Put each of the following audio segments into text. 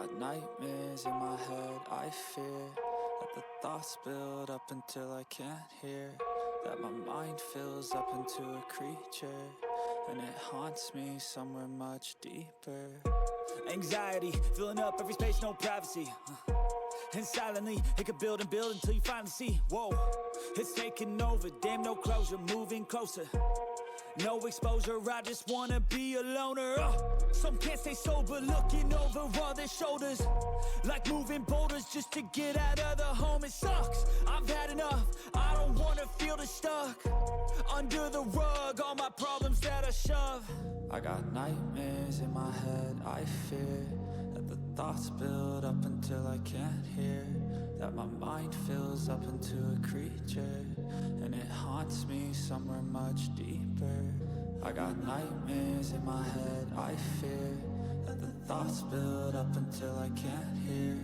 got nightmares in my head, I fear that the thoughts build up until I can't hear, that my mind fills up into a creature, and it haunts me somewhere much deeper. Anxiety, filling up every space, no privacy. And silently, it could build and build until you finally see, whoa, it's taking over, damn, no closure, moving closer. No exposure, I just wanna be a loner. Some can't stay sober, looking over all their shoulders, like moving boulders just to get out of the home. It sucks, I've had enough, I don't wanna feel the stuck under the rug, all my problems that I shove. I got nightmares in my head, I fear that the thoughts build up until I can't hear, that my mind fills up into a creature, and it haunts me somewhere much deeper. I got nightmares in my head, I fear that the thoughts build up until I can't hear,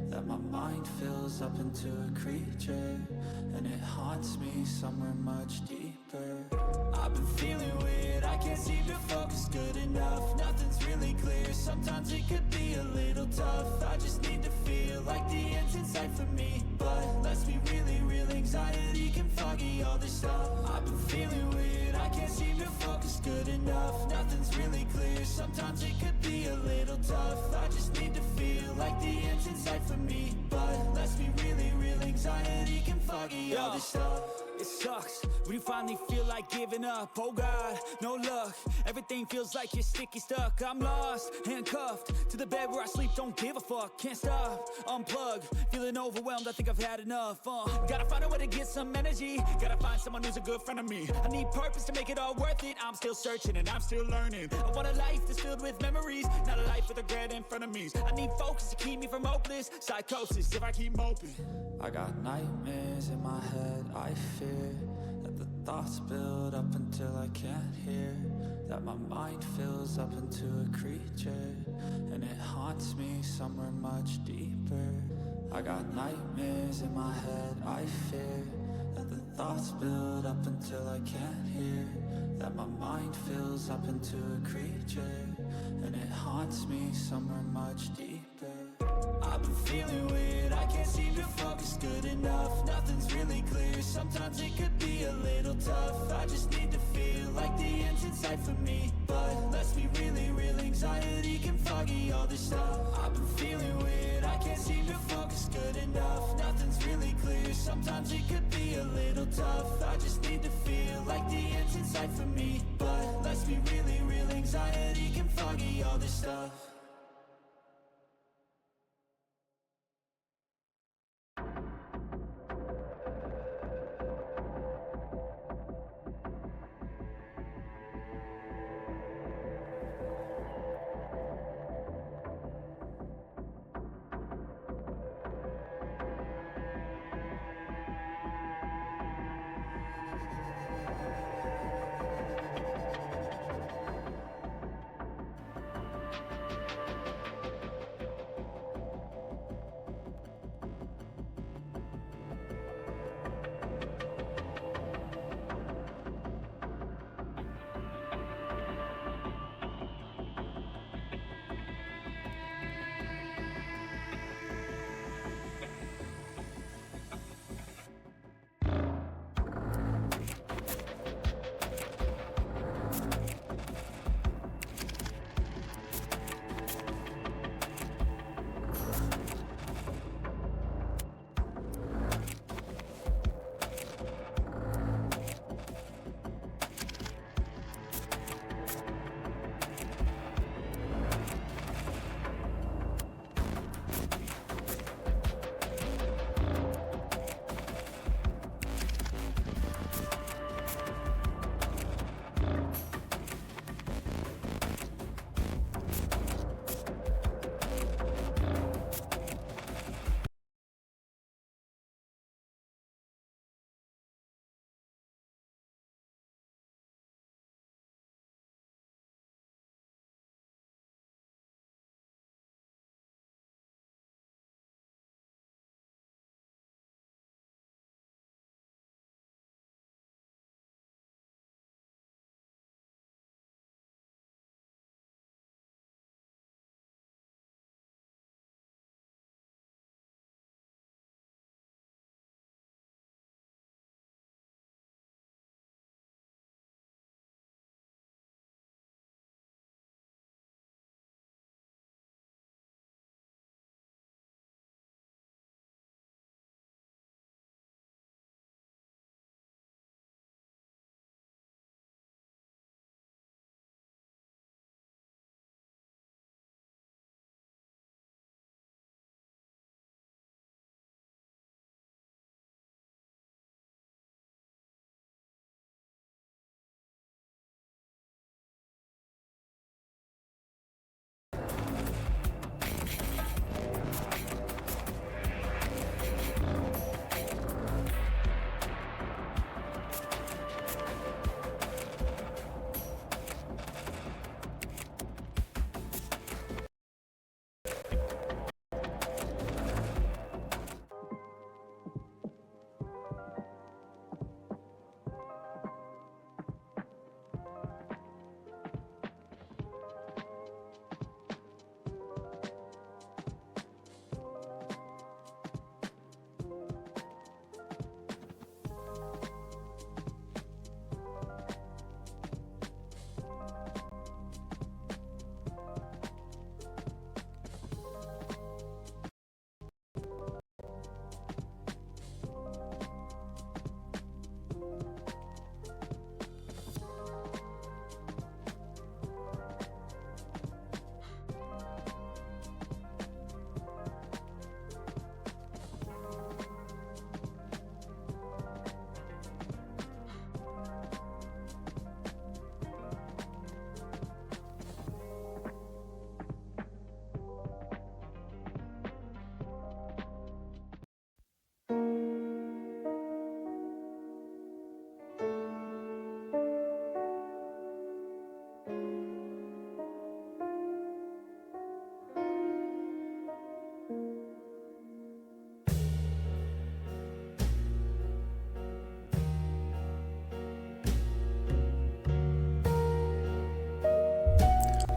that my mind fills up into a creature, and it haunts me somewhere much deeper. I've been feeling weird, I can't seem to focus good enough, nothing's really clear, sometimes it could be a little tough. I just need to feel like the end's in sight for me, but let's be really real, anxiety can foggy all this stuff. I've been feeling weird, I can't seem to focus good enough, nothing's really clear, sometimes it could be a little tough. I just need to feel like the end's in sight for me, but let's be really real, anxiety can foggy all this stuff. It sucks when you finally feel like giving up. Oh God, no luck, everything feels like you're sticky stuck. I'm lost, handcuffed to the bed where I sleep, don't give a fuck. Can't stop, unplug, feeling overwhelmed, I think I've had enough. Gotta find a way to get some energy, gotta find someone who's a good friend of me. I need purpose to make it all worth it, I'm still searching and I'm still learning. I want a life that's filled with memories, not a life with regret and frenemies. I need focus to keep me from hopeless psychosis if I keep moping. I got nightmares in my head, I fear that the thoughts build up until I can't hear, that my mind fills up into a creature, and it haunts me somewhere much deeper. I got nightmares in my head, I fear that the thoughts build up until I can't hear, that my mind fills up into a creature, and it haunts me somewhere much deeper. I've been feeling weird, I can't seem to focus good enough, nothing's really clear, sometimes it could be a little tough. I just need to feel like the end's in sight for me, but let's be really real, anxiety can foggy all this stuff. I've been feeling weird, I can't seem to focus good enough, nothing's really clear, sometimes it could be a little tough. I just need to feel like the end's in sight for me, but let's be really real, anxiety can foggy all this stuff.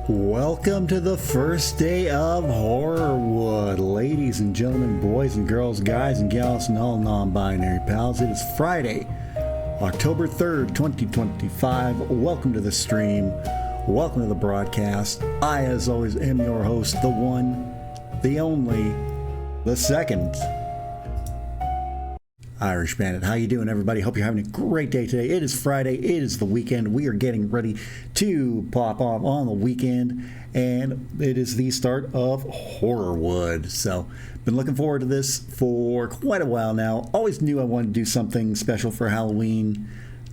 Welcome to the first day of Horrorwood, ladies and gentlemen, boys and girls, guys and gals, and all non-binary pals. It is Friday, October 3rd, 2025. Welcome to the stream. Welcome to the broadcast. I, as always, am your host, the one, the only, the second Irish Bandit. How you doing, everybody? Hope you're having a great day today. It is Friday. It is the weekend. We are getting ready to pop off on the weekend, and it is the start of Horrorwood. So, been looking forward to this for quite a while now. Always knew I wanted to do something special for Halloween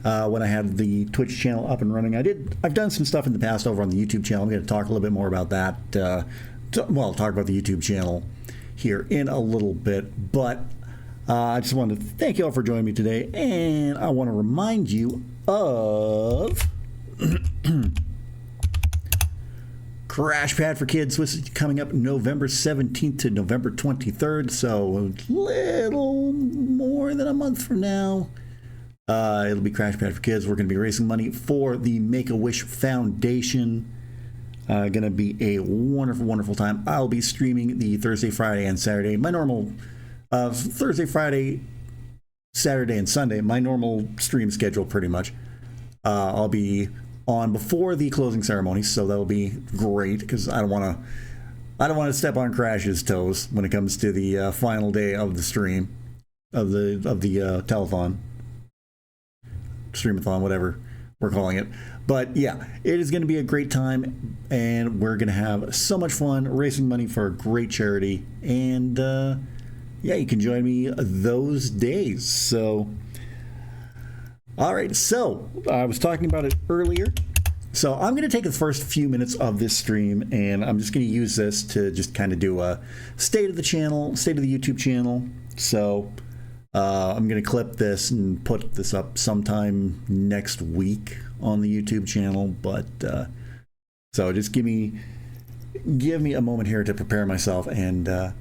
when I had the Twitch channel up and running. I've done some stuff in the past over on the YouTube channel. I'm going to talk a little bit more about that. I'll talk about the YouTube channel here in a little bit, but I just wanted to thank you all for joining me today, and I want to remind you of Crash Pad for Kids, which is coming up November 17th to November 23rd, so a little more than a month from now. It'll be Crash Pad for Kids. We're going to be raising money for the Make-A-Wish Foundation. Going to be a wonderful, wonderful time. I'll be streaming the Thursday, Friday, and Saturday. My normal Thursday, Friday, Saturday, and Sunday, my normal stream schedule pretty much. I'll be on before the closing ceremony, so that'll be great because I don't want to step on Crash's toes when it comes to the final day of the stream of the telethon, streamathon, whatever we're calling it. But yeah, it is going to be a great time, and we're going to have so much fun raising money for a great charity, and yeah, you can join me those days. So, all right. So, I was talking about it earlier. So, I'm going to take the first few minutes of this stream, and I'm just going to use this to just kind of do a state of the channel, state of the YouTube channel. So, I'm going to clip this and put this up sometime next week on the YouTube channel. But, so just give me a moment here to prepare myself, and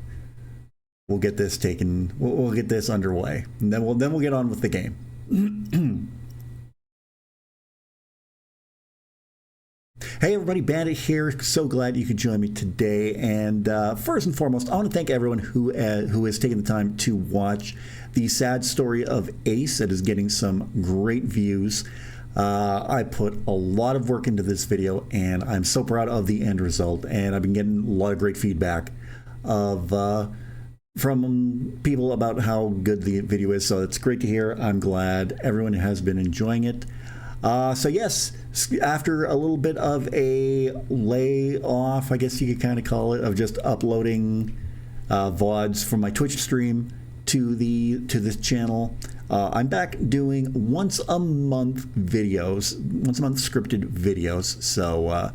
we'll get this taken. We'll get this underway, and then we'll get on with the game. Hey everybody, Bandit here. So glad you could join me today. And first and foremost, I want to thank everyone who has taken the time to watch the sad story of Ace. That is getting some great views. I put a lot of work into this video, and I'm so proud of the end result. And I've been getting a lot of great feedback from people about how good the video is, so it's great to hear. I'm glad everyone has been enjoying it. So yes, after a little bit of a layoff, I guess you could kind of call it, of just uploading VODs from my Twitch stream to this channel, I'm back doing once a month scripted videos. So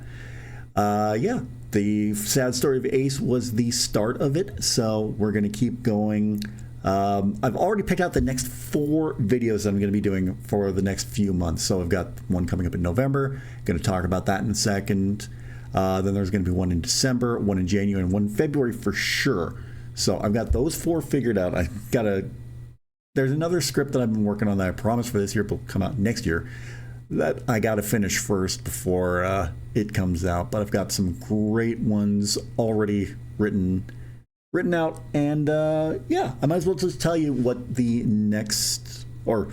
yeah. The sad story of Ace was the start of it, so we're going to keep going. I've already picked out the next 4 videos I'm going to be doing for the next few months. So I've got one coming up in November. Going to talk about that in a second. Then there's going to be one in December, one in January, and one in February for sure. So I've got those 4 figured out. There's another script that I've been working on that I promised for this year will come out next year, that I got to finish first before it comes out. But I've got some great ones already written out, and yeah, I might as well just tell you what the next video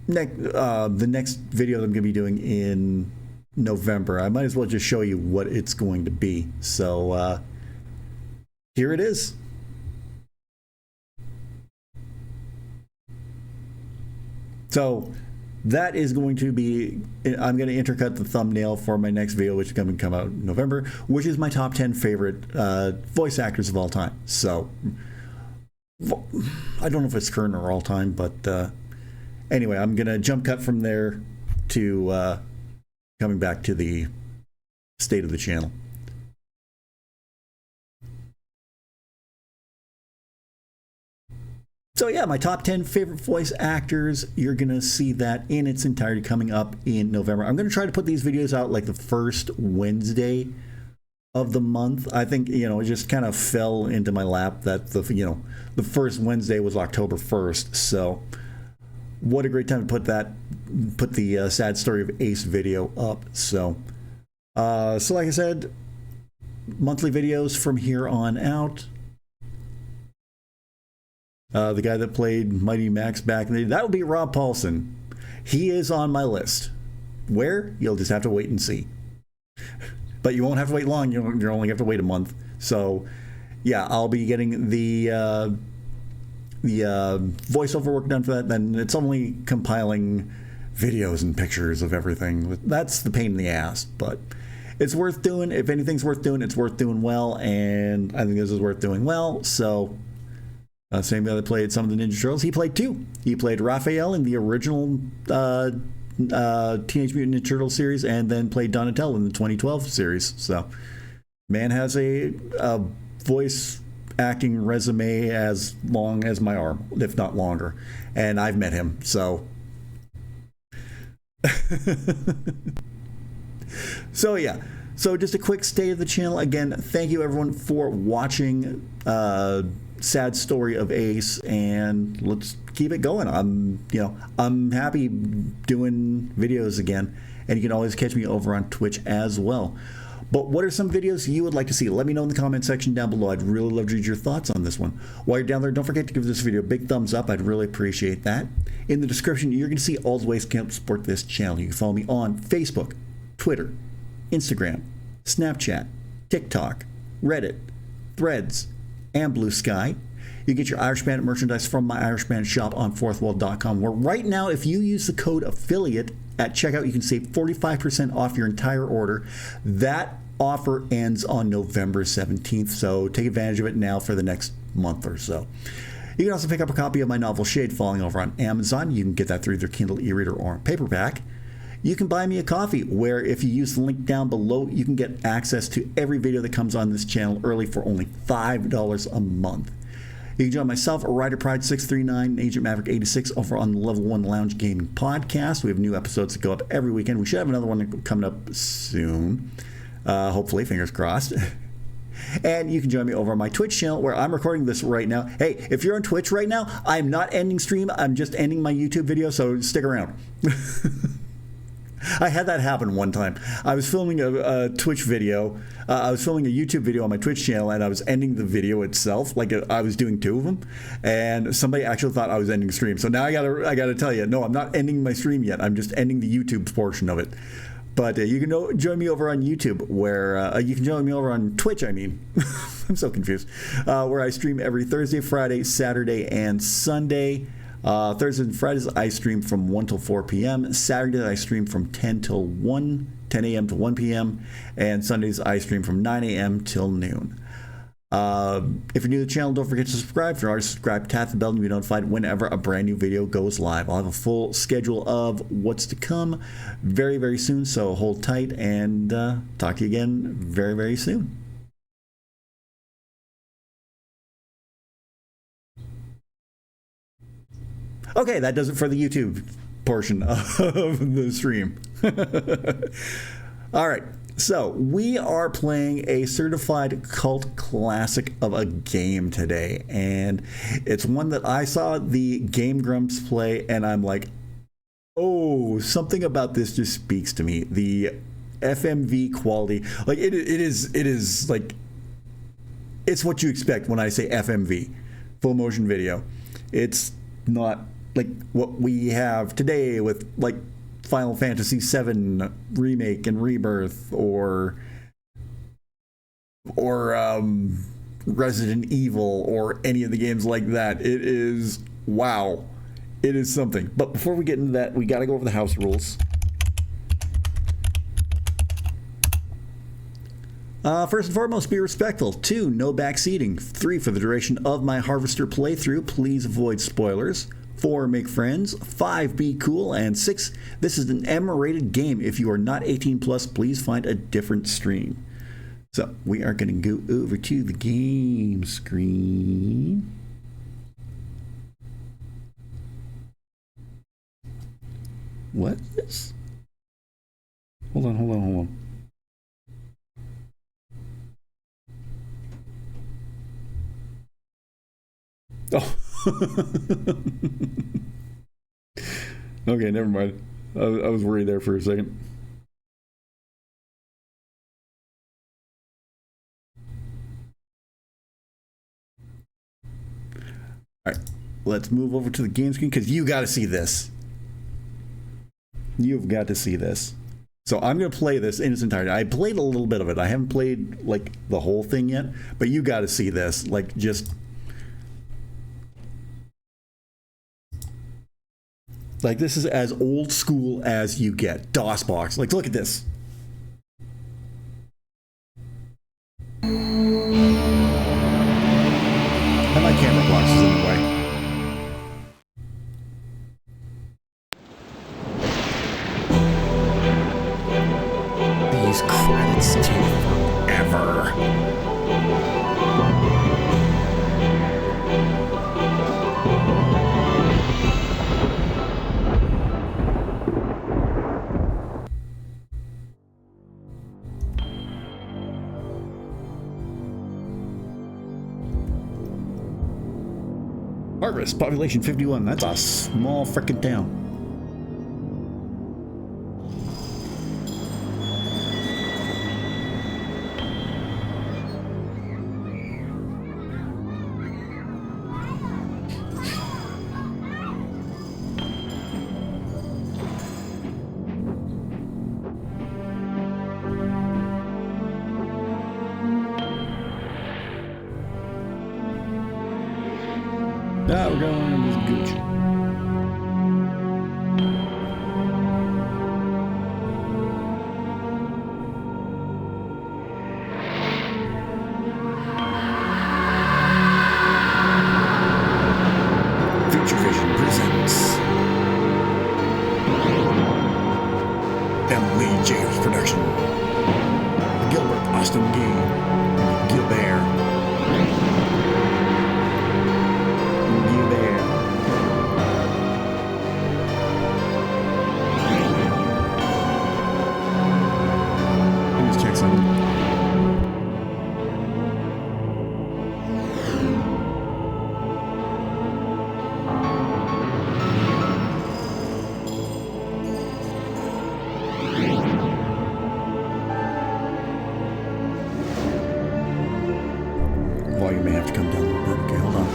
that I'm going to be doing in November. I might as well just show you what it's going to be. So here it is. So that is going to be, I'm going to intercut the thumbnail for my next video, which is going to come out in November, which is my top 10 favorite voice actors of all time. So I don't know if it's current or all time, but anyway, I'm going to jump cut from there to coming back to the state of the channel. So yeah, my top 10 favorite voice actors, you're going to see that in its entirety coming up in November. I'm going to try to put these videos out like the first Wednesday of the month. I think, it just kind of fell into my lap that the first Wednesday was October 1st. So what a great time to put the sad story of Ace video up. So So like I said, monthly videos from here on out. The guy that played Mighty Max back in the day, that would be Rob Paulson. He is on my list. Where? You'll just have to wait and see. But you won't have to wait long. You'll only have to wait a month. So, yeah, I'll be getting the voiceover work done for that. Then it's only compiling videos and pictures of everything. That's the pain in the ass, but it's worth doing. If anything's worth doing, it's worth doing well, and I think this is worth doing well. So, same guy that played some of the Ninja Turtles, he played two. He played Raphael in the original Teenage Mutant Ninja Turtles series, and then played Donatello in the 2012 series. So, man has a voice acting resume as long as my arm, if not longer. And I've met him, so. So, yeah. So, just a quick state of the channel. Again, thank you everyone for watching Sad Story of Ace, and let's keep it going. I'm happy doing videos again, and you can always catch me over on Twitch as well. But what are some videos you would like to see? Let me know in the comment section down below. I'd really love to read your thoughts on this one. While you're down there, don't forget to give this video a big thumbs up. I'd really appreciate that. In the description, you're going to see all the ways to help support this channel. You can follow me on Facebook, Twitter, Instagram, Snapchat, TikTok, Reddit, Threads, and Blue Sky. You get your Irish Bandit merchandise from my Irish Bandit shop on fourthwall.com, where right now, if you use the code affiliate at checkout, you can save 45% off your entire order. That offer ends on November 17th, so take advantage of it now for the next month or so. You can also pick up a copy of my novel Shade Falling over on Amazon. You can get that through either Kindle e-reader or paperback. You can buy me a coffee, where if you use the link down below, you can get access to every video that comes on this channel early for only $5 a month. You can join myself, Rider Pride 639, and Agent Maverick 86 over on the Level 1 Lounge Gaming Podcast. We have new episodes that go up every weekend. We should have another one coming up soon. Hopefully, fingers crossed. And you can join me over on my Twitch channel, where I'm recording this right now. Hey, if you're on Twitch right now, I'm not ending stream. I'm just ending my YouTube video, so stick around. I had that happen one time. I was filming a Twitch video. I was filming a YouTube video on my Twitch channel, and I was ending the video itself. Like, I was doing two of them, and somebody actually thought I was ending stream. So now I gotta tell you, no, I'm not ending my stream yet. I'm just ending the YouTube portion of it. But you can join me over on YouTube, where you can join me over on Twitch. I mean, I'm so confused. Where I stream every Thursday, Friday, Saturday, and Sunday. Thursdays and Fridays, I stream from 1 till 4 p.m. Saturdays, I stream from 10 a.m. to 1 p.m. And Sundays, I stream from 9 a.m. till noon. If you're new to the channel, don't forget to subscribe. If you're already subscribed, tap the bell to be notified whenever a brand new video goes live. I'll have a full schedule of what's to come very, very soon, so hold tight, and talk to you again very, very soon. Okay, that does it for the YouTube portion of the stream. All right, so we are playing a certified cult classic of a game today, and it's one that I saw the Game Grumps play, and I'm like, oh, something about this just speaks to me. The FMV quality, like it is like, it's what you expect when I say FMV, full motion video. It's not like what we have today with like Final Fantasy VII Remake and Rebirth, or Resident Evil, or any of the games like that. It is, wow, it is something. But before we get into that, we got to go over the house rules. First and foremost, be respectful. 2, no backseating. 3, for the duration of my Harvester playthrough, please avoid spoilers. 4, make friends. 5, be cool. And 6, this is an M-rated game. If you are not 18 plus, please find a different stream. So we are going to go over to the game screen. What is this? Hold on. Oh. Okay, never mind. I was worried there for a second. All right, let's move over to the game screen because you got to see this. You've got to see this. So I'm going to play this in its entirety. I played a little bit of it. I haven't played like the whole thing yet, but you got to see this. Like just like this is as old school as you get. DOSBox. Like look at this. And my camera box is in the way. These credits take forever. Harvest, population 51. That's a small frickin' town. Now we're going in this gooch. Future Vision presents Emily James production. Gilbert Austin Gay. Gilbert. Volume may have to come down a little bit. Okay, hold on.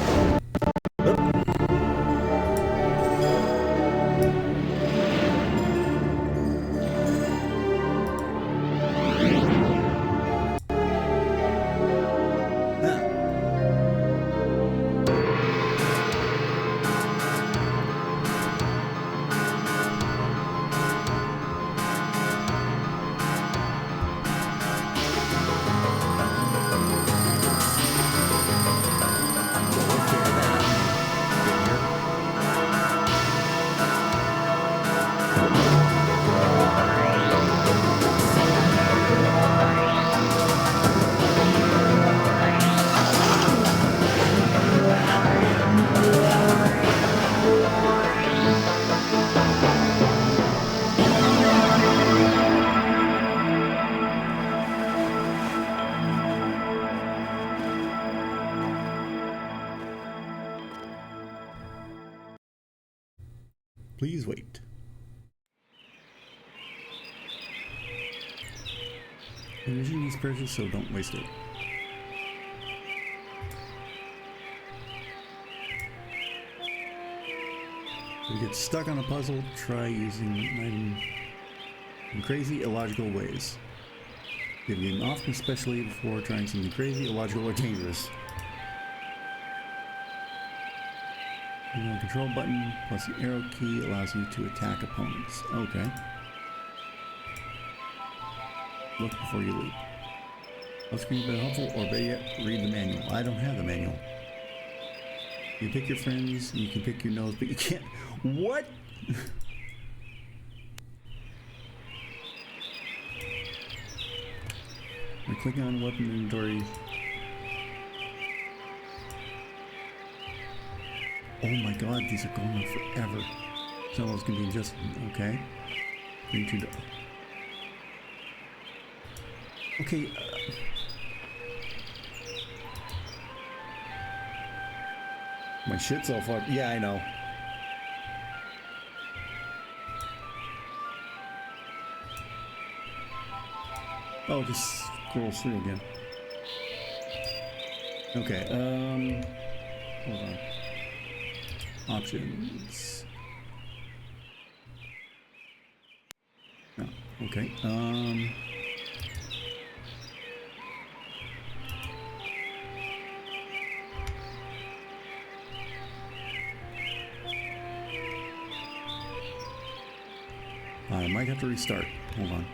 Please wait. Energy is precious, so don't waste it. If you get stuck on a puzzle, try using an item in crazy, illogical ways. Give the game often, especially before trying something crazy, illogical, or dangerous. The control button plus the arrow key allows you to attack opponents. Okay. Look before you leap. Off screen been helpful, or better yet, read the manual. I don't have the manual. You pick your friends, you can pick your nose, but you can't. What? By clicking on weapon inventory. Oh my god, these are going on forever. Some of those can be just okay. Okay. My shit's all fucked. Yeah, I know. Oh, just scroll through again. Okay, hold on. Options. No. Okay. I might have to restart. Hold on.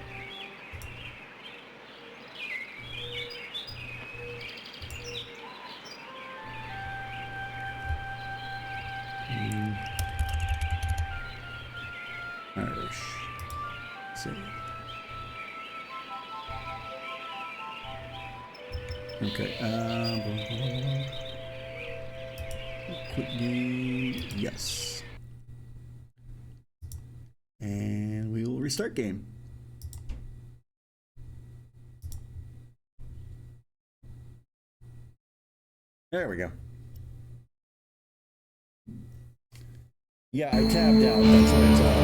Irish. Save. Okay. Quit game. Yes. And we will restart game. There we go. Yeah, I tabbed out. That's what it's all.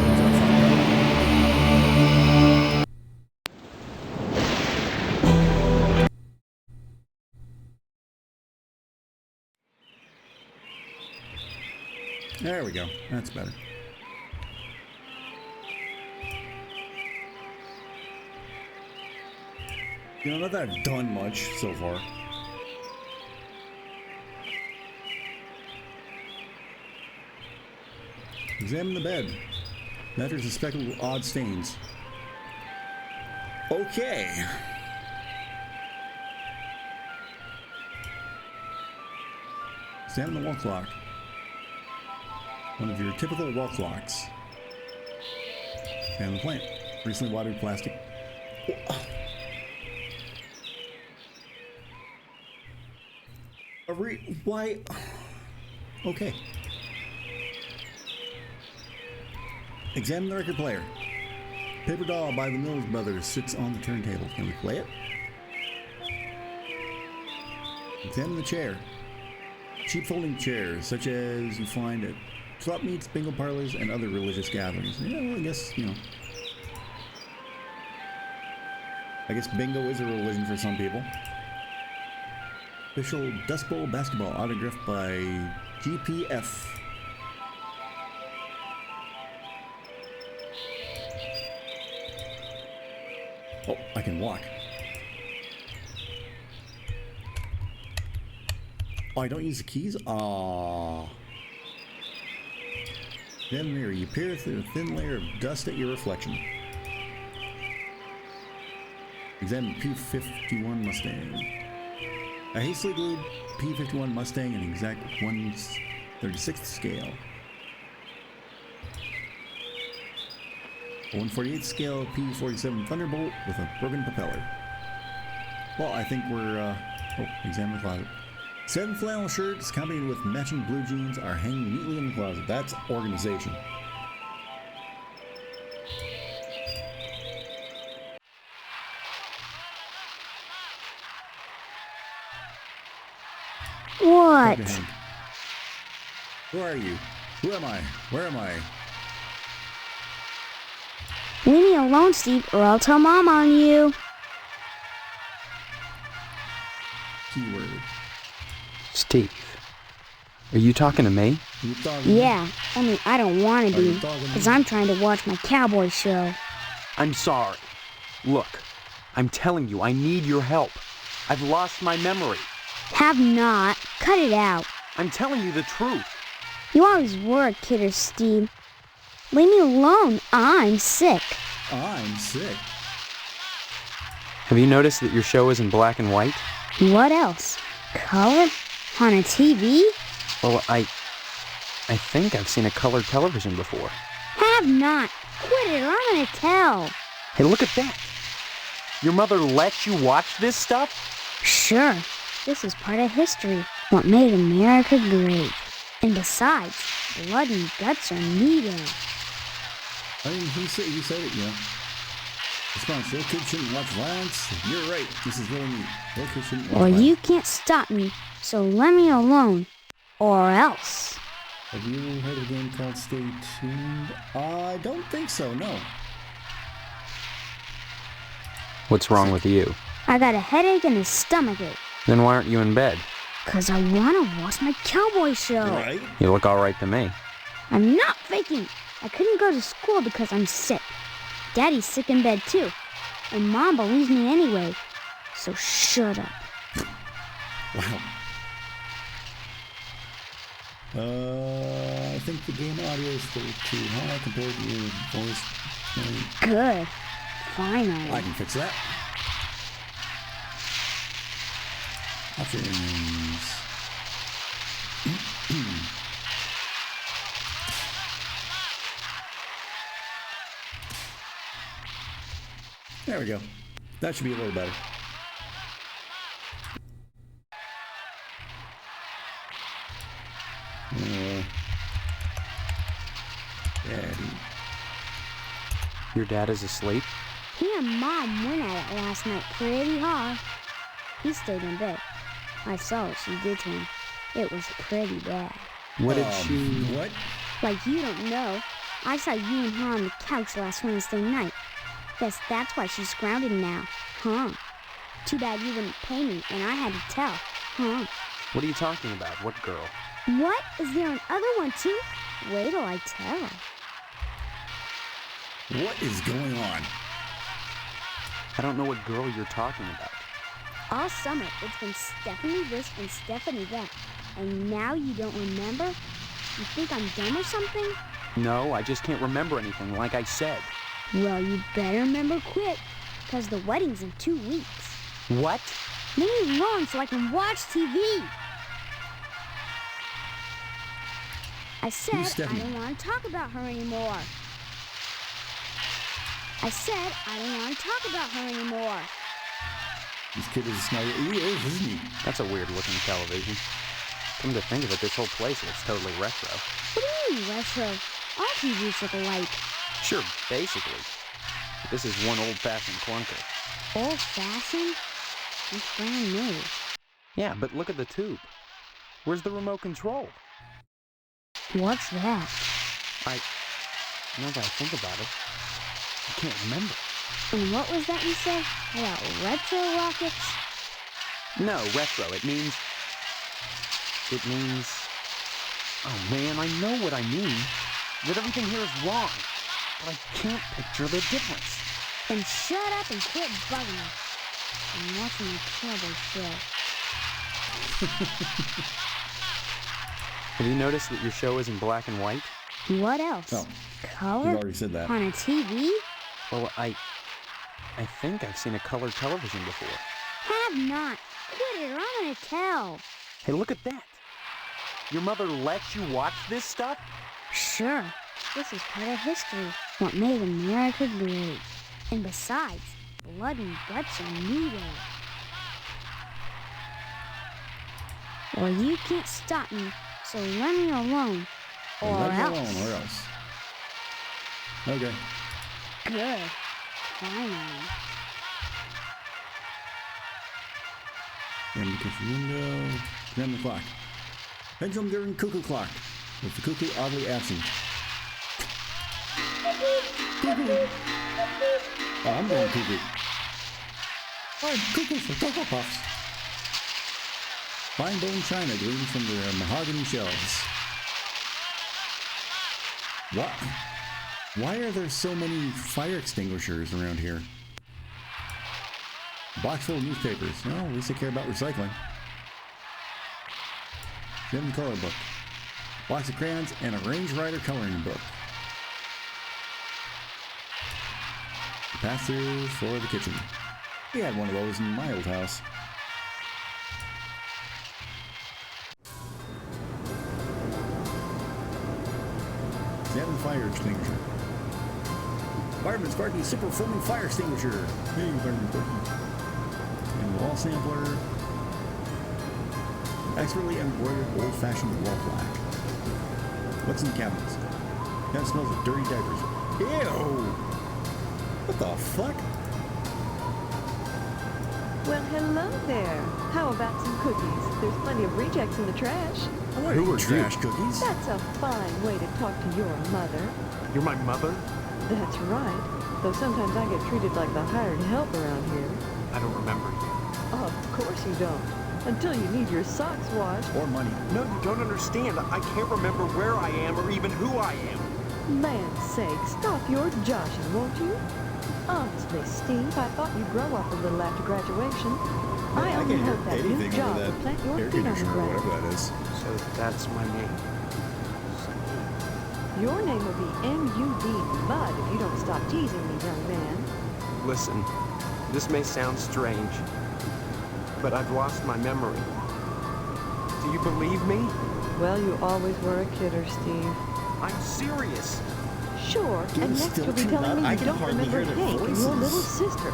There we go. That's better. You know, not that I've done much so far. Examine the bed. Mattress is speckled with odd stains. Okay. Examine the wall clock. One of your typical wall clocks. Examine the plant. Recently watered plastic. Why? Okay. Examine the record player. Paper Doll by the Mills Brothers sits on the turntable. Can we play it? Examine the chair. Cheap folding chairs, such as you find at swap meets, bingo parlors, and other religious gatherings. Yeah, well, I guess, you know. I guess bingo is a religion for some people. Official Dust Bowl basketball autographed by GPF. Oh, I can walk. Oh, I don't use the keys? Aww. Then mirror, you peer through a thin layer of dust at your reflection. Examine P-51 Mustang. A hastily glued P-51 Mustang in exact 1/36th scale. A 1/48th scale P-47 Thunderbolt with a broken propeller. Well, I think we're, examine the closet. 7 flannel shirts combined with matching blue jeans are hanging neatly in the closet. That's organization. What? Who are you? Who am I? Where am I? Leave me alone, Steve, or I'll tell Mom on you. Keyword. Steve, are you talking to me? Yeah, only I don't want to be, because I'm trying to watch my cowboy show. I'm sorry. Look, I'm telling you, I need your help. I've lost my memory. Have not. Cut it out. I'm telling you the truth. You always were a kidder, Steve. Leave me alone. I'm sick. I'm sick. Have you noticed that your show is in black and white? What else? Color? On a TV? Well, I think I've seen a colored television before. Have not. Quit it, or I'm gonna tell. Hey, look at that. Your mother lets you watch this stuff? Sure. This is part of history. What made America great. And besides, blood and guts are needed. I mean, you said it, yeah. Response, little kids shouldn't watch violence. You're right. This is really neat. Little kids shouldn't watch Well, violence. you can't stop me, so let me alone. Or else. Have you heard of a game called Stay Tuned? I don't think so, no. What's wrong with you? I got a headache and a stomachache. Then why aren't you in bed? 'Cause I want to watch my cowboy show. Right? You look all right to me. I'm not faking. I couldn't go to school because I'm sick. Daddy's sick in bed too. And Mom believes me anyway. So shut up. Wow. I think the game audio is still too high compared to your voice. Good. Finally. I can fix that. Options. There we go. That should be a little better. Daddy. Your dad is asleep? He and Mom went at it last night pretty hard. He stayed in bed. I saw what she did to him. It was pretty bad. What did she... What? Like you don't know, I saw you and her on the couch last Wednesday night. Guess that's why she's grounded now, huh? Too bad you wouldn't pay me and I had to tell, huh? What are you talking about? What girl? What? Is there another one too? Wait till I tell. What is going on? I don't know what girl you're talking about. All summer, it's been Stephanie this and Stephanie that. And now you don't remember? You think I'm dumb or something? No, I just can't remember anything, like I said. Well, you better remember quick, because the wedding's in 2 weeks. What? Leave me alone so I can watch TV. I said I Stephanie? don't want to talk about her anymore. I said I don't want to talk about her anymore. This kid is a snuggle. He is, isn't he? That's a weird looking television. Come to think of it, this whole place looks totally retro. What do you mean retro? All TVs look alike. Sure, basically. But this is one old-fashioned clunker. Old-fashioned? It's brand new. Yeah, but look at the tube. Where's the remote control? What's that? Now that I think about it, I can't remember. And what was that you said about retro rockets? No, retro. It means... Oh man, I know what I mean. That everything here is wrong. But I can't picture the difference. Then shut up and quit bugging me. I'm watching a cowboy show. Have you noticed that your show is in black and white? What else? Oh, Color? you already said that. On a TV? Well, I think I've seen a color television before. Have not. Quit it or I'm gonna tell. Hey, look at that. Your mother lets you watch this stuff? Sure. This is part of history. What made America great. And besides, blood and guts are needed. Well, you can't stop me, so let me alone. Or Let me else. alone, or else. Okay. Good. Finally. And the kitchen window. Examine the clock. Pendulum during cuckoo clock. With the cuckoo oddly absent. Cuckoo. Oh, I'm going cuckoo. I'm cuckoo for Cocoa Puffs. Fine bone china gleams from the mahogany shelves. What? Why are there so many fire extinguishers around here? Box full of newspapers. Well, at least they care about recycling. Gem color book. Box of crayons and a Range Rider coloring book. Pass through for the kitchen. We had one of those in my old house. Examine the fire extinguisher. Fireman Sparky super foaming fire extinguisher. Hey, Fireman Sparky. And wall sampler. Expertly embroidered old-fashioned wall plaque. What's in the cabinets? That smells of dirty diapers. Ew! What the fuck? Well, hello there. How about some cookies? There's plenty of rejects in the trash. I want Who are trash you? cookies. That's a fine way to talk to your mother. You're my mother? That's right. Though sometimes I get treated like the hired help around here. I don't remember you. Of course you don't. Until you need your socks washed. Or money. No, you don't understand. I can't remember where I am or even who I am. Land's sake, stop your joshing, won't you? Honestly, Steve, I thought you'd grow up a little after graduation. I only can't hope hear that new anything job over will that plant your air feet on the conditioner or ground. whatever that is. So that's my name. Your name will be M.U.D. Mud if you don't stop teasing me, young man. Listen, this may sound strange, but I've lost my memory. Do you believe me? Well, you always were a kidder, Steve. I'm serious. Sure, Dude, and it's next still you'll be too telling loud. me I you can don't hardly remember hear their Hank and your little voices. sister.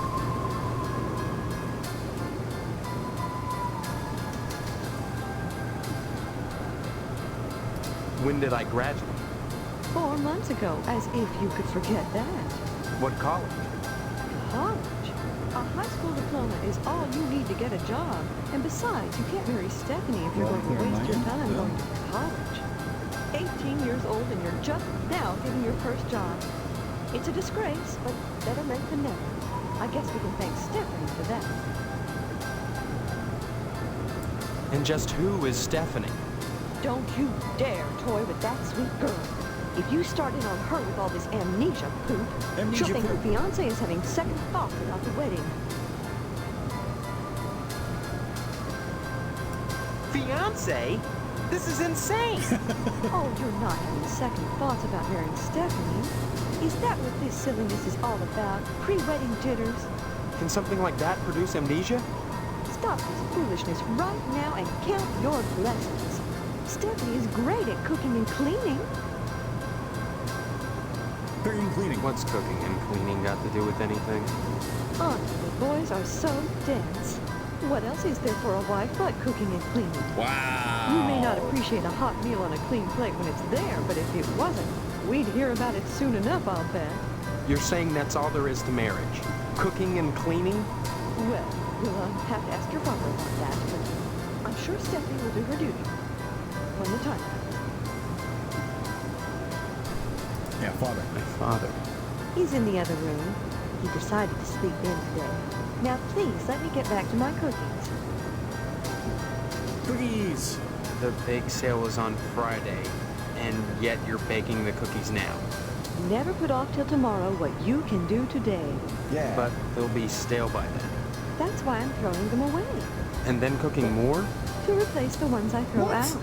When did I graduate? 4 months ago, as if you could forget that. What college? College? A high school diploma is all you need to get a job. And besides, you can't marry Stephanie if you're Well, going to waste your never time mind. going to college. 18 years old and you're just now getting your first job. It's a disgrace, but better late than never. I guess we can thank Stephanie for that. And just who is Stephanie? Don't you dare toy with that sweet girl. If you start in on her with all this amnesia poop, Amnesia she'll think her poop. fiancé is having second thoughts about the wedding. Fiance? This is insane! Oh, you're not having second thoughts about marrying Stephanie. Is that what this silliness is all about? Pre-wedding jitters? Can something like that produce amnesia? Stop this foolishness right now and count your blessings. Stephanie is great at cooking and cleaning. Cooking and cleaning. What's cooking and cleaning got to do with anything? Honestly, boys are so dense. What else is there for a wife but cooking and cleaning? Wow. You may not appreciate a hot meal on a clean plate when it's there, but if it wasn't, we'd hear about it soon enough, I'll bet. You're saying that's all there is to marriage? Cooking and cleaning? Well, you'll have to ask your father about that, but I'm sure Stephanie will do her duty. When the time comes. Yeah, father. My father. He's in the other room. He decided to sleep in today. Now please, let me get back to my cookies. Cookies. The bake sale is on Friday, and yet you're baking the cookies now. Never put off till tomorrow what you can do today. Yeah. But they'll be stale by then. That's why I'm throwing them away. And then cooking more? To replace the ones I throw What? out.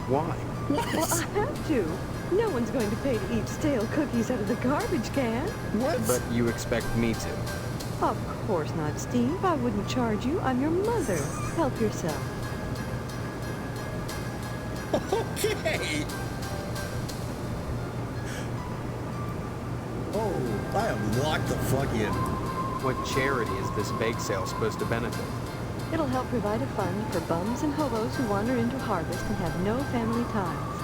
Why? Well, I have to. No one's going to pay to eat stale cookies out of the garbage can. What? But you expect me to. Of course not, Steve. I wouldn't charge you. I'm your mother. Help yourself. Okay. Oh, I am locked the fuck in. What charity is this bake sale supposed to benefit? It'll help provide a fund for bums and hobos who wander into harvest and have no family ties.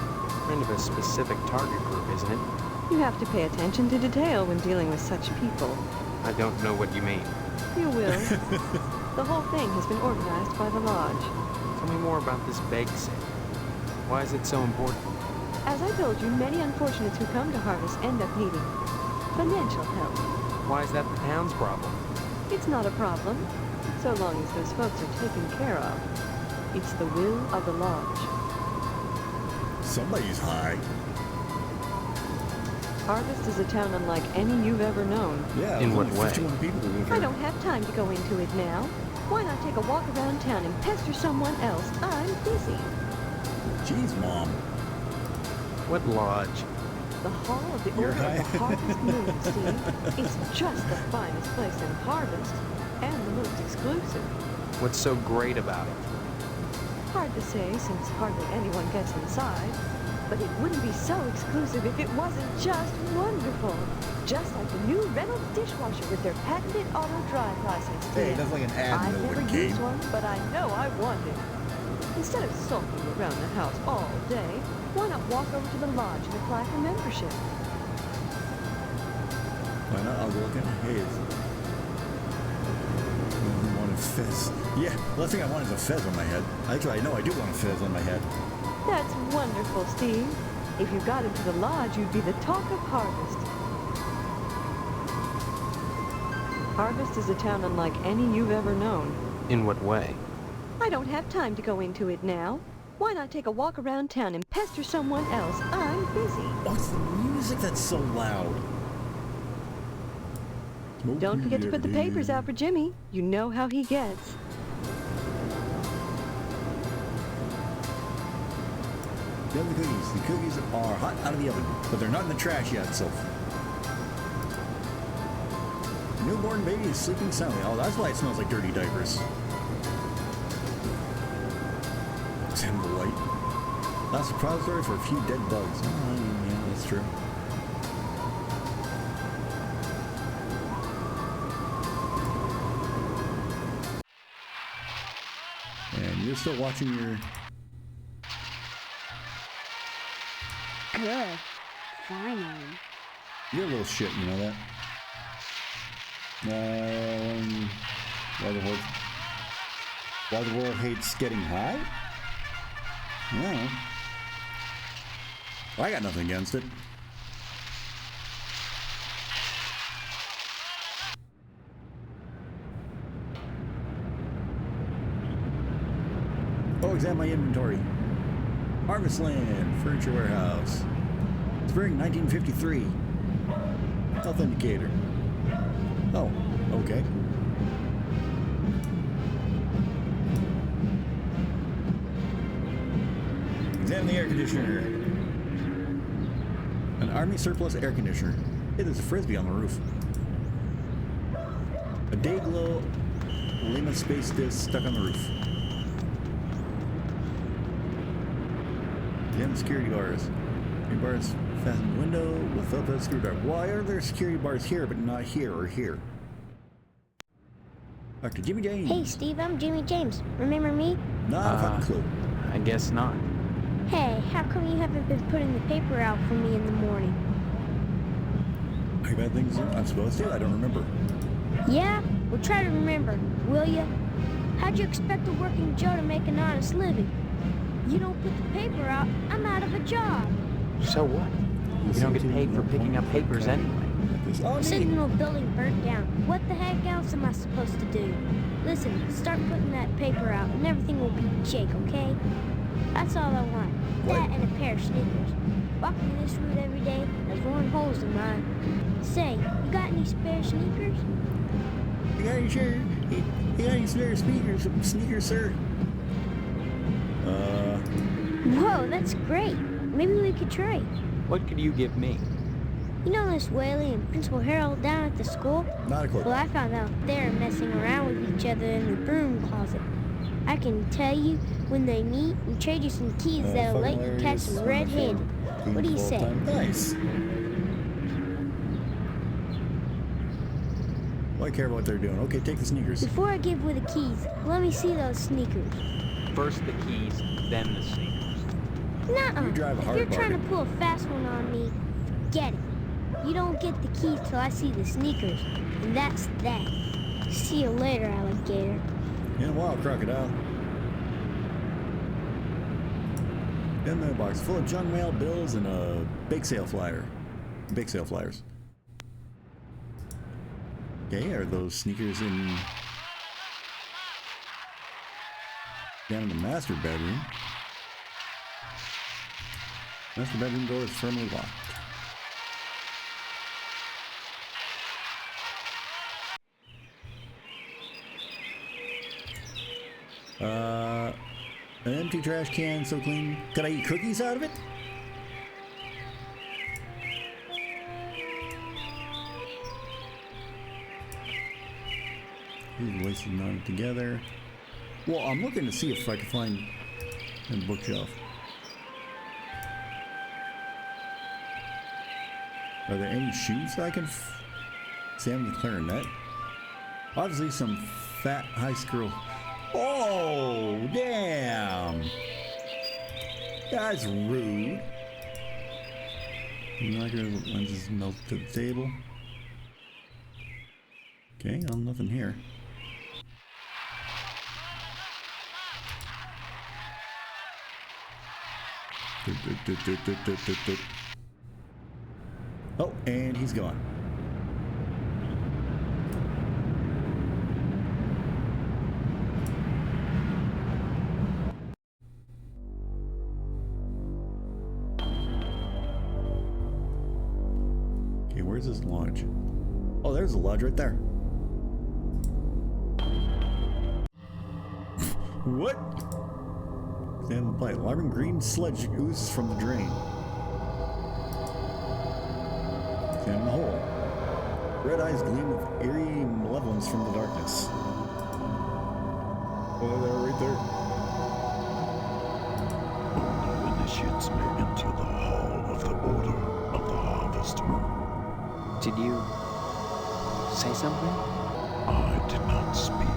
Kind of a specific target group, isn't it? You have to pay attention to detail when dealing with such people. I don't know what you mean. You will. The whole thing has been organized by the lodge. Tell me more about this bake sale. Why is it so important? As I told you, many unfortunates who come to harvest end up needing financial help. Why is that the town's problem? It's not a problem, so long as those folks are taken care of. It's the will of the lodge. Somebody's high. Harvest is a town unlike any you've ever known. Yeah. In there's what only way? 51 people who live I here. don't have time to go into it now. Why not take a walk around town and pester someone else? I'm busy. Jeez, Mom. What lodge? The Hall of the You're Order of the high. Harvest Moon, Steve. It's just the finest place in Harvest, and the most exclusive. What's so great about it? Hard to say, since hardly anyone gets inside. But it wouldn't be so exclusive if it wasn't just wonderful. Just like the new Reynolds dishwasher with their patented auto dry process. Hey, dear. that's like an ad I've in never the used game. one, but I know I want it. Instead of sulking around the house all day, why not walk over to the lodge and apply for membership? Why not? I'll go look in the haze. I want a fez. Yeah, the last thing I want is a fez on my head. Actually, I know I do want a fez on my head. That's wonderful, Steve. If you got into the lodge, you'd be the talk of Harvest. Harvest is a town unlike any you've ever known. In what way? I don't have time to go into it now. Why not take a walk around town and pester someone else? I'm busy. Oh, it's the music that's so loud. Don't forget to put the papers out for Jimmy. You know how he gets. The other cookies. The cookies are hot out of the oven, but they're not in the trash yet, so. The newborn baby is sleeping soundly. Oh, that's why it smells like dirty diapers. Examine the light. Last repository for a few dead bugs. Oh, yeah, that's true. And you're still watching your... Good. Finally. You're a little shit, you know that? Why the world hates getting high? No. I got nothing against it. Oh, examine my inventory. Harvest Land, Furniture Warehouse. Spring 1953. Health indicator. Oh, okay. Examine the air conditioner. An Army surplus air conditioner. Hey, there's a frisbee on the roof. A Dayglow Lima space disc stuck on the roof. Examine the security bars. Security bars fastened in the window without the screwdriver. Why are there security bars here but not here or here? Dr. Jimmy James. Hey, Steve, I'm Jimmy James. Remember me? Not a fucking clue. I guess not. Hey, how come you haven't been putting the paper out for me in the morning? I got things I'm supposed to? I don't remember. Yeah? Well, try to remember, will ya? How'd you expect a working Joe to make an honest living? You don't put the paper out, I'm out of a job. So what? You don't get paid for picking up papers anyway. Oh, Signal building burnt down. What the heck else am I supposed to do? Listen, start putting that paper out and everything will be jake, okay? That's all I want. That and a pair of sneakers. Walking this route every day has worn holes in mine. Say, you got any spare sneakers? You got any shirt? You got any spare sneakers, sir? Whoa, that's great. Maybe we could trade. What could you give me? You know Miss Whaley and Principal Harold down at the school? Not a clue. Well, I found out they're messing around with each other in the broom closet. I can tell you when they meet and trade you some keys that'll let you catch them red-handed. What do you say? Nice. Well, I care about what they're doing. Okay, take the sneakers. Before I give away the keys, let me see those sneakers. First the keys, then the sneakers. Nuh-uh. You drive a If hard you're trying to bargain. pull a fast one on me, forget it. You don't get the keys till I see the sneakers. And that's that. See you later, alligator. In a while, crocodile. In the box full of junk mail, bills, and a bake sale flyer. Bake sale flyers. Okay, are those sneakers in... down in the master bedroom? Master bedroom door is firmly locked. An empty trash can, so clean. Could I eat cookies out of it? These wasted not together. Well, I'm looking to see if I can find a bookshelf. Are there any shoes that I can Sam the clarinet? Obviously some fat high school. Oh, damn! That's rude. Lenses melt to the table. Okay, nothing here. Oh, and he's gone. Oh, there's a lodge right there. What? Stand by. Alarming green sludge oozes from the drain. Stand in the hole. Red eyes gleam with eerie malevolence from the darkness. Oh, they're right there. Only initiates may enter the hall of the Order of the Harvest Moon. Did you say something? I did not speak,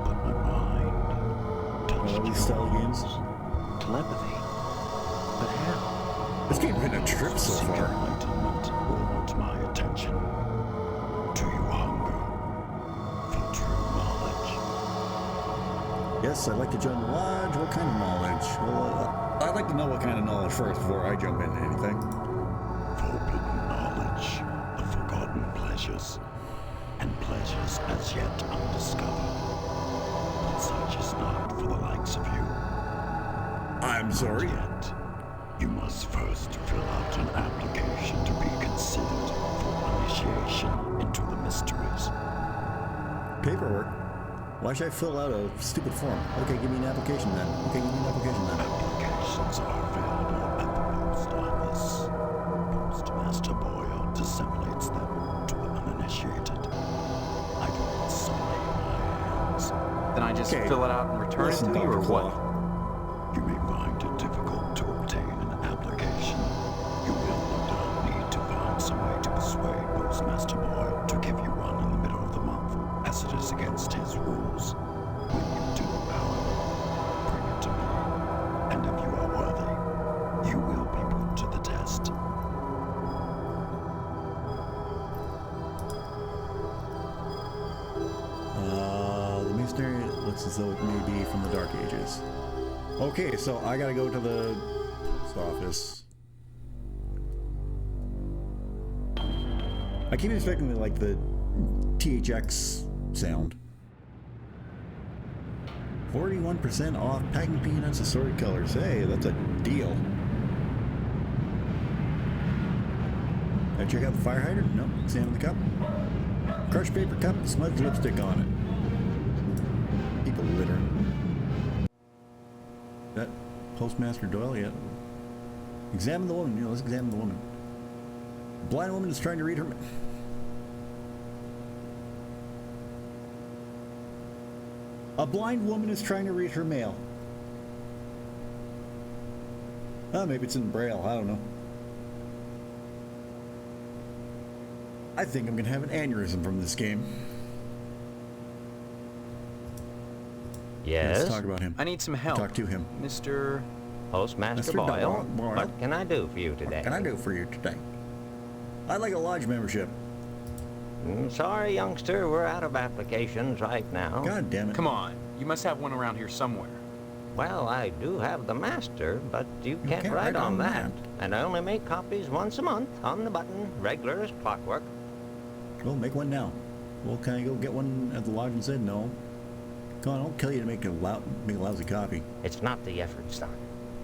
but my mind touched These style games. Telepathy. But how? This game's been a trip so Seek far. enlightenment or want my attention. Do you hunger for true knowledge? Yes, I'd like to join the lodge. What kind of knowledge? Well, I'd like to know what kind of knowledge first before I jump into anything. Forbidden knowledge of forgotten pleasures, and pleasures as yet undiscovered. But such is not for the likes of you. I'm sorry. Yet, you must first fill out an application to be considered for initiation into the mysteries. Paperwork? Why should I fill out a stupid form? Okay, give me an application then. Applications are available at the post office. Postmaster Boyle disseminates them to the uninitiated. I do not sully my hands. Then I just Okay. fill it out and return it to Listen, me, or Dr. what? Claw. You may find it difficult to obtain an application. You will no doubt need to find some way to persuade Postmaster Boyle to give you one in the middle of the month, as it is against his rules. When you do, however, bring it to me, and if you are worthy, you will be put to the test. The mystery looks as though it may be from the Dark Ages. Okay, so I gotta go to the post office. I keep expecting like the THX sound. 41% off packing peanuts assorted colors. Hey, that's a deal. Did I check out the fire hydrant? Nope. Examine the cup. Crushed paper cup, smudged lipstick on it. People littering. That Postmaster Doyle yet? Examine the woman. Let's examine the woman. A blind woman is trying to read her. A blind woman is trying to read her mail. Oh, maybe it's in Braille. I don't know. I think I'm gonna have an aneurysm from this game. Yes? Let's talk about him. I need some help. Talk to him. Mr. Postmaster Mr. Boyle, Boyle. what can I do for you today? What can I do for you today? I'd like a lodge membership. Sorry, youngster, we're out of applications right now. God damn it. Come on. You must have one around here somewhere. Well, I do have the master, but you can't write on that. And I only make copies once a month, on the button, regular as clockwork. Well, make one now. Well, can I go get one at the lodge instead? No. Come on, I'll kill you to make a lousy copy. It's not the effort, son.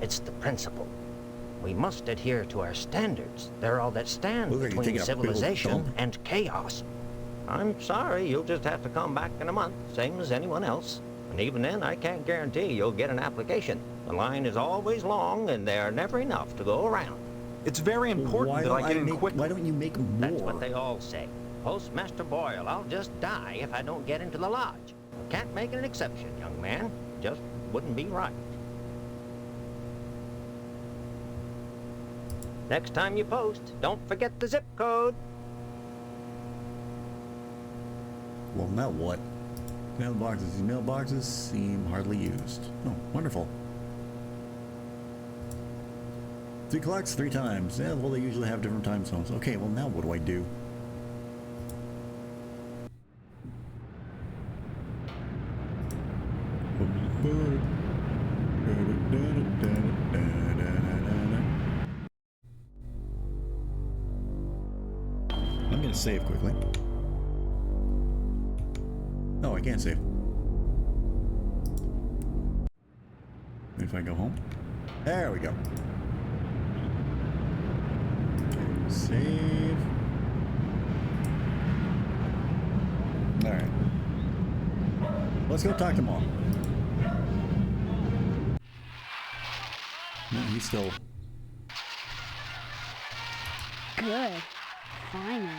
It's the principle. We must adhere to our standards. They're all that stand Look, are you between taking a big old civilization dump? and chaos. I'm sorry, you'll just have to come back in a month, same as anyone else. And even then, I can't guarantee you'll get an application. The line is always long, and there are never enough to go around. It's very important that I get in quickly. Why don't you make more? That's what they all say. Postmaster Boyle, I'll just die if I don't get into the lodge. Can't make an exception, young man. Just wouldn't be right. Next time you post, don't forget the zip code. Well, now what? Mailboxes. These mailboxes seem hardly used. Oh, wonderful. 3 clocks 3 times. Yeah, well, they usually have different time zones. Okay, well, now what do I do? I'm gonna save quickly. No, I can't save. If I go home. There we go. Okay, save. let's go talk to Mom. No, he's still... Good. Finally.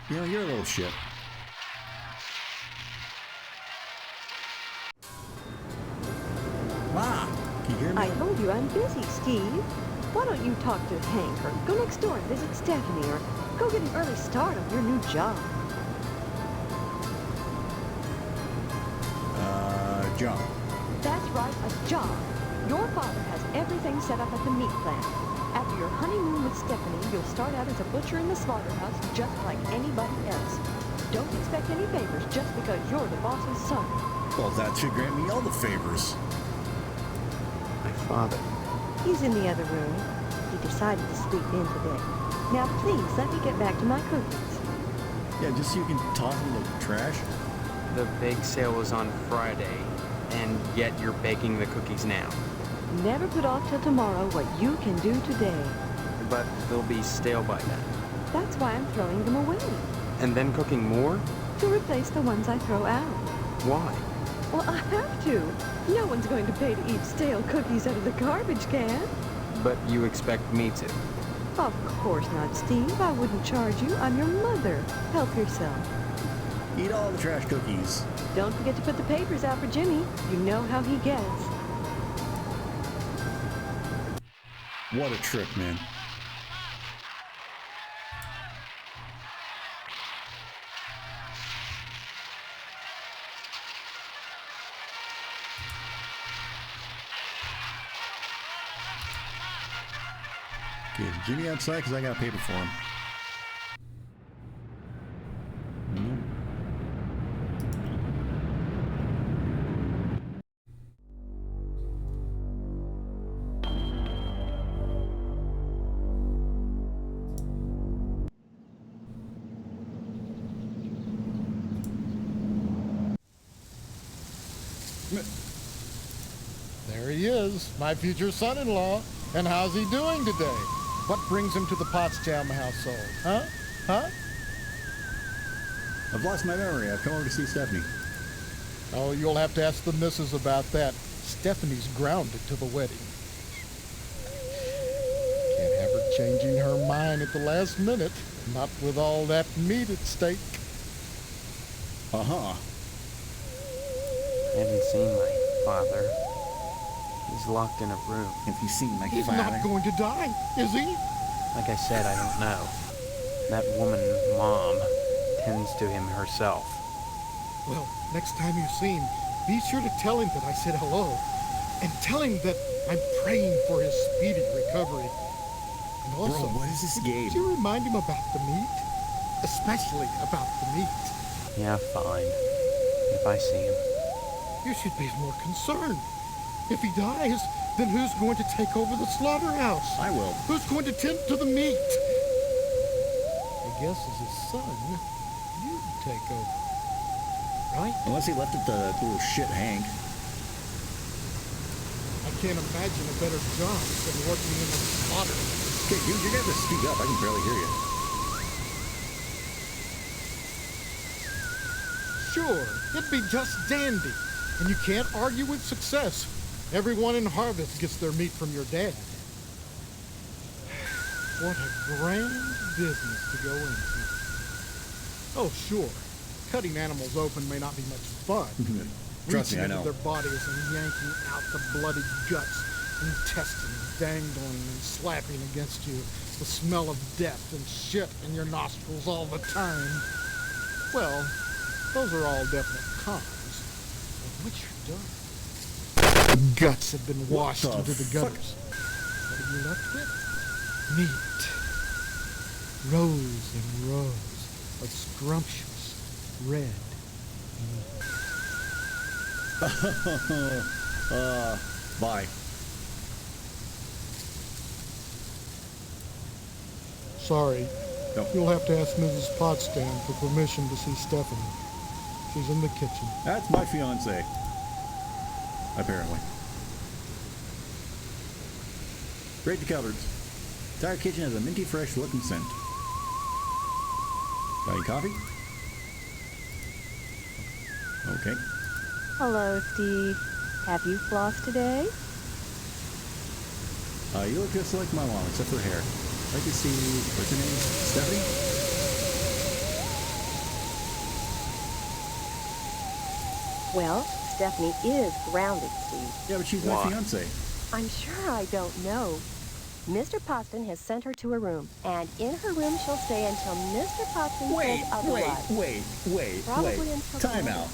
You know, you're a little shit. Ma! Can you hear me? I told you I'm busy, Steve. Why don't you talk to Hank or go next door and visit Stephanie or go get an early start on your new job? Job. That's right, a job. Your father has everything set up at the meat plant. After your honeymoon with Stephanie, you'll start out as a butcher in the slaughterhouse just like anybody else. Don't expect any favors just because you're the boss's son. Well, that should grant me all the favors. My father. He's in the other room. He decided to sleep in today. Now please, let me get back to my cookies. Yeah, just so you can toss them in the trash. The bake sale was on Friday, and yet you're baking the cookies now. Never put off till tomorrow what you can do today. But they'll be stale by then. That's why I'm throwing them away. And then cooking more? To replace the ones I throw out. Why? Well, I have to. No one's going to pay to eat stale cookies out of the garbage can. But you expect me to. Of course not, Steve. I wouldn't charge you. I'm your mother. Help yourself. Eat all the trash cookies. Don't forget to put the papers out for Jimmy. You know how he gets. What a trick, man. Okay, is Jimmy outside? Because I got paper for him. There he is, my future son-in-law. And how's he doing today? What brings him to the Potsdam household? Huh? Huh? I've lost my memory. I've come over to see Stephanie. Oh, you'll have to ask the missus about that. Stephanie's grounded to the wedding. Can't have her changing her mind at the last minute. Not with all that meat at stake. Uh-huh. I haven't seen my father. He's locked in a room. Have you seen my He's father? not going to die, is he? Like I said, I don't know. That woman, Mom, tends to him herself. Well, next time you see him, be sure to tell him that I said hello. And tell him that I'm praying for his speedy recovery. And also, Bro, what is this game? Could you remind him about the meat? Especially about the meat. Yeah, fine. If I see him. You should be more concerned. If he dies, then who's going to take over the slaughterhouse? I will. Who's going to tend to the meat? I guess as his son, you'd take over. Right? Unless he left it to little shit Hank. I can't imagine a better job than working in the slaughterhouse. Okay, dude, you're gonna have to speak up. I can barely hear you. Sure, it'd be just dandy. And you can't argue with success. Everyone in Harvest gets their meat from your dad. What a grand business to go into. Oh, sure. Cutting animals open may not be much fun. Trust me, I Reaching know. into their bodies and yanking out the bloody guts, intestines dangling and slapping against you, the smell of death and shit in your nostrils all the time. Well, those are all definite cons. But once you're done, the guts have been washed into the gutters. What are you left with? Meat. Rows and rows of scrumptious red meat. Bye. Sorry. No. You'll have to ask Mrs. Potsdam for permission to see Stephanie. She's in the kitchen. That's my fiance. Apparently. Rate the cupboards. Entire kitchen has a minty fresh looking scent. Got any coffee? Okay. Hello, Steve. Have you flossed today? You look just like my mom, except for hair. I can see, what's her name? Stephanie? Well, Stephanie is grounded, Steve. Yeah, but she's my fiance. I'm sure I don't know. Mr. Poston has sent her to her room, and in her room she'll stay until Mr. Poston says otherwise. Probably until Time out.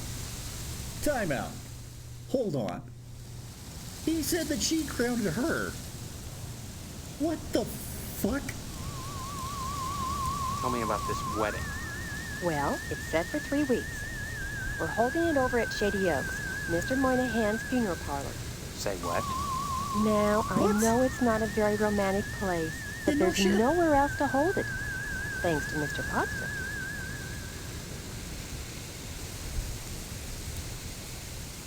Time out. Hold on. He said that she grounded her. What the fuck? Tell me about this wedding. Well, it's set for 3 weeks. We're holding it over at Shady Oaks, Mr. Moynihan's funeral parlor. Say what? Now, What? I know it's not a very romantic place, but Yeah, no there's shit. nowhere else to hold it, thanks to Mr. Poston.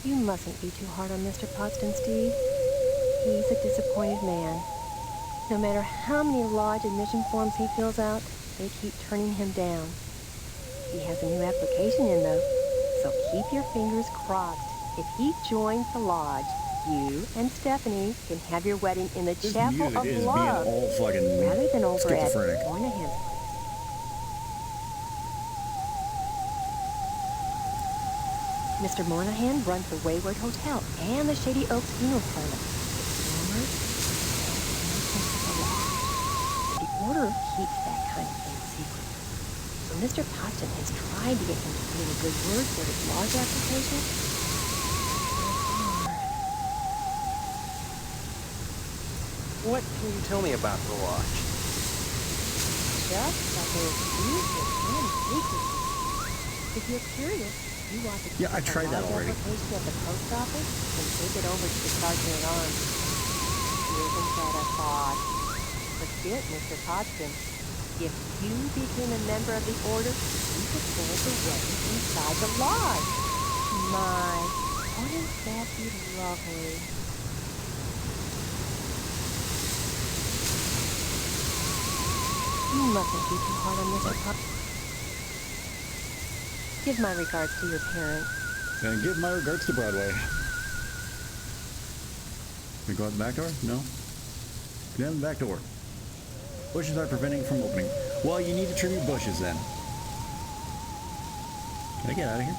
You mustn't be too hard on Mr. Poston, Steve. He's a disappointed man. No matter how many lodge admission forms he fills out, they keep turning him down. He has a new application in, though, so keep your fingers crossed. If he joins the lodge, you and Stephanie can have your wedding in the This Chapel music of is being Love, all fucking rather than over at schizophrenic. Moynihan's place. Mr. Moynihan runs the Wayward Hotel and the Shady Oaks Funeral Parlor. The order keeps that kind of thing secret. So Mr. Poston has tried to get him to put in a good word for his lodge application. What can you tell me about the lodge? Just that there's beautiful and secret. If you're curious, you want to Yeah, I tried that already. application at the post office and take it over to the sergeant at arms. Isn't that a thought? Forget Mr. Poston. If you became a member of the order, you could hold the wedding inside the lodge. My, wouldn't that be lovely? You mustn't be too hard on Mr. Poston. Give my regards to your parents. And give my regards to Broadway. We go out the back door? No? Go down the back door. Bushes are preventing from opening. Well, you need to trim your bushes then. Can I get out of here?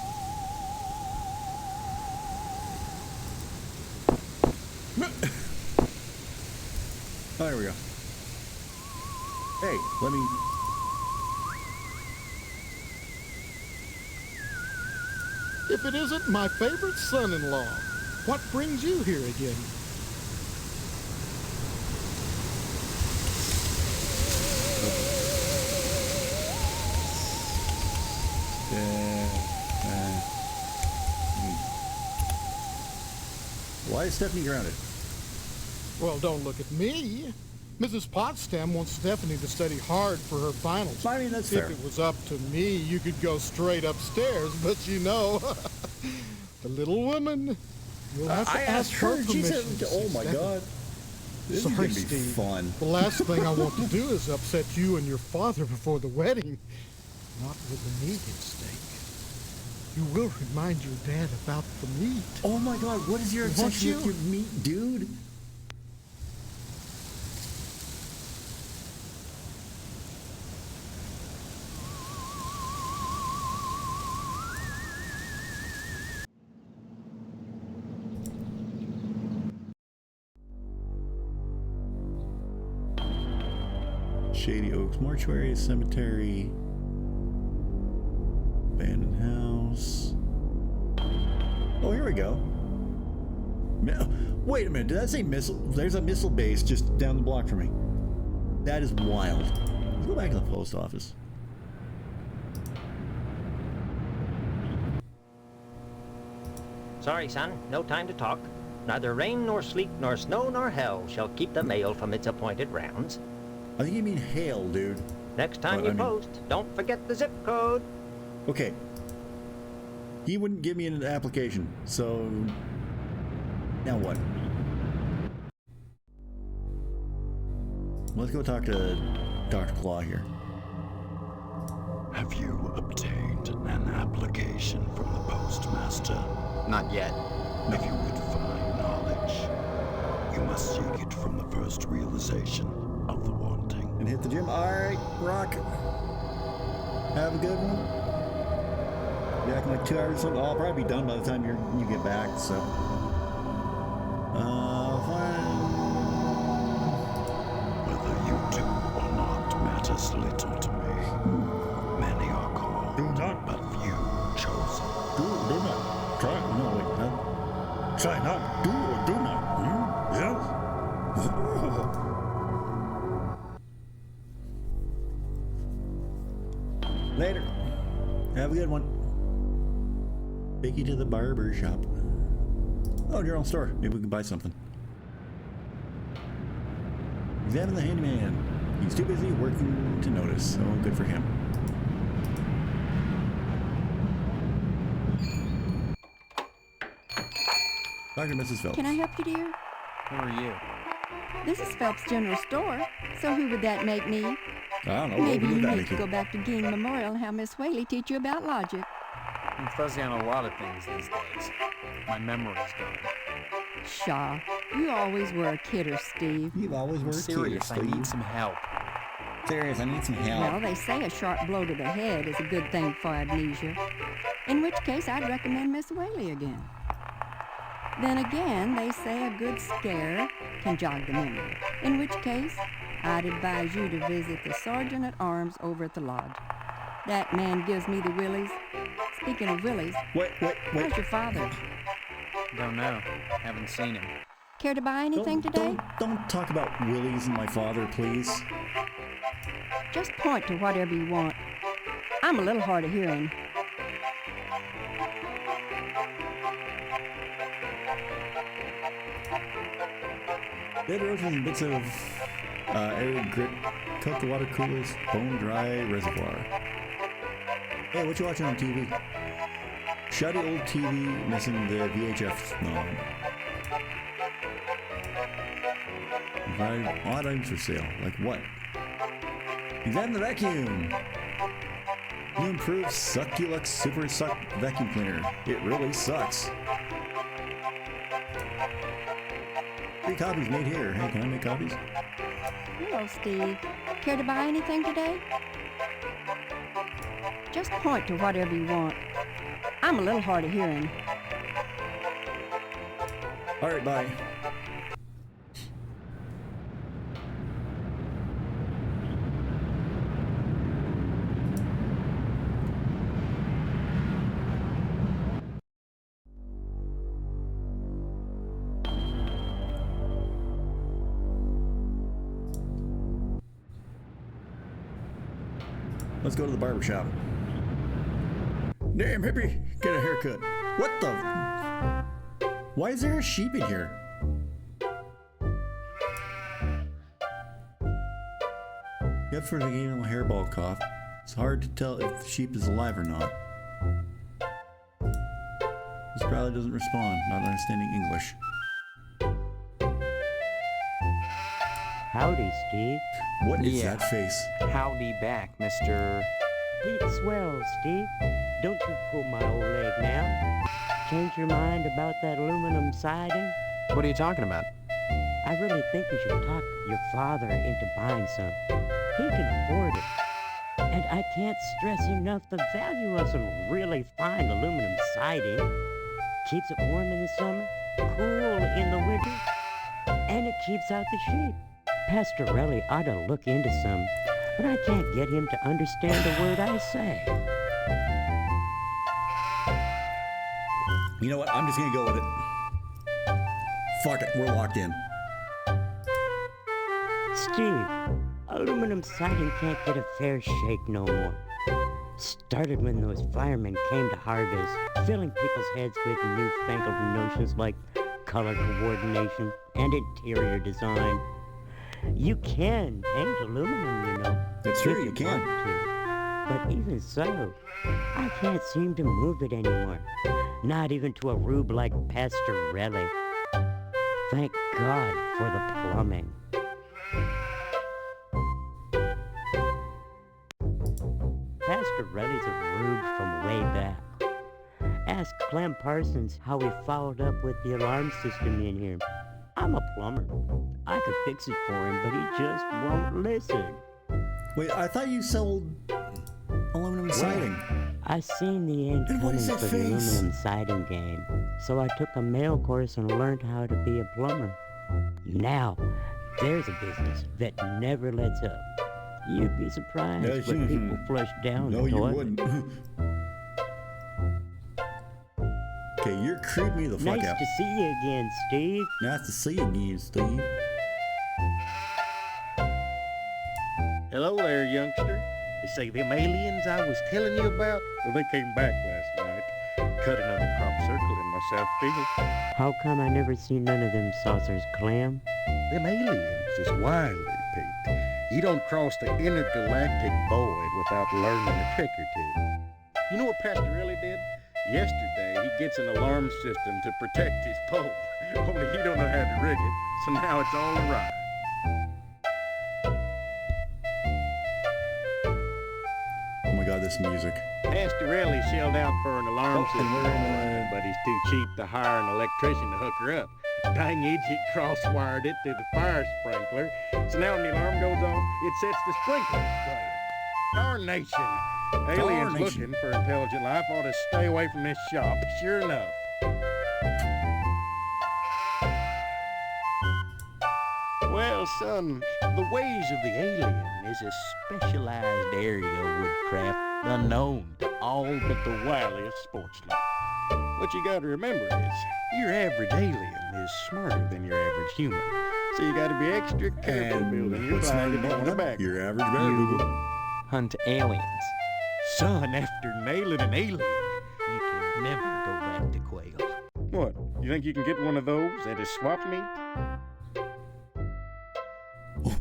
Oh, there we go. Hey, let me... If it isn't my favorite son-in-law, what brings you here again? Why is Stephanie grounded? Well, don't look at me. Mrs. Potsdam wants Stephanie to study hard for her finals. I mean, that's fair. If it was up to me, you could go straight upstairs, but you know, the little woman, you'll have to I ask asked her her. She permission. said, "Oh my God, this Sorry, is gonna be Steve. fun." The last thing I want to do is upset you and your father before the wedding. Not with the meat at stake. You will remind your dad about the meat. Oh my God, what is your Won't obsession with you? your meat, dude? Shady Oaks Mortuary, Cemetery, Abandoned House. Oh, here we go. Wait a minute, did that say missile? There's a missile base just down the block from me. That is wild. Let's go back to the post office. Sorry, son, no time to talk. Neither rain nor sleet nor snow nor hell shall keep the mail from its appointed rounds. I think you mean hail, dude. Next time But, you I mean- post, don't forget the zip code. Okay. He wouldn't give me an application, so now what? Let's go talk to Dr. Claw here. Have you obtained an application from the postmaster? Not yet. If you would find knowledge, you must seek it from the first realization of the wanting. And hit the gym. All right, Rock. Have a good one. Be back in like 2 hours or something. I'll probably be done by the time you get back, so. Fine. Whether you do or not matters little to me. Many are called, but few chosen. Do not. Try. No, wait. No. Try not. Do or do not. Yes. Later. Have a good one. Take you to the barber shop. Oh, general store. Maybe we can buy something. Examine the handyman. He's too busy working to notice. Oh, good for him. Dr. Mrs. Phelps. Can I help you, dear? Who are you? This is Phelps General Store. So who would that make me? I don't know. Maybe what you would that need make to you? go back to Ging Memorial and have Miss Whaley teach you about logic. I'm fuzzy on a lot of things these days. My memory's gone. Shaw, you always were a kidder, Steve. You've always I'm worked serious, here, I Steve. need some help. Serious, I need some help. Well, they say a sharp blow to the head is a good thing for amnesia. In which case, I'd recommend Miss Whaley again. Then again, they say a good scare can jog the memory. In which case, I'd advise you to visit the Sergeant at Arms over at the lodge. That man gives me the willies. Speaking of willies, Wait. how's your father? Don't know. Haven't seen him. Care to buy anything today? Don't talk about Willies and my father, please. Just point to whatever you want. I'm a little hard of hearing. Dead roaches and bits of arid grit, coat the water coolers, bone dry reservoir. Hey, what you watching on TV? Shoddy old TV missing the VHF knob. Provide odd items for sale. Like what? Examine the vacuum. New improved Succulux Super Suck Vacuum Cleaner. It really sucks. 3 copies made here. Hey, can I make copies? Hello, Steve. Care to buy anything today? Just point to whatever you want. I'm a little hard of hearing. All right, bye. Let's go to the barber shop. Damn, hippie, get a haircut. What the? Why is there a sheep in here? Yep, for the occasional hairball cough. It's hard to tell if the sheep is alive or not. This probably doesn't respond, not understanding English. Howdy, Steve. What is Yeah. that face? Howdy back, Mr. It's swell, Steve. Don't you pull my old leg now. Change your mind about that aluminum siding? What are you talking about? I really think you should talk your father into buying some. He can afford it. And I can't stress enough the value of some really fine aluminum siding. Keeps it warm in the summer, cool in the winter, and it keeps out the sheep. Pastorelli ought to look into some, but I can't get him to understand a word I say. You know what? I'm just gonna go with it. Fuck it, we're locked in. Steve, aluminum siding can't get a fair shake no more. Started when those firemen came to harvest, filling people's heads with newfangled notions like color coordination and interior design. You can paint aluminum, you know. It's true, if you can. want to. But even so, I can't seem to move it anymore. Not even to a rube like Pastorelli. Thank God for the plumbing. Pastorelli's a rube from way back. Ask Clem Parsons how he followed up with the alarm system in here. I'm a plumber. I could fix it for him, but he just won't listen. Wait, I thought you sold aluminum siding. I seen the end Then what coming is for that the face? aluminum siding game, so I took a mail course and learned how to be a plumber. Now, there's a business that never lets up. You'd be surprised what people flush down No, the you toilet. wouldn't. Okay, you're creeping me the fuck Nice out. to see you again, Steve. Nice to see you again, Steve. Hello there, youngster. You say them aliens I was telling you about? Well, they came back last night. Cut another crop circle in my south field. How come I never seen none of them saucers, Clem? Them aliens is wily, Pete. You don't cross the intergalactic void without learning a trick or two. You know what Pastorelli did? Yesterday, he gets an alarm system to protect his pole. Only he don't know how to rig it, so now it's all awry. Oh my god, this music. Pastorelli shelled out for an alarm system, but he's too cheap to hire an electrician to hook her up. Dang idiot cross-wired it to the fire sprinkler, so now when the alarm goes off, it sets the sprinkler spraying. Darnation! Aliens looking for intelligent life ought to stay away from this shop, sure enough. Well, son, the ways of the alien is a specialized area of woodcraft unknown to all but the wiliest sportsmen. What you gotta remember is, your average alien is smarter than your average human. So you gotta be extra careful building your flag if you want to back. Your average bear Google. Hunt aliens. Son, after nailing an alien, you can never go back to quail. What? You think you can get one of those at a swap meet?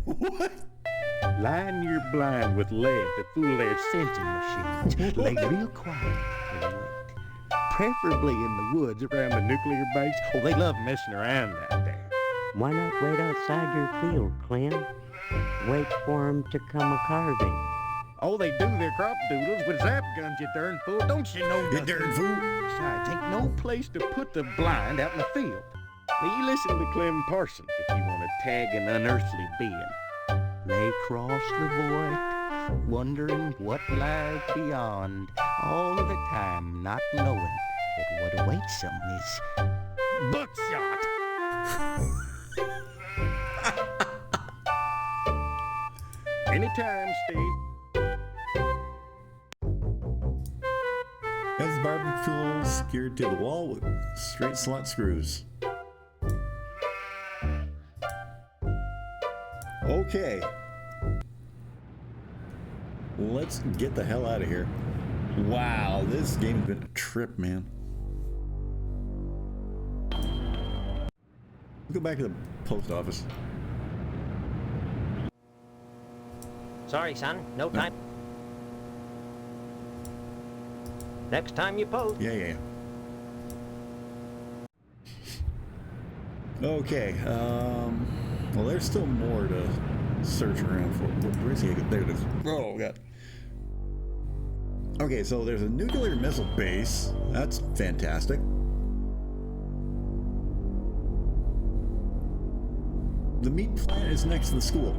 What? Line your blind with lead to fool their sensing machines. Lay real quiet and wait. Preferably in the woods around the nuclear base. Oh, they love messing around out there. Why not wait outside your field, Clem? Wait for 'em to come a-carving. Oh, they do their crop doodles with zap guns, you darn fool. Don't you know You nothing? darn fool. Besides, ain't no place to put the blind out in the field. Now, you listen to Clem Parsons if you want to tag an unearthly being. They cross the void, wondering what lies beyond, all the time not knowing that what awaits them is buckshot. Anytime, Steve. That's barbecue fuel secured to the wall with straight slot screws. Okay. Let's get the hell out of here. Wow, this game's been a trip, man. Go back to the post office. Sorry, son. No time. Next time you post. Yeah. Okay, well, there's still more to search around for. Where is he? There it is. Oh, God. Okay, so there's a nuclear missile base. That's fantastic. The meat plant is next to the school.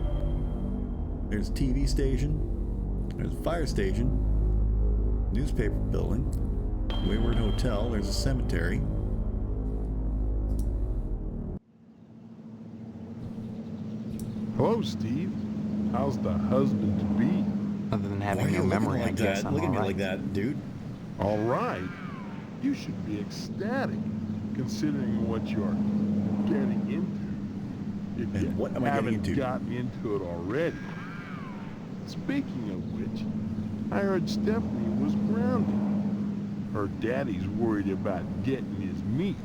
There's a TV station. There's a fire station. Newspaper building. Wayward Hotel. There's a cemetery. Hello, Steve. How's the husband-to-be? Other than having Why are no you looking memory, I like guess that? I'm Look at me all like right. that, dude. All right. You should be ecstatic, considering what you're getting into. If And you what am I getting haven't into? gotten into it already. Speaking of which, I heard Stephanie was grounded. Her daddy's worried about getting his meat.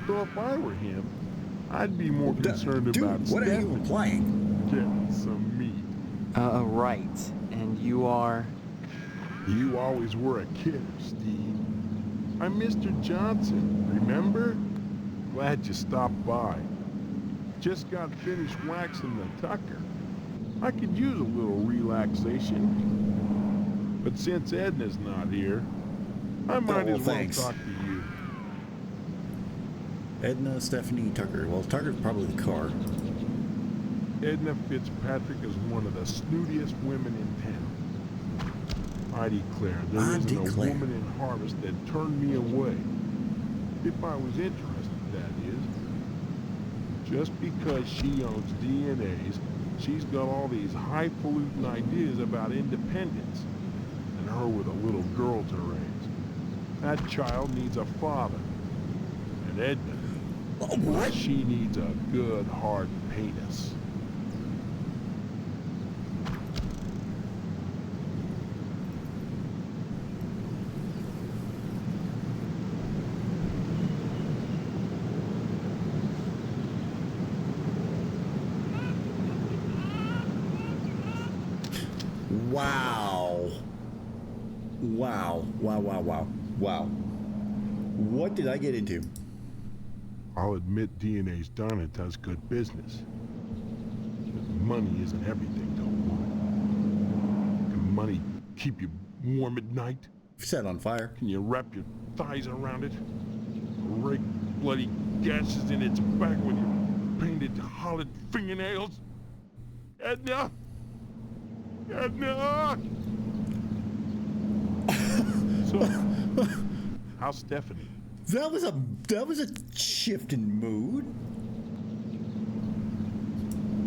So if I were him, I'd be more concerned Dude, about what are you Stephanie implying? getting some meat. Right. And you are... You always were a kidder, Steve. I'm Mr. Johnson, remember? Glad you stopped by. Just got finished waxing the tucker. I could use a little relaxation. But since Edna's not here, I might as well thanks. talk to you. Edna Stephanie Tucker. Well, Tucker's probably the car. Edna Fitzpatrick is one of the snootiest women in town. I declare, there isn't a woman in Harvest that turned me away. If I was interested, that is. Just because she owns DNAs, she's got all these highfalutin ideas about independence, and her with a little girl to raise. That child needs a father. And Edna, she needs a good, hard penis. Wow. Wow. Wow, wow, wow. Wow. What did I get into? I'll admit DNA's done it does good business. But money isn't everything to a woman. Can money keep you warm at night? Set on fire. Can you wrap your thighs around it? Rake bloody gashes in its back with your painted hollowed fingernails? Edna! Edna! So, how's Stephanie? That was a shift in mood.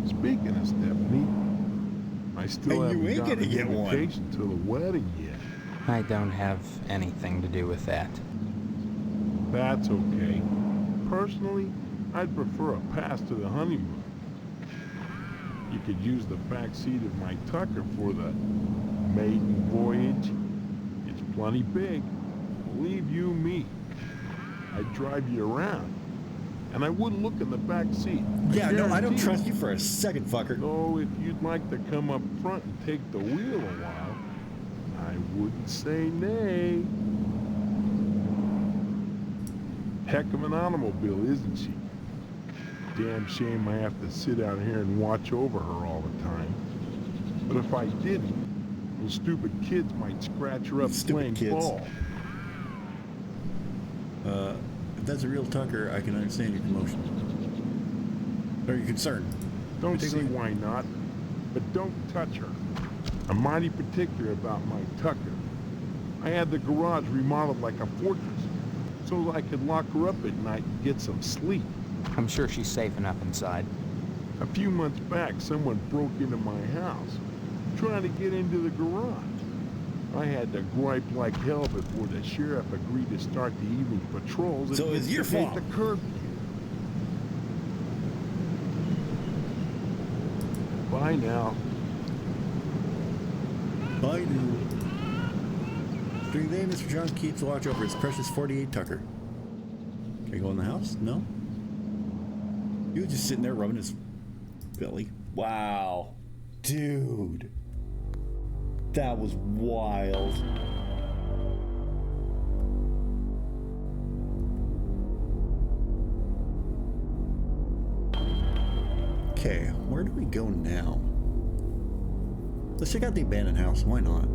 Speaking of Stephanie, I still And you haven't ain't gotten gonna an get one. invitation to the wedding yet. I don't have anything to do with that. That's okay. Personally, I'd prefer a pass to the honeymoon. You could use the back seat of my Tucker for the maiden voyage. It's plenty big. Believe you me. I'd drive you around. And I wouldn't look in the back seat. Yeah, no, I don't trust you for a second, fucker. So if you'd like to come up front and take the wheel a while, I wouldn't say nay. Heck of an automobile, isn't she? Damn shame I have to sit out here and watch over her all the time. But if I didn't, those stupid kids might scratch her up playing ball. If that's a real Tucker, I can understand your commotion. Or your concern. Don't see why not, but don't touch her. I'm mighty particular about my Tucker. I had the garage remodeled like a fortress, so I could lock her up at night and get some sleep. I'm sure she's safe enough inside. A few months back, someone broke into my house, trying to get into the garage. I had to gripe like hell before the sheriff agreed to start the evening patrols. So it's your fault. The curfew. Bye now. Bye now. During the day, Mr. John keeps watch over his precious 48 Tucker. Can I go in the house? No? He was just sitting there rubbing his belly. Wow. Dude. That was wild. Okay, where do we go now? Let's check out the abandoned house. Why not?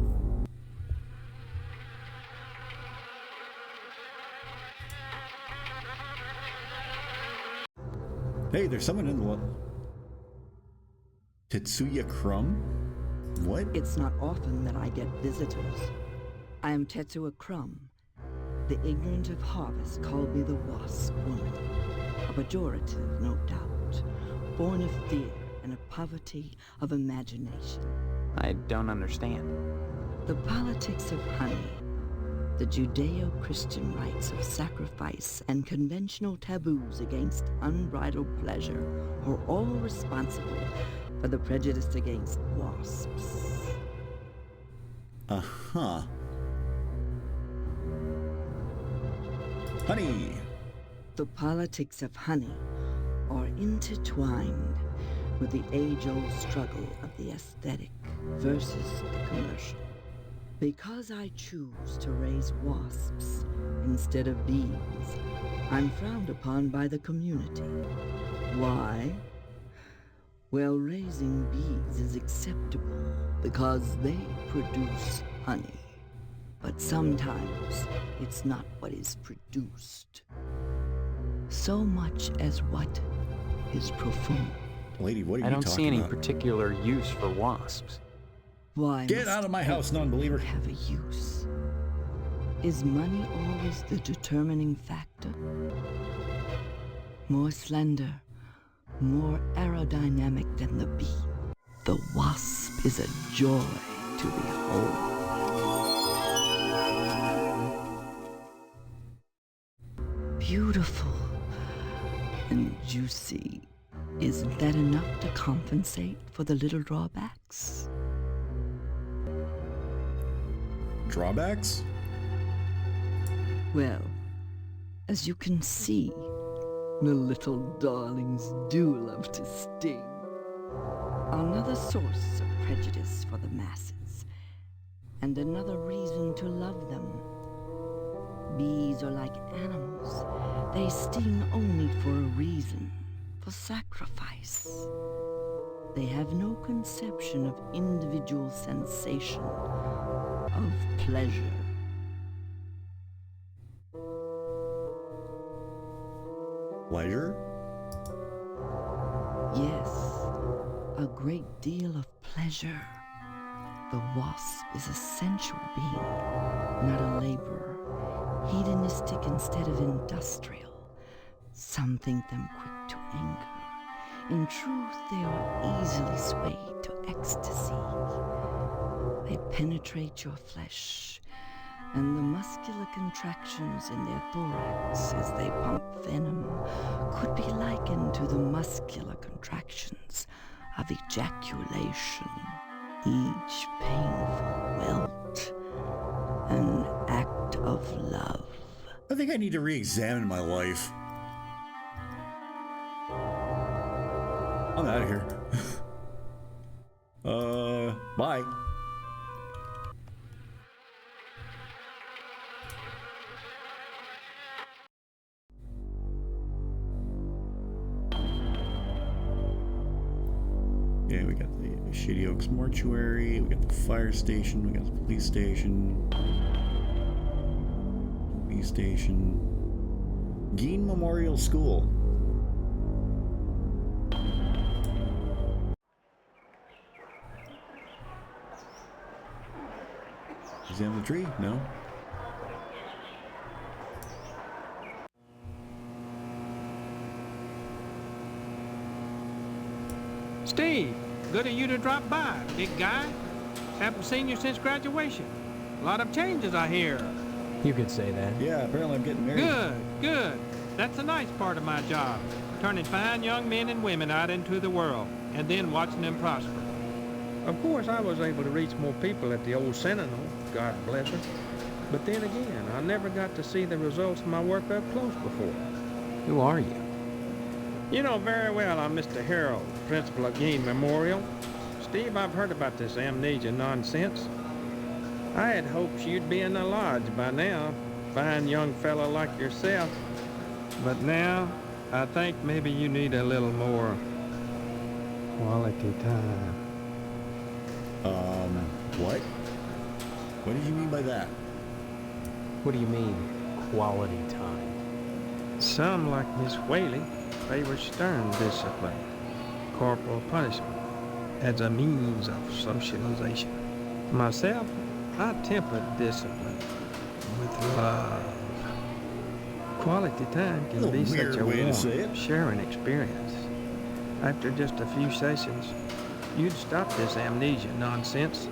Hey, there's someone in the... Tetsuya Crumb? What? It's not often that I get visitors. I am Tetsuya Crumb. The ignorant of harvest call me the Wasp Woman. A pejorative, no doubt, born of fear and a poverty of imagination. I don't understand. The politics of honey, the Judeo-Christian rites of sacrifice and conventional taboos against unbridled pleasure are all responsible for the prejudice against wasps. Uh-huh. Honey! The politics of honey are intertwined with the age-old struggle of the aesthetic versus the commercial. Because I choose to raise wasps instead of bees, I'm frowned upon by the community. Why? Well, raising bees is acceptable because they produce honey. But sometimes it's not what is produced, so much as what is profound. Lady, what are I you don't talking see any about? particular use for wasps. Why Get out of my house, non-believer. have a use? Is money always the determining factor? More slender, more aerodynamic than the bee, the wasp is a joy to behold. Beautiful and juicy. Isn't that enough to compensate for the little drawbacks? Drawbacks? Well, as you can see, the little darlings do love to sting. Another source of prejudice for the masses, and another reason to love them. Bees are like animals. They sting only for a reason, for sacrifice. They have no conception of individual sensation, of pleasure. Pleasure? Yes, a great deal of pleasure. The wasp is a sensual being, not a laborer, hedonistic instead of industrial. Some think them quick to anger. In truth, they are easily swayed to ecstasy. They penetrate your flesh, and the muscular contractions in their thorax as they pump venom could be likened to the muscular contractions of ejaculation, each painful welt, an act of love. I think I need to re-examine my life. I'm out of here. Bye. Yeah, we got the Shady Oaks Mortuary, we got the fire station, we got the police station, B station, Gein Memorial School. Examine the tree? No. Steve, good of you to drop by, big guy. Haven't seen you since graduation. A lot of changes, I hear. You could say that. Yeah, apparently I'm getting married. Good, good. That's a nice part of my job. Turning fine young men and women out into the world, and then watching them prosper. Of course, I was able to reach more people at the old Sentinel, God bless her. But then again, I never got to see the results of my work up close before. Who are you? You know very well I'm Mr. Harold, principal of Gein Memorial. Steve, I've heard about this amnesia nonsense. I had hoped you'd be in the lodge by now, fine young fellow like yourself. But now, I think maybe you need a little more quality time. What? What did you mean by that? What do you mean, quality time? Some, like Miss Whaley, favor stern discipline, corporal punishment, as a means of socialization. Myself, I temper discipline with love. Quality time can be such a warm, sharing experience. After just a few sessions, you'd stop this amnesia nonsense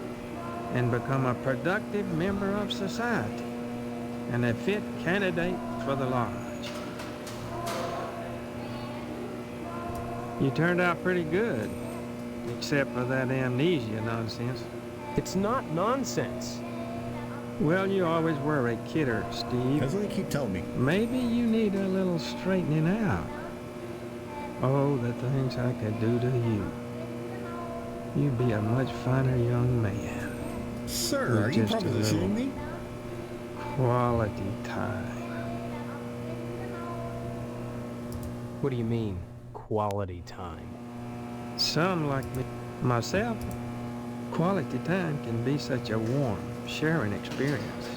and become a productive member of society and a fit candidate for the lodge. You turned out pretty good, except for that amnesia nonsense. It's not nonsense. Well, you always were a kidder, Steve. That's what they keep telling me. Maybe you need a little straightening out. Oh, the things I could do to you. You'd be a much finer young man. Sir, are you propositioning me? Quality time. What do you mean, quality time? Some like me, myself, quality time can be such a warm, sharing experience.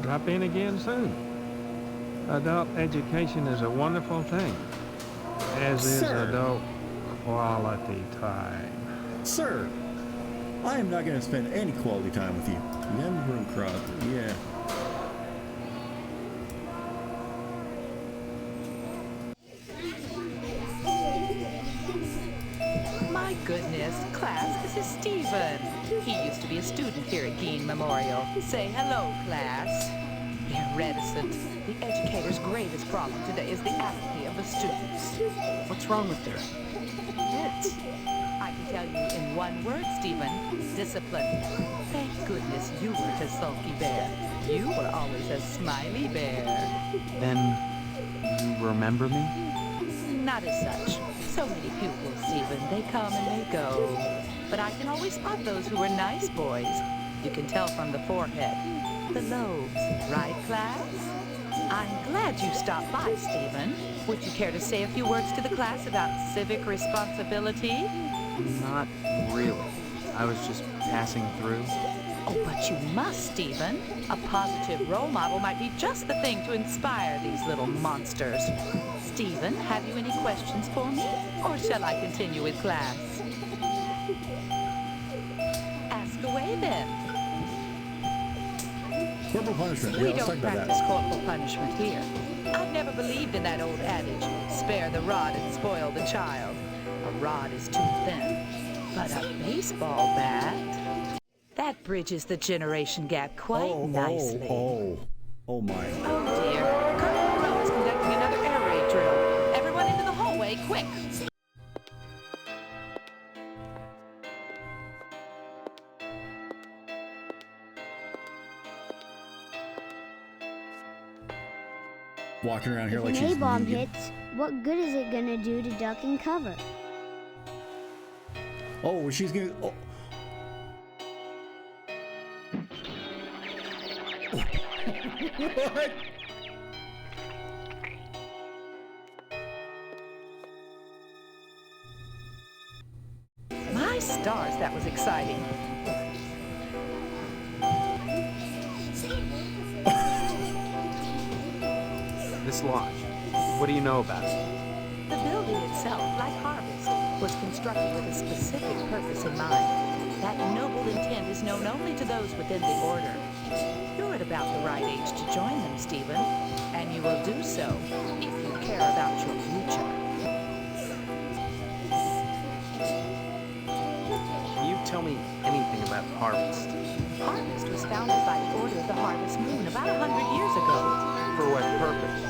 Drop in again soon. Adult education is a wonderful thing, as is Sir. adult quality time. Sir, I am not going to spend any quality time with you. Them room crowd, yeah. My goodness, class, this is Stephen. He used to be a student here at Gein Memorial. Say hello, class. They're reticent. The educator's greatest problem today is the apathy of the students. What's wrong with her? It. I can tell you in one word, Stephen. Discipline. Thank goodness you weren't a sulky bear. You were always a smiley bear. Then, you remember me? Not as such. So many pupils, Stephen. They come and they go. But I can always spot those who were nice boys. You can tell from the forehead. The lobes, right, class? I'm glad you stopped by, Stephen. Would you care to say a few words to the class about civic responsibility? Not really. I was just passing through. Oh, but you must, Stephen. A positive role model might be just the thing to inspire these little monsters. Stephen, have you any questions for me? Or shall I continue with class? Ask away, then. Corporal punishment. Yeah, We let's talk don't about practice that. corporal punishment here. I've never believed in that old adage, spare the rod and spoil the child. A rod is too thin, but a baseball bat, that bridges the generation gap quite nicely. Oh my. Oh dear, Colonel Monroe is conducting another air raid drill. Everyone into the hallway, quick! Walking around here If like an she's A-bomb vegan. hits, what good is it gonna do to duck and cover? Oh, she's gonna. Oh. What? My stars, that was exciting. This lodge. What do you know about it? The building itself, like Harvest, was constructed with a specific purpose in mind. That noble intent is known only to those within the Order. You're at about the right age to join them, Stephen, and you will do so if you care about your future. Can you tell me anything about Harvest? Harvest was founded by the Order of the Harvest Moon about 100 years ago. For what purpose?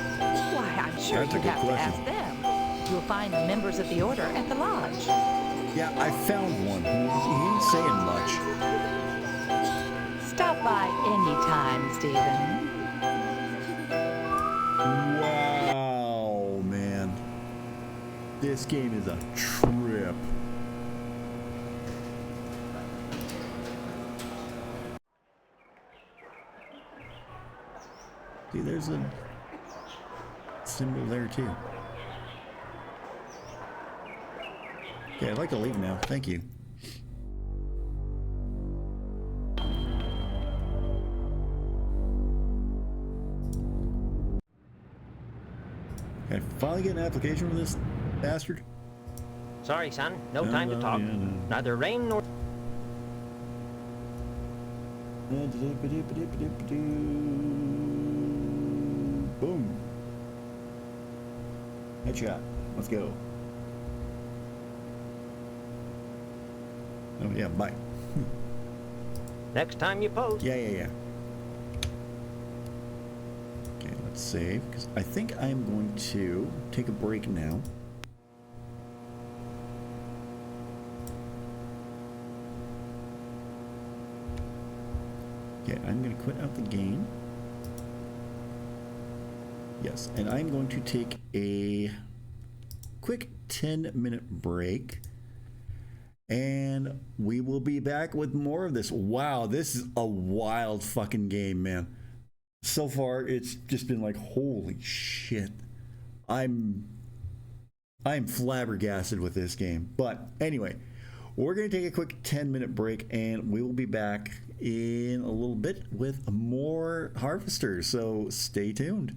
Why, I'm sure That's a you'd good have to question. ask them. You'll find the members of the Order at the lodge. Yeah, I found one. He ain't saying much. Stop by anytime, Stephen. Wow, man. This game is a trip. See, there's a symbol there too. Okay, I'd like to leave now. Thank you. Can I finally get an application for this bastard? Sorry, son. No time to talk. Neither rain nor... Boom. Headshot. Let's go. Oh, yeah, bye. Next time you post. Yeah. Okay, let's save, because I think I'm going to take a break now. Okay, I'm going to quit out the game. Yes, and I'm going to take a quick 10-minute break. And we will be back with more of this. Wow, this is a wild fucking game, man. So far, it's just been like, holy shit. I'm flabbergasted with this game. But anyway, we're going to take a quick 10-minute break, and we will be back in a little bit with more Harvesters, so stay tuned.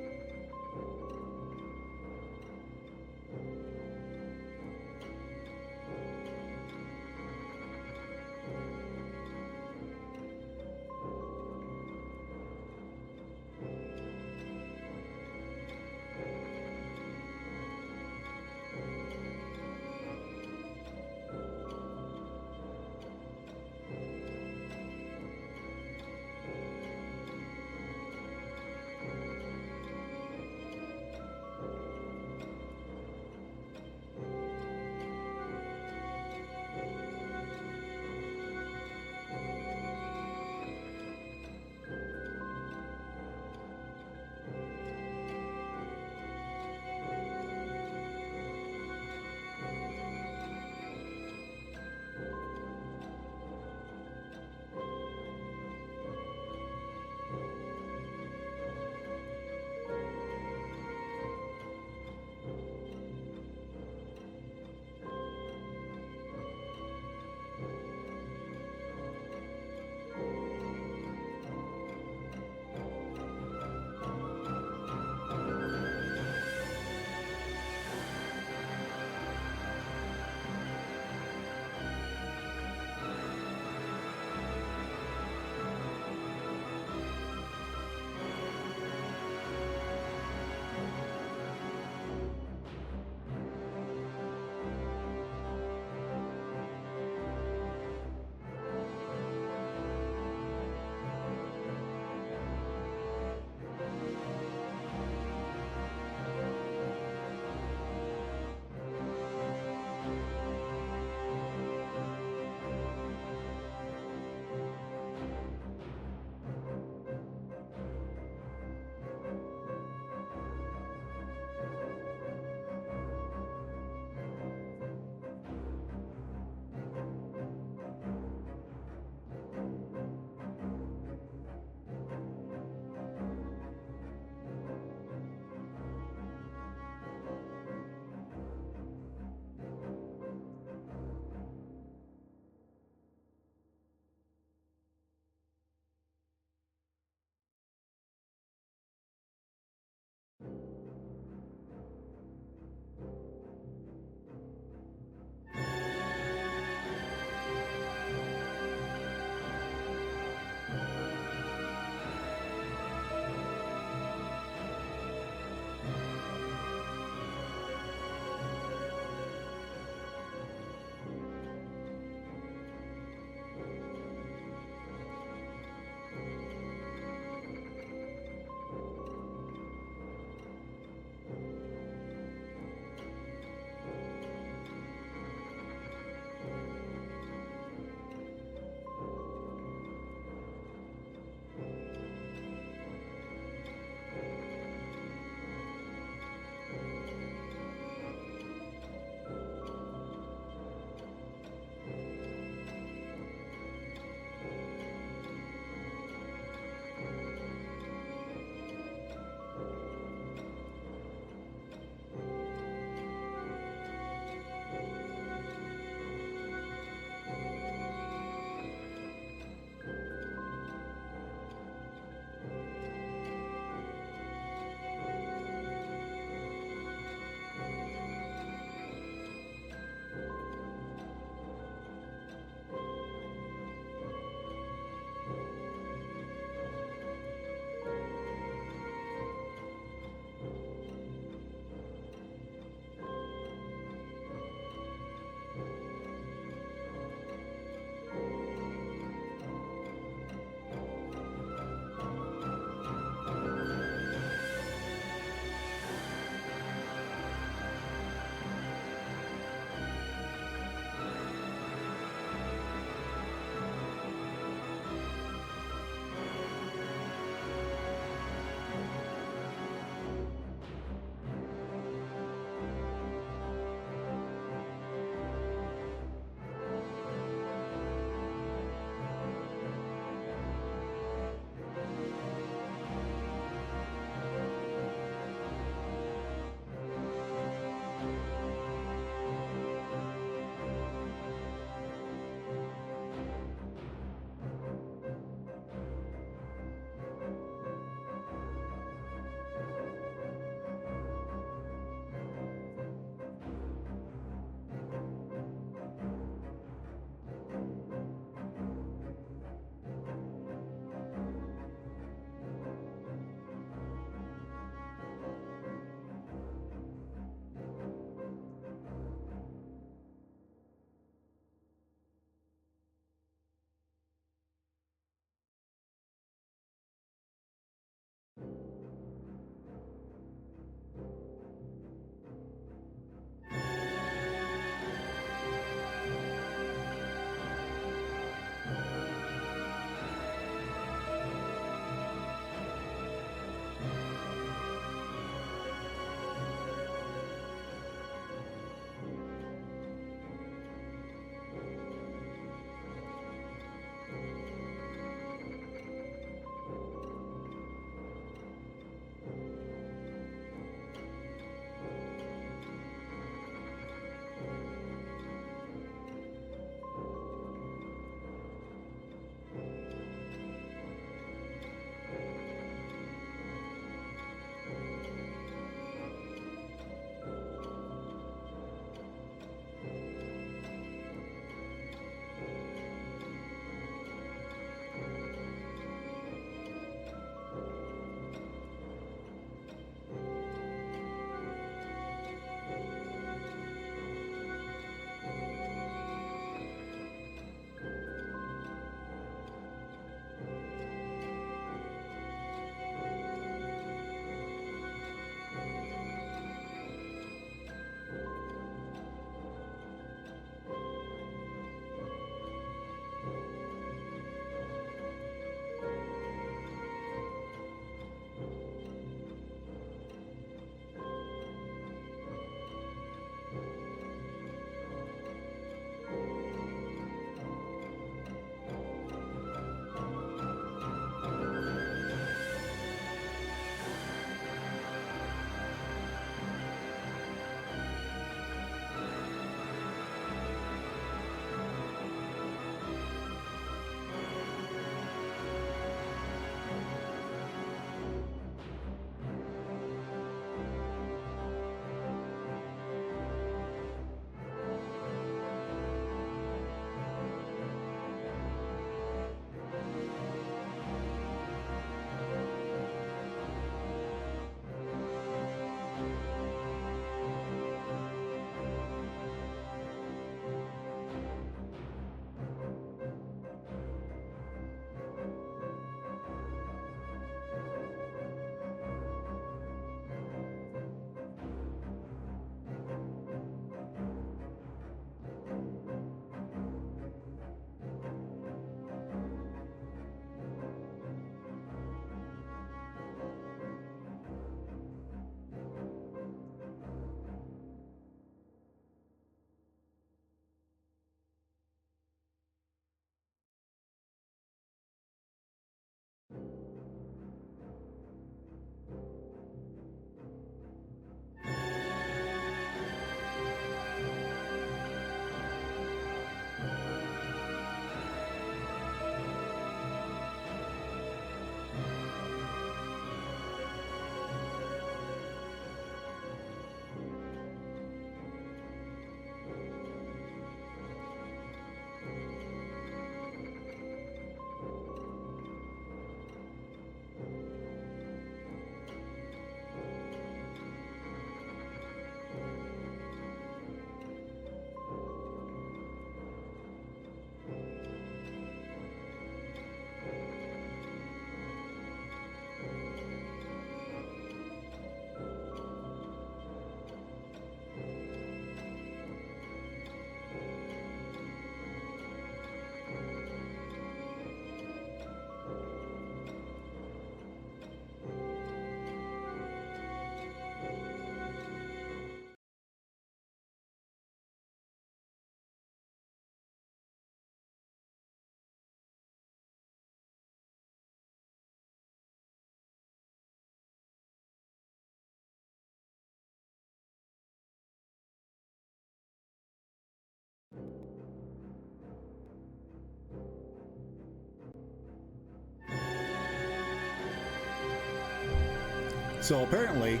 So apparently,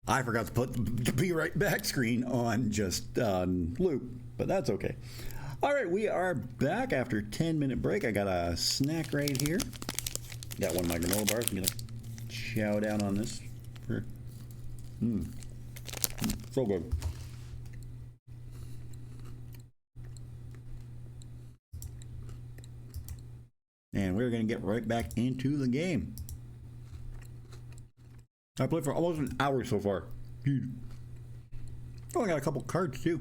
I forgot to put the Be Right Back screen on just loop, but that's okay. All right, we are back after a 10-minute break. I got a snack right here. Got one of my granola bars. I'm gonna chow down on this. So good. And we're gonna get right back into the game. I played for almost an hour so far. Oh, I got a couple cards too.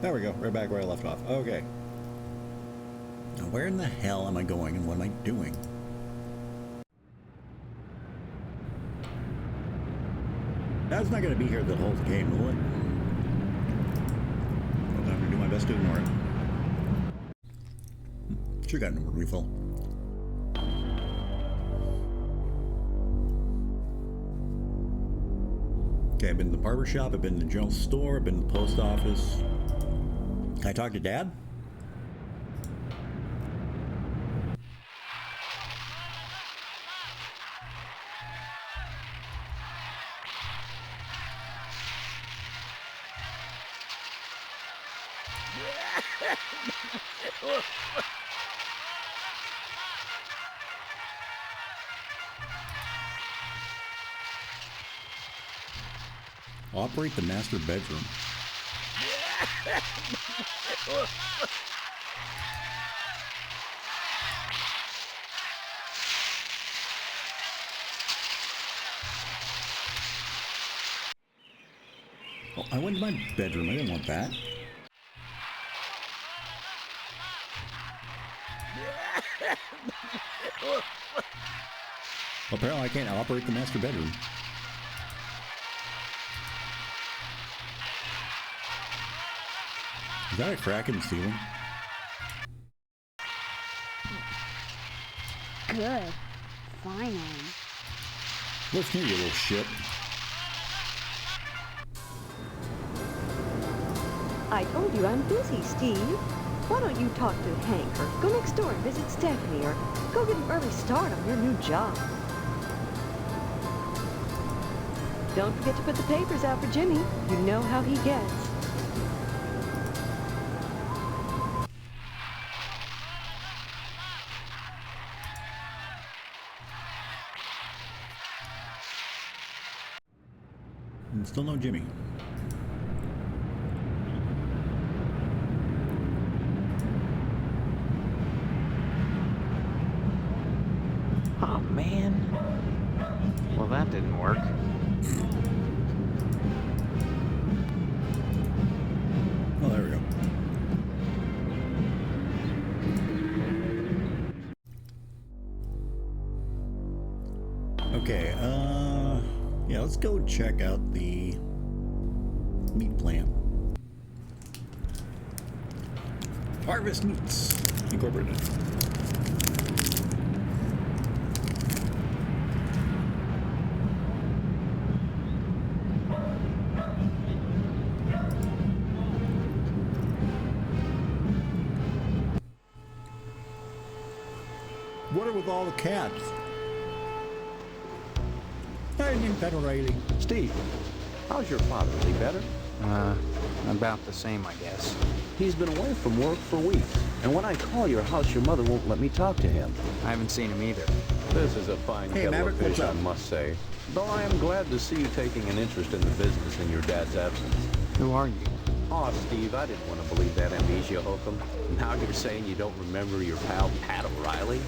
There we go, right back where I left off. Okay. Now where in the hell am I going and what am I doing? That's not going to be here the whole game, will it? Well, I'm going to do my best to ignore it. Sure got no more refill. Okay, I've been to the barber shop, I've been to the general store, I've been to the post office. Can I talk to Dad? Operate the master bedroom. Oh, I went to my bedroom. I didn't want that. Apparently I can't operate the master bedroom. Is that a crack in the ceiling? Good. Finally. Listen here, you little shit. I told you I'm busy, Steve. Why don't you talk to Hank or go next door and visit Stephanie or go get an early start on your new job? Don't forget to put the papers out for Jimmy. You know how he gets. And still no Jimmy. Oh, man. Well, that didn't work. Oh, there we go. Okay, yeah, let's go check out the meat plant. Harvest Meats Incorporated. What are with all the cats? I didn't pet O'Reilly. Steve, how's your father? Is he better? About the same, I guess. He's been away from work for weeks, and when I call your house, your mother won't let me talk to him. I haven't seen him either. This is a fine kettle Maverick, of fish, what's I up? must say. Though I am glad to see you taking an interest in the business in your dad's absence. Who are you? Aw, Steve, I didn't want to believe that amnesia hokum. Now you're saying you don't remember your pal Pat O'Reilly?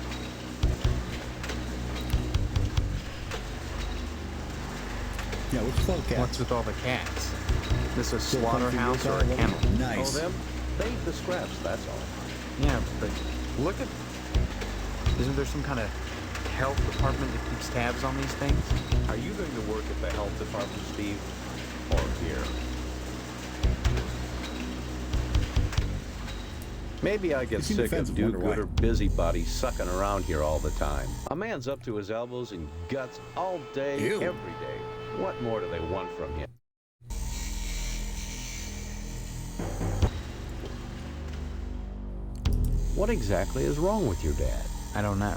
Yeah, what's with all the cats? What's with all the cats? This a slaughterhouse or a kennel? Nice. Oh, them? They eat the scraps, that's all. Yeah, but look at... Isn't there some kind of health department that keeps tabs on these things? Are you going to work at the health department, Steve? Or here? Maybe I get sick of do-gooder busybodies sucking around here all the time. A man's up to his elbows in guts all day, every day. What more do they want from him? What exactly is wrong with your dad? I don't know.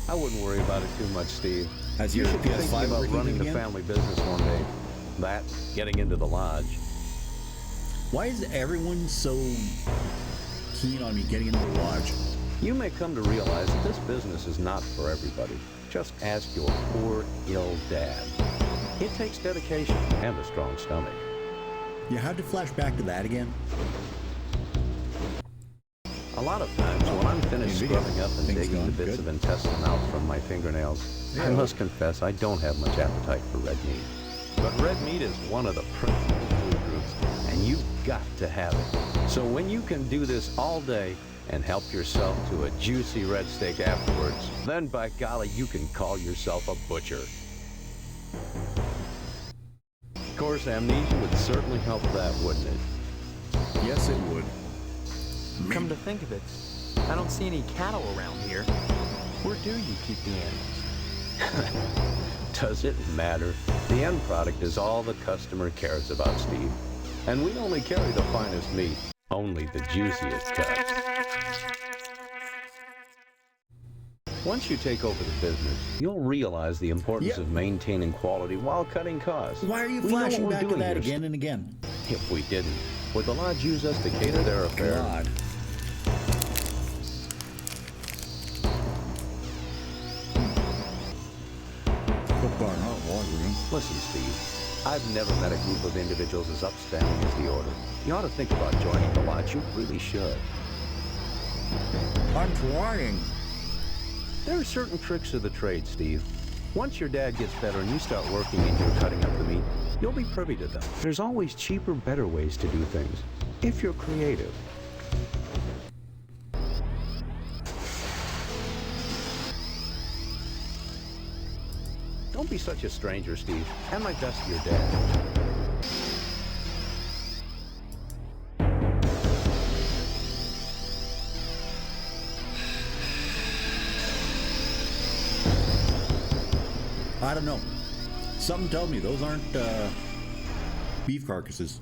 I wouldn't worry about it too much, Steve. Has You your should be thinking PS5 about working running the again? family business one day. That, getting into the lodge. Why is everyone so keen on me getting into the lodge? You may come to realize that this business is not for everybody. Just ask your poor, ill dad. It takes dedication and a strong stomach. You had to flash back to that again? A lot of times, when I'm finished scrubbing up and digging the bits of intestine out from my fingernails, I must confess I don't have much appetite for red meat. But red meat is one of the principal food groups, and you've got to have it. So when you can do this all day and help yourself to a juicy red steak afterwards, then by golly, you can call yourself a butcher. Of course, amnesia would certainly help that, wouldn't it? Yes, it would. Come to think of it, I don't see any cattle around here. Where do you keep the animals? Does it matter? The end product is all the customer cares about, Steve. And we only carry the finest meat, only the juiciest cuts. Once you take over the business, you'll realize the importance of maintaining quality while cutting costs. Why are you We know flashing what we're back to doing that here, again and again? If we didn't, would the lodge use us to cater their affair? God. Listen, Steve, I've never met a group of individuals as upstanding as the Order. You ought to think about joining the lodge. You really should. I'm trying. There are certain tricks of the trade, Steve. Once your dad gets better and you start working and you're cutting up the meat, you'll be privy to them. There's always cheaper, better ways to do things, if you're creative. Don't be such a stranger, Steve. And my best to your dad. I don't know. Something told me those aren't beef carcasses.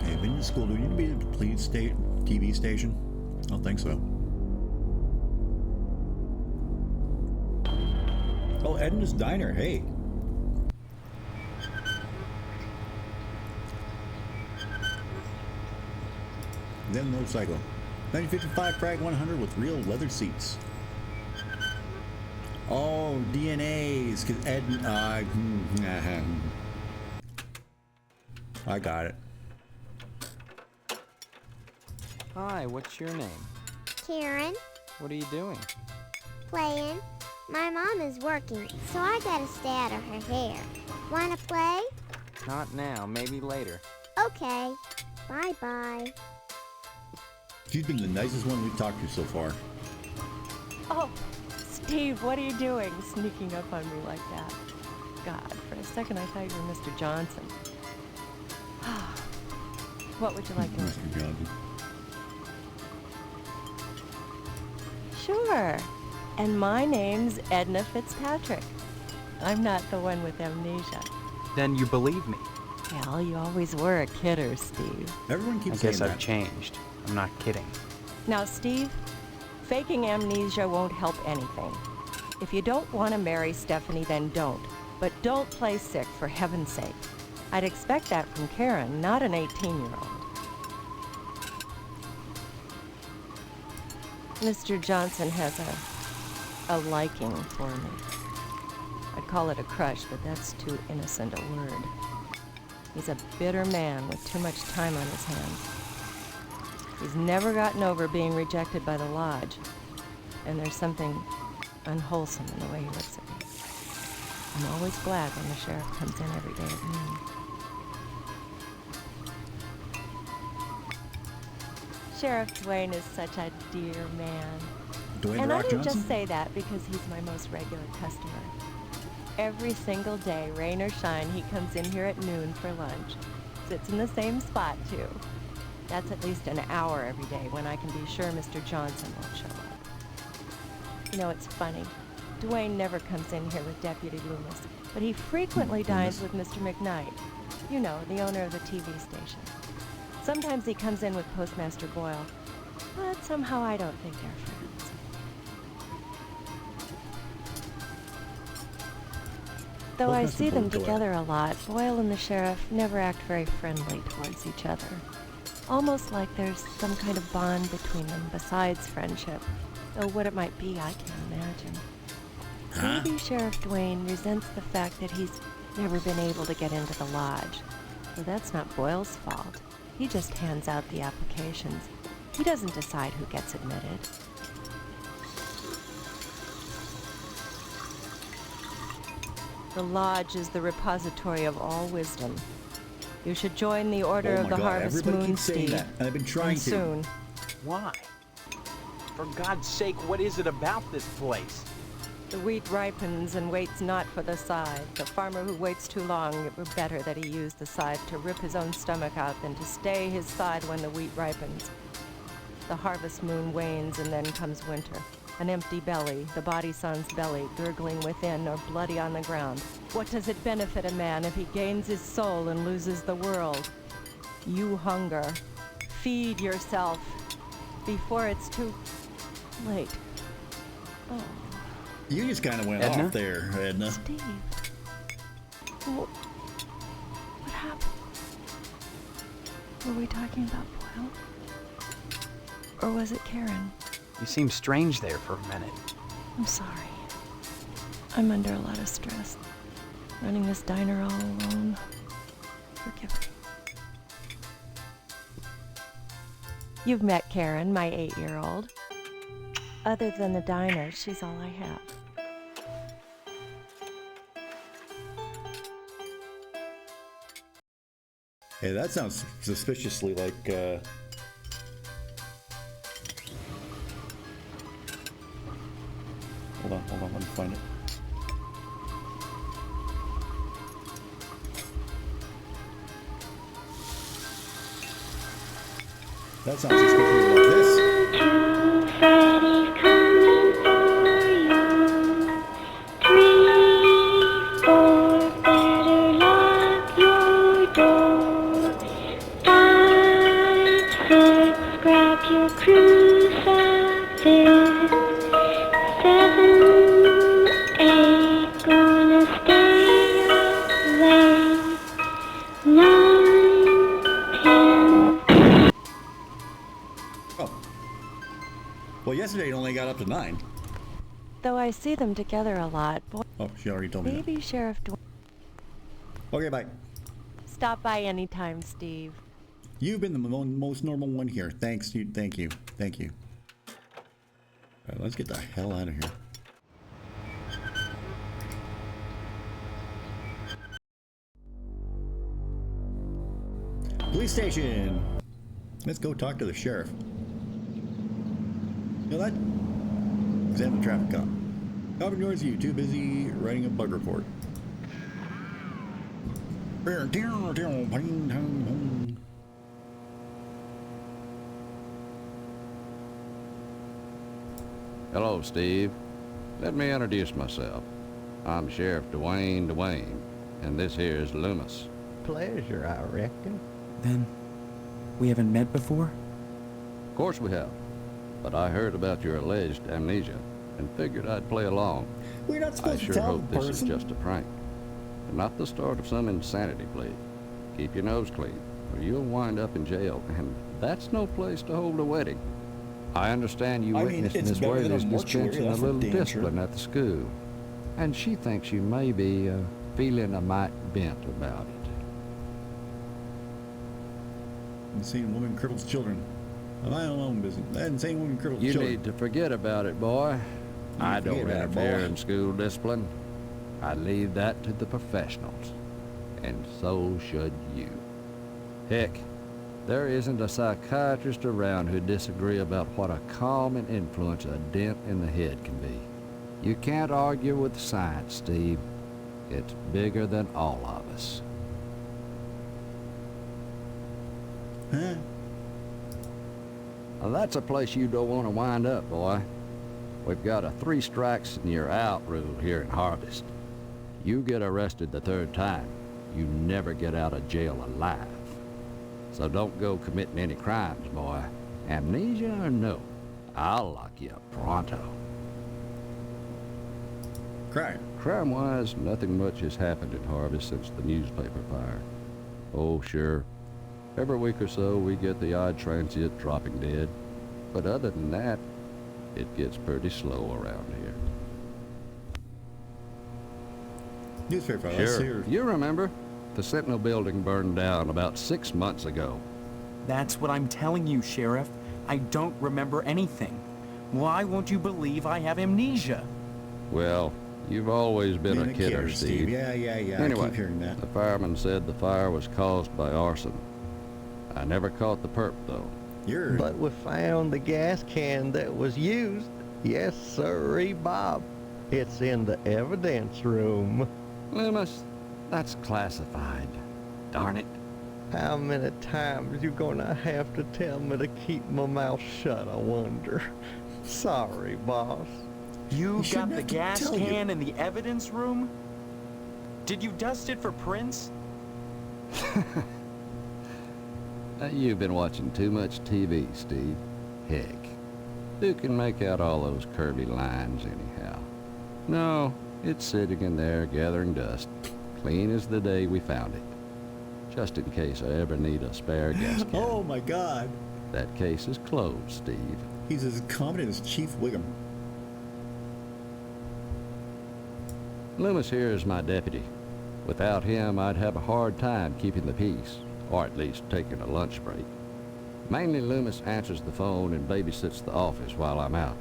Hey, been in school. Do you need to be at the police TV station? I don't think so. Oh, Edna's Diner. Hey. Then motorcycle. 1955 Prag 100 with real leather seats. Oh, DNAs. Cause I got it. Hi, what's your name? Karen, What are you doing? playing. My mom is working, so I gotta stay out of her hair. Wanna play? Not now, maybe later. Okay. Bye-bye. She's been the nicest one we've talked to so far. Oh, Steve, what are you doing sneaking up on me like that? God, for a second I thought you were Mr. Johnson. What would you like to order? Mr. Johnson. Sure. And my name's Edna Fitzpatrick. I'm not the one with amnesia. Then you believe me. Well, you always were a kidder, Steve. Everyone I keeps guess saying I've that. changed. I'm not kidding. Now, Steve, faking amnesia won't help anything. If you don't want to marry Stephanie, then don't. But don't play sick, for heaven's sake. I'd expect that from Karen, not an 18-year-old. Mr. Johnson has a liking for me. I'd call it a crush, but that's too innocent a word. He's a bitter man with too much time on his hands. He's never gotten over being rejected by the lodge, and there's something unwholesome in the way he looks at me. I'm always glad when the sheriff comes in every day at noon. Sheriff Dwayne is such a dear man. Dwayne And I Rock didn't Johnson? just say that because he's my most regular customer. Every single day, rain or shine, he comes in here at noon for lunch. Sits in the same spot, too. That's at least an hour every day when I can be sure Mr. Johnson won't show up. You know, it's funny. Dwayne never comes in here with Deputy Loomis, but he frequently dines with Mr. McKnight. You know, the owner of the TV station. Sometimes he comes in with Postmaster Boyle, but somehow I don't think they're friends. Though I see them together a lot, Boyle and the sheriff never act very friendly towards each other. Almost like there's some kind of bond between them besides friendship, though what it might be I can't imagine. Maybe Sheriff Dwayne resents the fact that he's never been able to get into the lodge. But that's not Boyle's fault. He just hands out the applications. He doesn't decide who gets admitted. The lodge is the repository of all wisdom. You should join the Order of the Harvest everybody Moon, keeps saying Steve. that, and I've been trying And to. soon. Why? For God's sake, what is it about this place? The wheat ripens and waits not for the scythe. The farmer who waits too long, it were better that he use the scythe to rip his own stomach out than to stay his scythe when the wheat ripens. The harvest moon wanes and then comes winter. An empty belly, the body son's belly, gurgling within or bloody on the ground. What does it benefit a man if he gains his soul and loses the world? You hunger. Feed yourself before it's too late. Oh. You just kind of went Edna? off there, Edna. Steve. What happened? Were we talking about Boyle? Or was it Karen? You seemed strange there for a minute. I'm sorry. I'm under a lot of stress. Running this diner all alone. Forgive me. You've met Karen, my 8-year-old. Other than the diner, she's all I have. Hey, that sounds suspiciously like, Hold on, let me find it. That sounds suspiciously like this. Well, yesterday it only got up to 9. Though I see them together a lot, Oh, she already told me that. maybe Sheriff Dwayne. Okay, bye. Stop by anytime, Steve. You've been the most normal one here. Thanks, you. Thank you. Thank you. All right, let's get the hell out of here. Police station. Let's go talk to the sheriff. You know that? Examine the traffic cop. Cop ignores you. Too busy writing a bug report. Hello, Steve. Let me introduce myself. I'm Sheriff Dwayne, and this here's Loomis. Pleasure, I reckon. Then, we haven't met before? Of course we have. But I heard about your alleged amnesia and figured I'd play along. We're not I supposed to sure tell hope the this is person. just a prank. And not the start of some insanity plea. Keep your nose clean, or you'll wind up in jail, and that's no place to hold a wedding. I understand you I mean, witnessed it's Miss better than a Whaley's mortuary, dispensing a that's for little damn sure. discipline at the school. And she thinks you may be feeling a mite bent about it. Insane woman cripples children. I mind my own business. That insane woman cripples You children. need to forget about it, boy. I don't forget about it, interfere boy. in school discipline. I leave that to the professionals. And so should you. Heck, there isn't a psychiatrist around who'd disagree about what a calming influence a dent in the head can be. You can't argue with science, Steve. It's bigger than all of us. Huh? Now, that's a place you don't want to wind up, boy. We've got a 3 strikes and you're out rule here in Harvest. You get arrested the 3rd time, you never get out of jail alive. So don't go committing any crimes, boy. Amnesia or no, I'll lock you up pronto. Crime-wise, nothing much has happened in Harvest since the newspaper fire. Oh, sure. Every week or so, we get the odd transient dropping dead. But other than that, it gets pretty slow around here. Newspaper. Sure. You remember? The Sentinel building burned down about 6 months ago. That's what I'm telling you, Sheriff. I don't remember anything. Why won't you believe I have amnesia? Well, you've always been a kidder, Steve. Yeah. Anyway, I keep hearing that. the fireman said the fire was caused by arson. I never caught the perp, though. But we found the gas can that was used. Yes, sirree, Bob. It's in the evidence room. Loomis, that's classified. Darn it. How many times you gonna have to tell me to keep my mouth shut, I wonder? Sorry, boss. You got the gas can in the evidence room? Did you dust it for prints? You've been watching too much TV, Steve. Heck, who can make out all those curvy lines anyhow? No, it's sitting in there gathering dust, clean as the day we found it. Just in case I ever need a spare gas can. Oh my God. That case is closed, Steve. He's as competent as Chief Wiggum. Loomis here is my deputy. Without him, I'd have a hard time keeping the peace, or at least taking a lunch break. Mainly Loomis answers the phone and babysits the office while I'm out,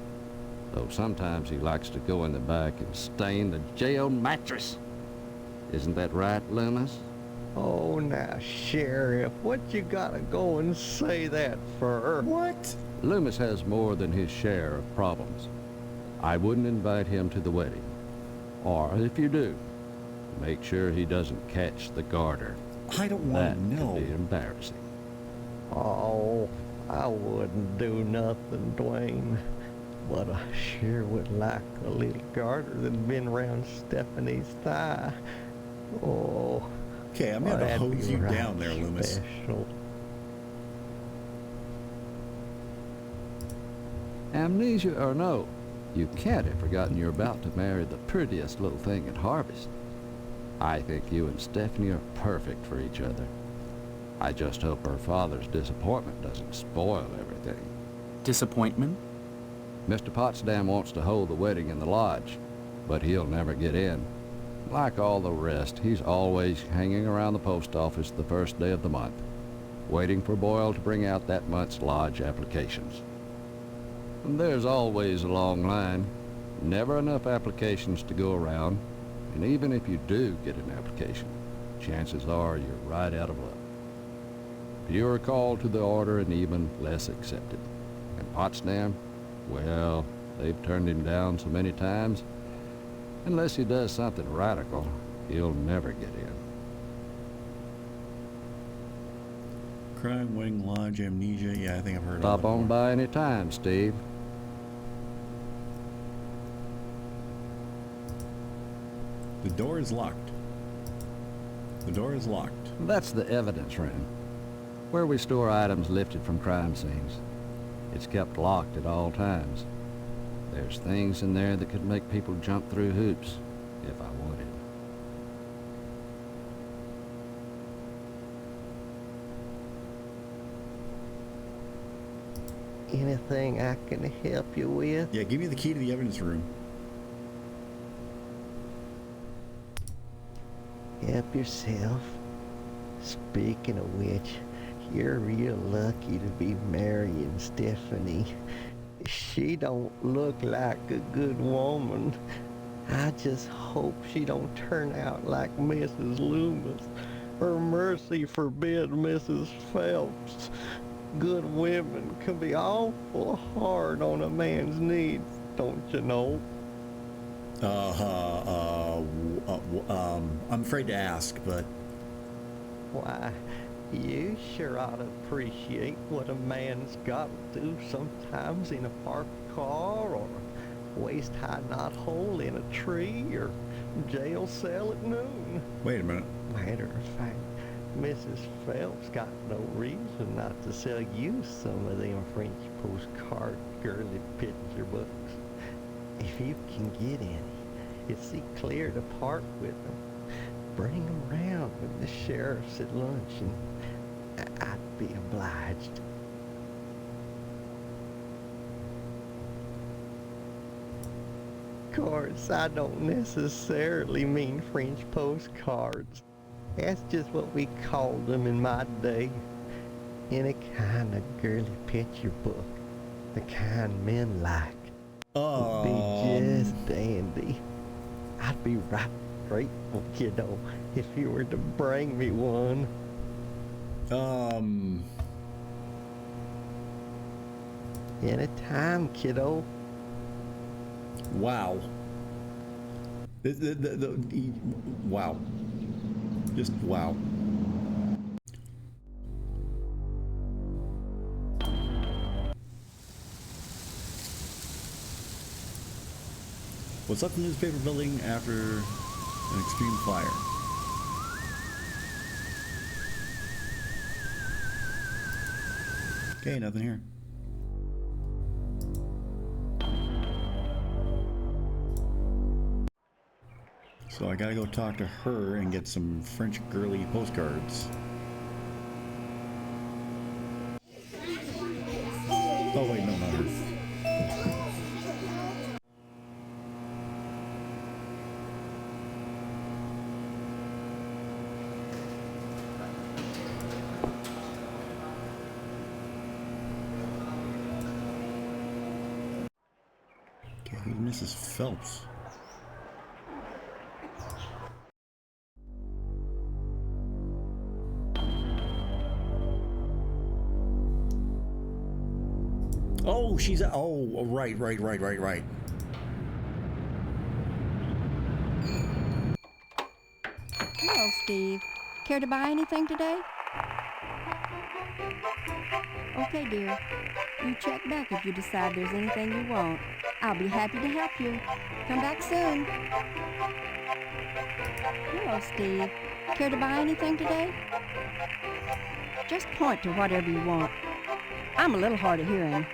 though sometimes he likes to go in the back and stain the jail mattress. Isn't that right, Loomis? Oh, now, Sheriff, what you gotta go and say that for? What? Loomis has more than his share of problems. I wouldn't invite him to the wedding. Or, if you do, make sure he doesn't catch the garter. I don't want to know. That could be embarrassing. Oh, I wouldn't do nothing, Dwayne. But I sure would like a little garter that'd been around Stephanie's thigh. Oh. Okay, I'm going to hose you down there, Loomis. Special. Amnesia or no, you can't have forgotten you're about to marry the prettiest little thing at Harvest. I think you and Stephanie are perfect for each other. I just hope her father's disappointment doesn't spoil everything. Disappointment? Mr. Potsdam wants to hold the wedding in the lodge, but he'll never get in. Like all the rest, he's always hanging around the post office the first day of the month, waiting for Boyle to bring out that month's lodge applications. And there's always a long line, never enough applications to go around, and even if you do get an application, chances are you're right out of luck. Fewer called to the order and even less accepted. And Potsdam, well, they've turned him down so many times, unless he does something radical, he'll never get in. Crime, wedding, lodge, amnesia. Yeah, I think I've heard Stop of it. on by any time, Steve. The door is locked. The door is locked. That's the evidence room, where we store items lifted from crime scenes. It's kept locked at all times. There's things in there that could make people jump through hoops, if I wanted. Anything I can help you with? Yeah, give me the key to the evidence room. Help yourself. Speaking of which, You're real lucky to be marrying Stephanie. She don't look like a good woman. I just hope she don't turn out like Mrs. Loomis, or mercy forbid Mrs. Phelps. Good women can be awful hard on a man's needs, don't you know? I'm afraid to ask, but... Why, you sure ought to appreciate what a man's got to do sometimes in a parked car, or a waist-high knothole in a tree, or jail cell at noon. Wait a minute. Matter of fact, Mrs. Phelps got no reason not to sell you some of them French postcard girly picture books. If you can get any, you see clear to part with them. Bring them round with the sheriffs at lunch, and I'd be obliged. Of course, I don't necessarily mean French postcards. That's just what we called them in my day. Any kind of girly picture book, the kind men like, would be just dandy. I'd be right grateful, kiddo, if you were to bring me one. Anytime, kiddo. Wow. Wow. Just wow. What's up in the newspaper building after an extreme fire? Okay, nothing here. So I gotta go talk to her and get some French girly postcards. Oh wait, no, not her. Okay, who's Mrs. Phelps? Oh, she's right. Hello, Steve. Care to buy anything today? Okay, dear. You check back if you decide there's anything you want. I'll be happy to help you. Come back soon. Hello, Steve. Care to buy anything today? Just point to whatever you want. I'm a little hard of hearing.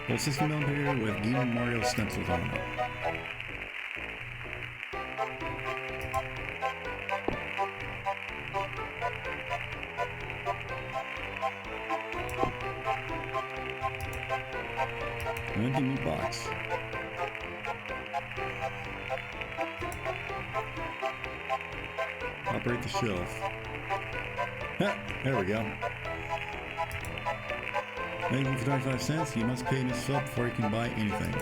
Well, system down here with Game Mario stencils on it. An empty meat box. Operate the shelf. Ah, there we go. Anything for 25 cents, you must pay Miss Phil before you can buy anything.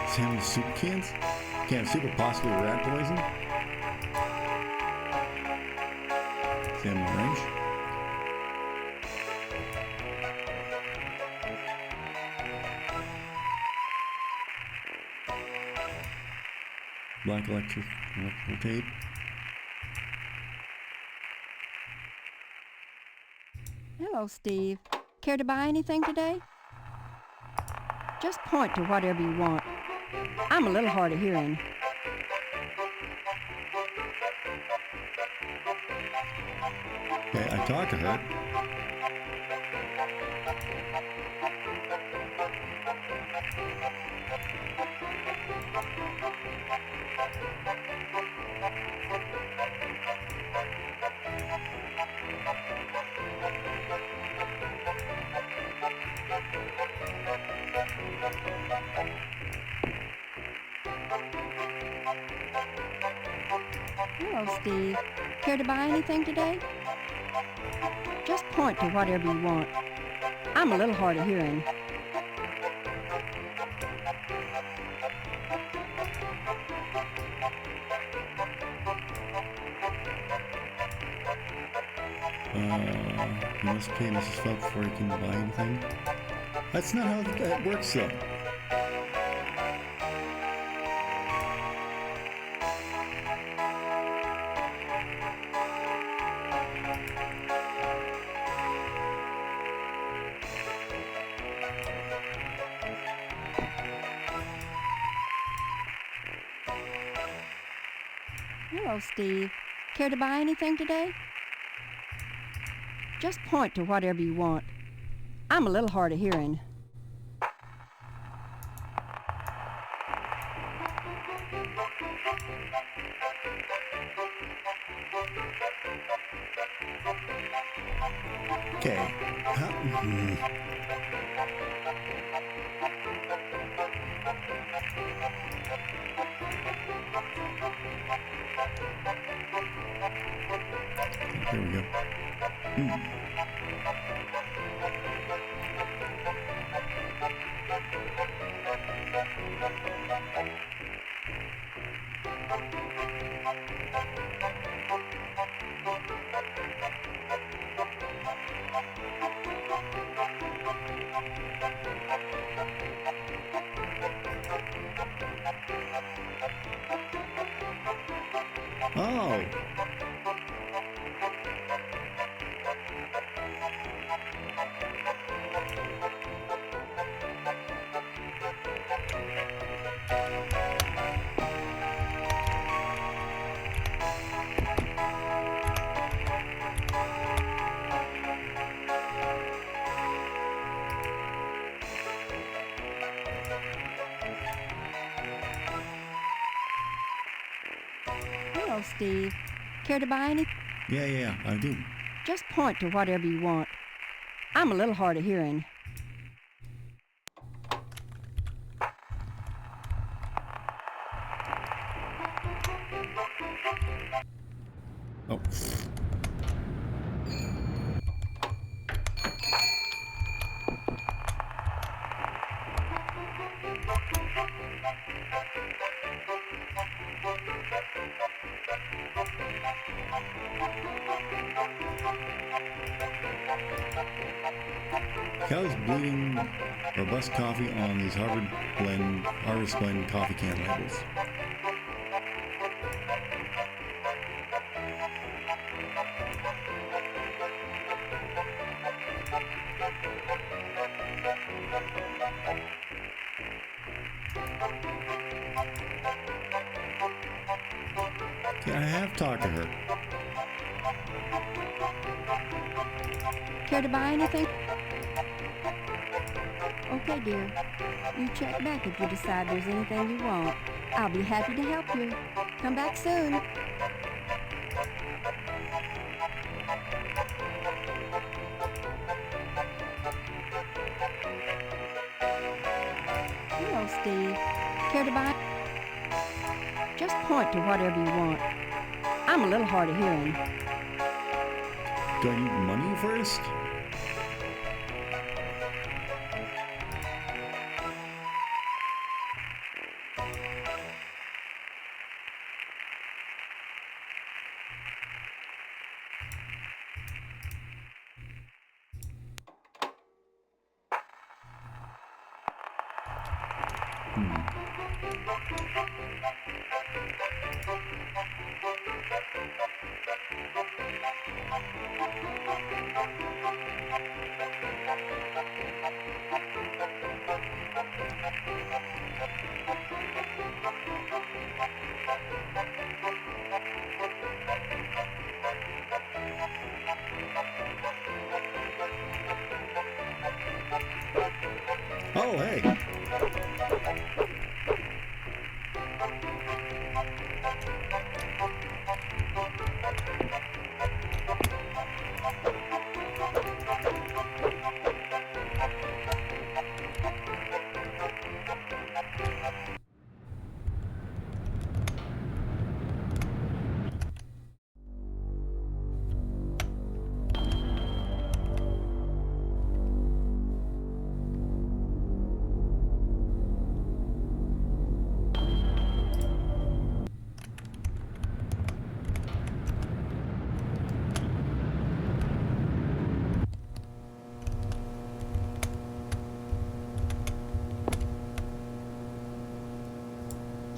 Salmon soup cans? Can of soup or possibly rat poison? Salmon range. Black electrical tape. Hello, Steve. Care to buy anything today? Just point to whatever you want. I'm a little hard of hearing. Okay, I talked to her. Hello, Steve. Care to buy anything today? Just point to whatever you want. I'm a little hard of hearing. You must pay Mrs. Phelps before you can buy anything. That's not how that works, though. Hello, Steve. Care to buy anything today? Just point to whatever you want. I'm a little hard of hearing. Okay. Here we go. Oh. Hello, Steve. Care to buy anything? Yeah, I do. Just point to whatever you want. I'm a little hard of hearing. Oh. Cow's bleeding robust coffee on these Harvest Blend coffee can labels. Okay, I have talked to her. Care to buy anything? Okay, dear. You check back if you decide there's anything you want. I'll be happy to help you. Come back soon. Hello, Steve. Care to buy? Just point to whatever you want. I'm a little hard of hearing. Do I need money first? Oh, hey.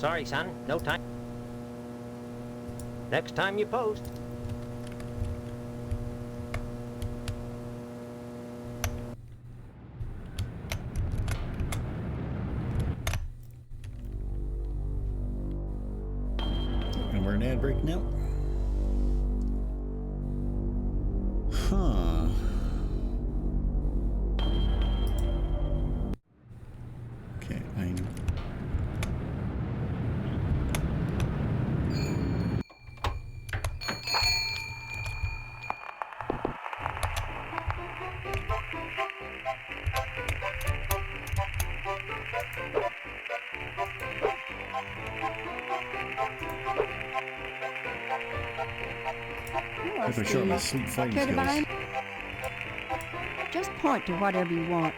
Sorry, son, no time. Next time you post. And we're an ad break now. Huh. Okay, Hello, if I show my Steve. sweet fighting Care to buy skills. Just point to whatever you want.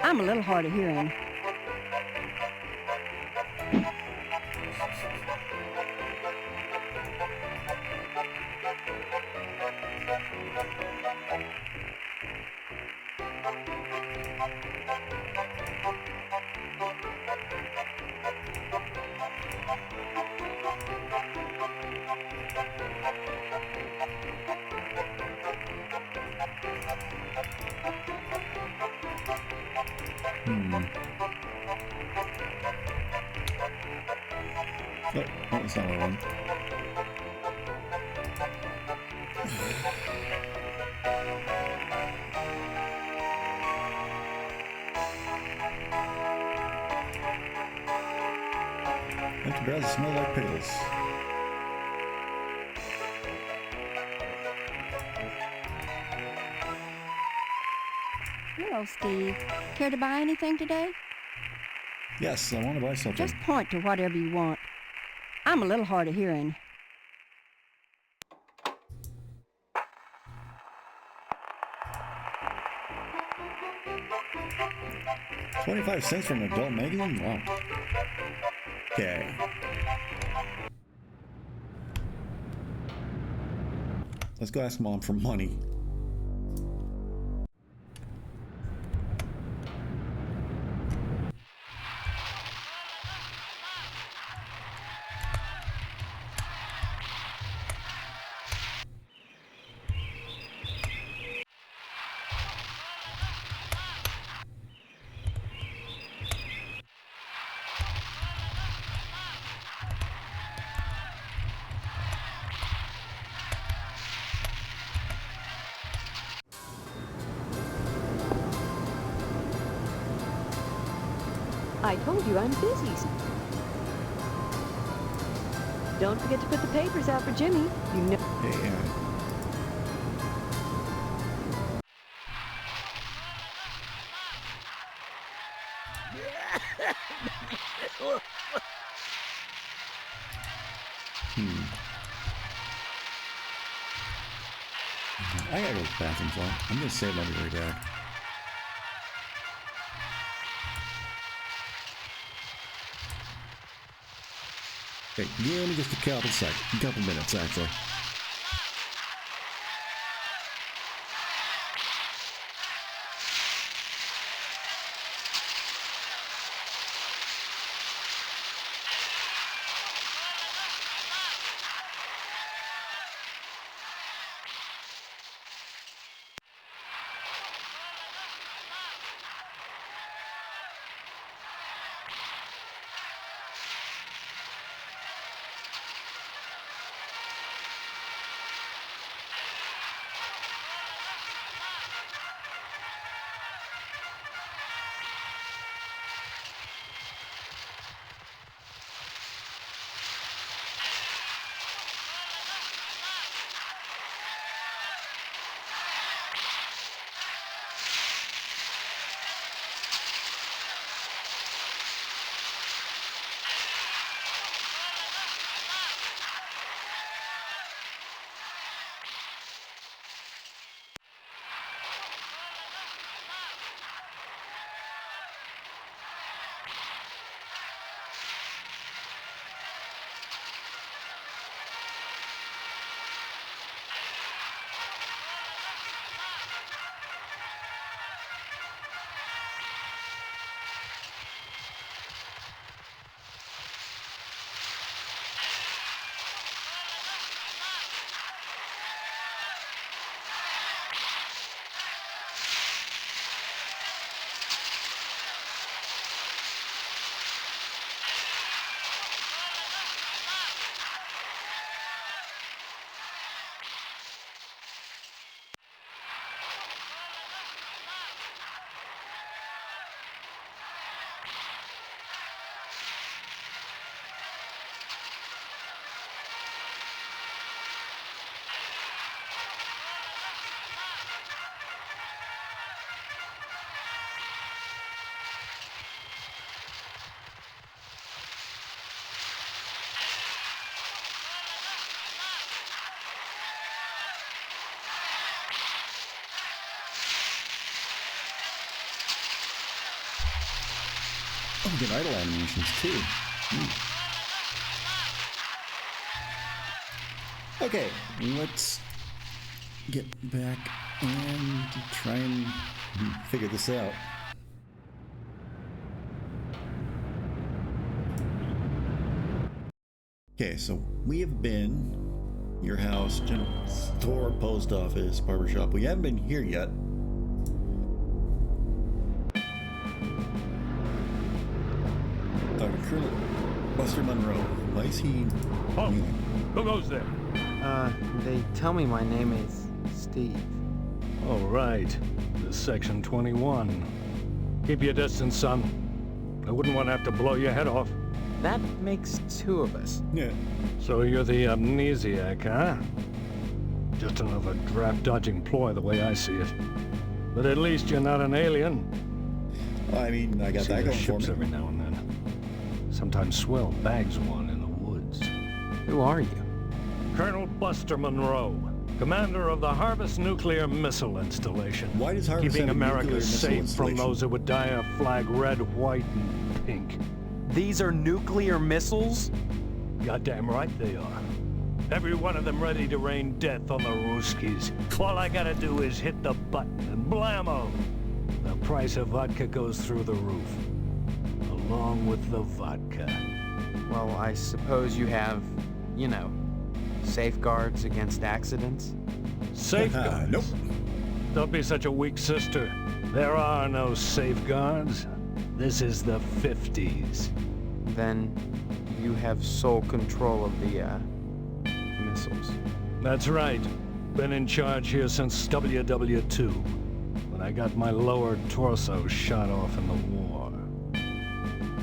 I'm a little hard of hearing. Oh, that's not what I want. Empty barrels smell like pickles. Hello, Steve. Care to buy anything today? Yes, I want to buy something. Just point to whatever you want. I'm a little hard of hearing. $0.25 for an adult magazine? Wow. Okay. Let's go ask Mom for money. I told you I'm busy. Don't forget to put the papers out for Jimmy. You know. Yeah. I gotta go to the bathroom, so I'm gonna save my right back. Okay, give me just a couple minutes, actually. Oh, get idle animations too. Okay, let's get back and try and figure this out. Okay, so we have been your house, general store, post office, barbershop. We haven't been here yet. Colonel Buster Monroe. Why is he? Oh, who goes there? They tell me my name is Steve. Oh, right. This is Section 21. Keep your distance, son. I wouldn't want to have to blow your head off. That makes two of us. Yeah. So you're the amnesiac, huh? Just another draft-dodging ploy, the way I see it. But at least you're not an alien. Well, I mean, I got that going for ships me. every now and then. Sometimes swell bags one in the woods. Who are you? Colonel Buster Monroe, commander of the Harvest Nuclear Missile Installation. Why does Harvest keeping have a America nuclear missile safe installation? from those who would dye our flag red, white, and pink. These are nuclear missiles? Goddamn right they are. Every one of them ready to rain death on the Ruskies. All I gotta do is hit the button and blammo! The price of vodka goes through the roof. Along with the vodka. Well, I suppose you have, you know, safeguards against accidents? Safeguards? Nope. Don't be such a weak sister. There are no safeguards. This is the 50s. Then you have sole control of the, missiles. That's right. Been in charge here since WW2, when I got my lower torso shot off in the war.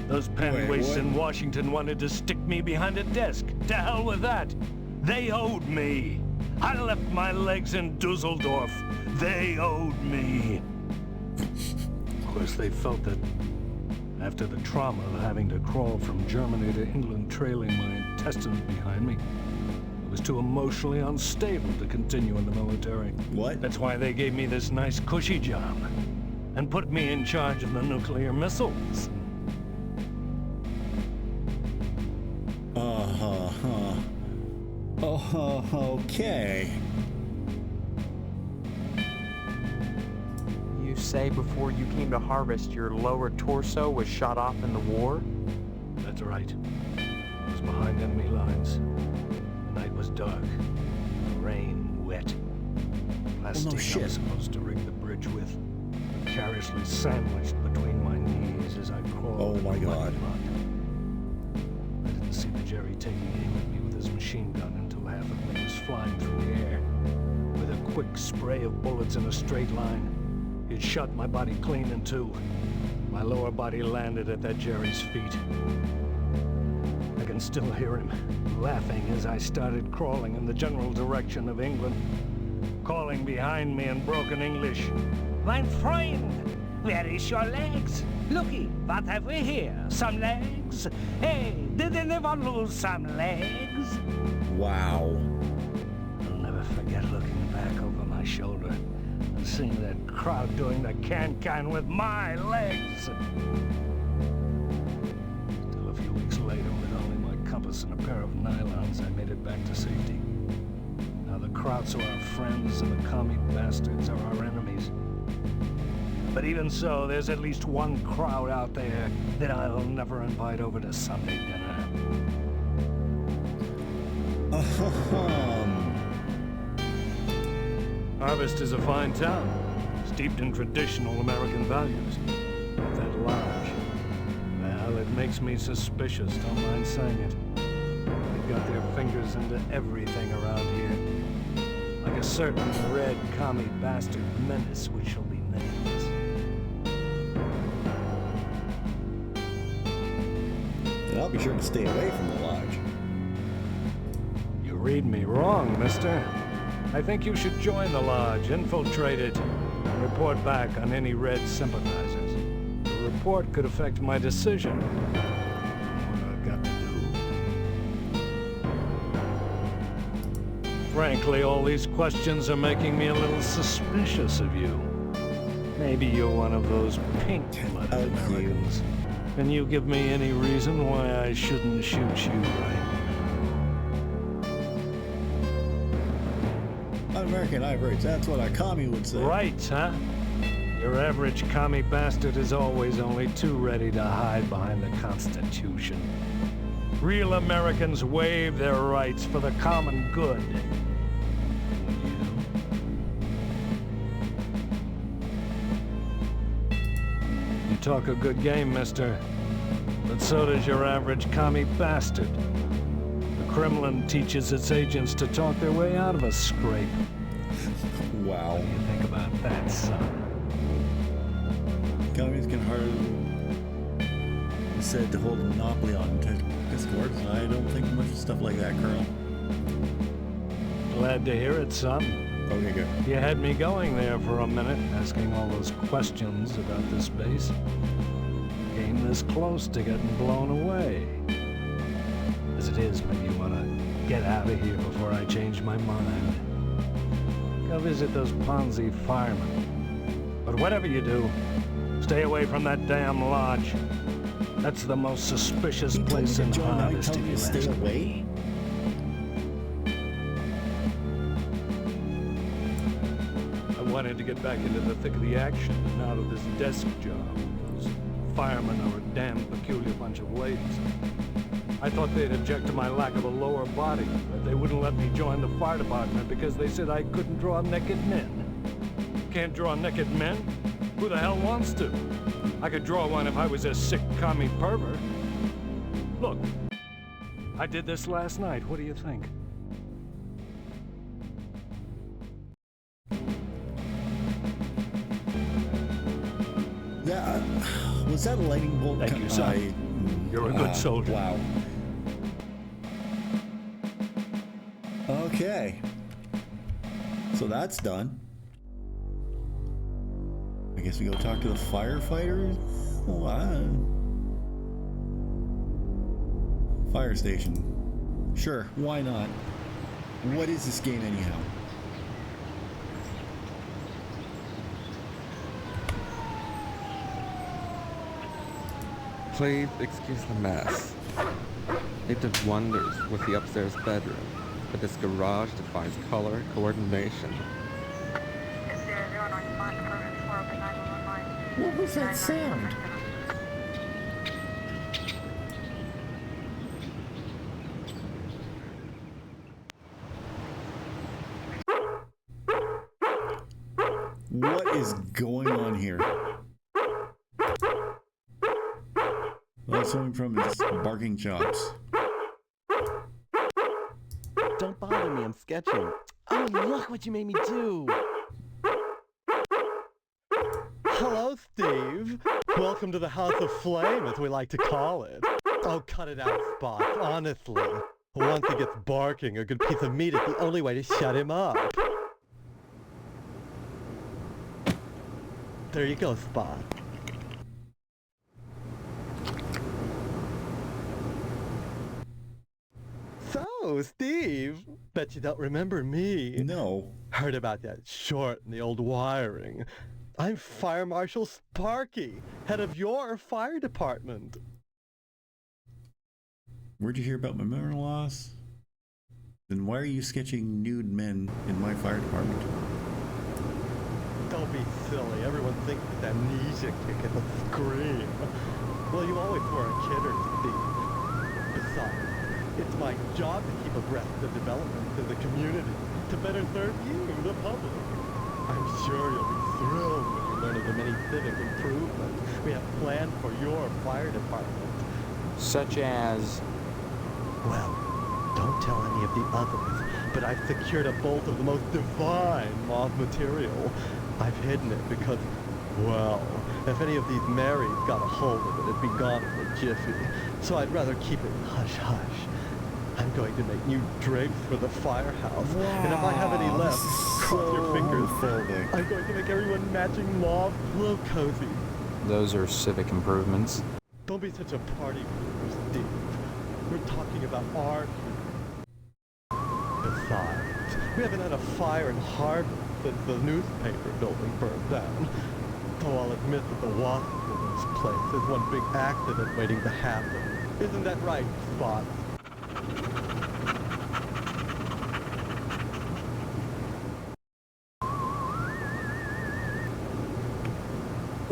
Those penwaists in Washington wanted to stick me behind a desk. To hell with that. They owed me. I left my legs in Dusseldorf. They owed me. Of course, they felt that after the trauma of having to crawl from Germany to England trailing my intestines behind me, I was too emotionally unstable to continue in the military. What? That's why they gave me this nice cushy job and put me in charge of the nuclear missiles. Okay. You say before you came to Harvest, your lower torso was shot off in the war? That's right. I was behind enemy lines. The night was dark. The rain wet. Plastic I was supposed to rig the bridge with, precariously sandwiched between my knees as I crawled. Oh my God. I didn't see the Jerry taking aim at me with his machine gun until half of me was flying through the air. With a quick spray of bullets in a straight line, it shot my body clean in two. My lower body landed at that Jerry's feet. I can still hear him laughing as I started crawling in the general direction of England, calling behind me in broken English. My friend, where is your legs? Looky, what have we here? Some legs? Hey, did anyone lose some legs? Wow. I'll never forget looking back over my shoulder and seeing that crowd doing the can-can with my legs. Still a few weeks later, with only my compass and a pair of nylons, I made it back to safety. Now the Krauts are our friends and the commie bastards are our enemies. But even so, there's at least one crowd out there that I'll never invite over to Sunday dinner. Harvest is a fine town, steeped in traditional American values. But that lodge, well, it makes me suspicious, don't mind saying it. They've got their fingers into everything around here. Like a certain red commie bastard menace which shall be named. And I'll be sure to stay away from the lodge. You read me wrong, mister. I think you should join the lodge, infiltrate it, and report back on any Red sympathizers. The report could affect my decision. What I've got to do. Frankly, all these questions are making me a little suspicious of you. Maybe you're one of those pink-blooded Americans. Can you give me any reason why I shouldn't shoot you right? Un-American hybrids, that's what a commie would say. Right, huh? Your average commie bastard is always only too ready to hide behind the Constitution. Real Americans waive their rights for the common good. You talk a good game, mister. But so does your average commie bastard. The Kremlin teaches its agents to talk their way out of a scrape. Wow. What do you think about that, son? Commies can hardly be said to hold a monopoly on discourse. I don't think much of stuff like that, Colonel. Glad to hear it, son. Okay, good. You had me going there for a minute, asking all those questions about this base. Came this close to getting blown away. As it is, maybe you want to get out of here before I change my mind. Go visit those Ponzi firemen. But whatever you do, stay away from that damn lodge. That's the most suspicious place in Harvest, if you stay ask away? me. I wanted to get back into the thick of the action and out of this desk job. Those firemen are a damn peculiar bunch of ladies. I thought they'd object to my lack of a lower body, but they wouldn't let me join the fire department because they said I couldn't draw naked men. Can't draw naked men? Who the hell wants to? I could draw one if I was a sick commie pervert. Look, I did this last night. What do you think? Yeah, was that a lightning bolt? Thank you, son. You're a good soldier. Wow. Okay. So that's done. I guess we go talk to the firefighters. Fire station. Sure, why not? What is this game anyhow? Please excuse the mess. It did wonders with the upstairs bedroom, but this garage defies color coordination. What was that sound? What is going on here? That's coming from his barking chops. Don't bother me, I'm sketching. Oh, look what you made me do! Hello, Steve. Welcome to the House of Flame, as we like to call it. Oh, cut it out, Spot, honestly. Once he gets barking, a good piece of meat is the only way to shut him up. There you go, Spot. So, Steve, bet you don't remember me. No. Heard about that short in the old wiring. I'm Fire Marshal Sparky, head of your fire department. Where'd you hear about my memory loss? Then why are you sketching nude men in my fire department? Don't be silly. Everyone thinks it's amnesia kick at the scream. Well, you always were a kidder, Steve. Besides, it's my job to keep abreast of developments in the community to better serve you, the public. I'm sure you'll be thrilled when you learn of the many civic improvements we have planned for your fire department. Such as... Well, don't tell any of the others, but I've secured a bolt of the most divine moth material. I've hidden it because, well, if any of these Marys got a hold of it, it'd be gone in a jiffy. So I'd rather keep it hush-hush. I'm going to make new drapes for the firehouse, and if I have any left, cross your fingers. I'm going to make everyone matching moth glow cozy. Those are civic improvements. Don't be such a party pooper, Steve. We're talking about art. Besides, we haven't had a fire in Harvard since the newspaper building burned down. Though I'll admit that the Washington and this place is one big accident waiting to happen. Isn't that right, Spot?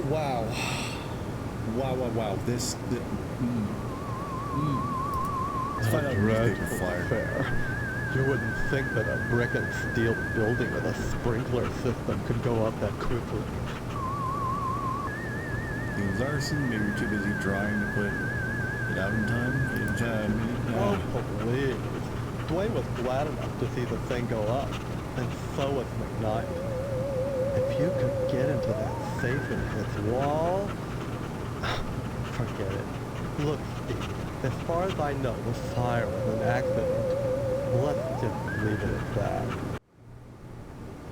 Wow. Wow. Let's find out who's paper flyer. You wouldn't think that a brick and steel building with a sprinkler system could go up that quickly. The Larson, maybe you're too busy trying to put it out in time. Oh, please. Dwayne was glad enough to see the thing go up, and so was McKnight. If you could get into that safe in his wall... Forget it. Look, Steve, as far as I know, the fire was an accident. Let's just leave it at that.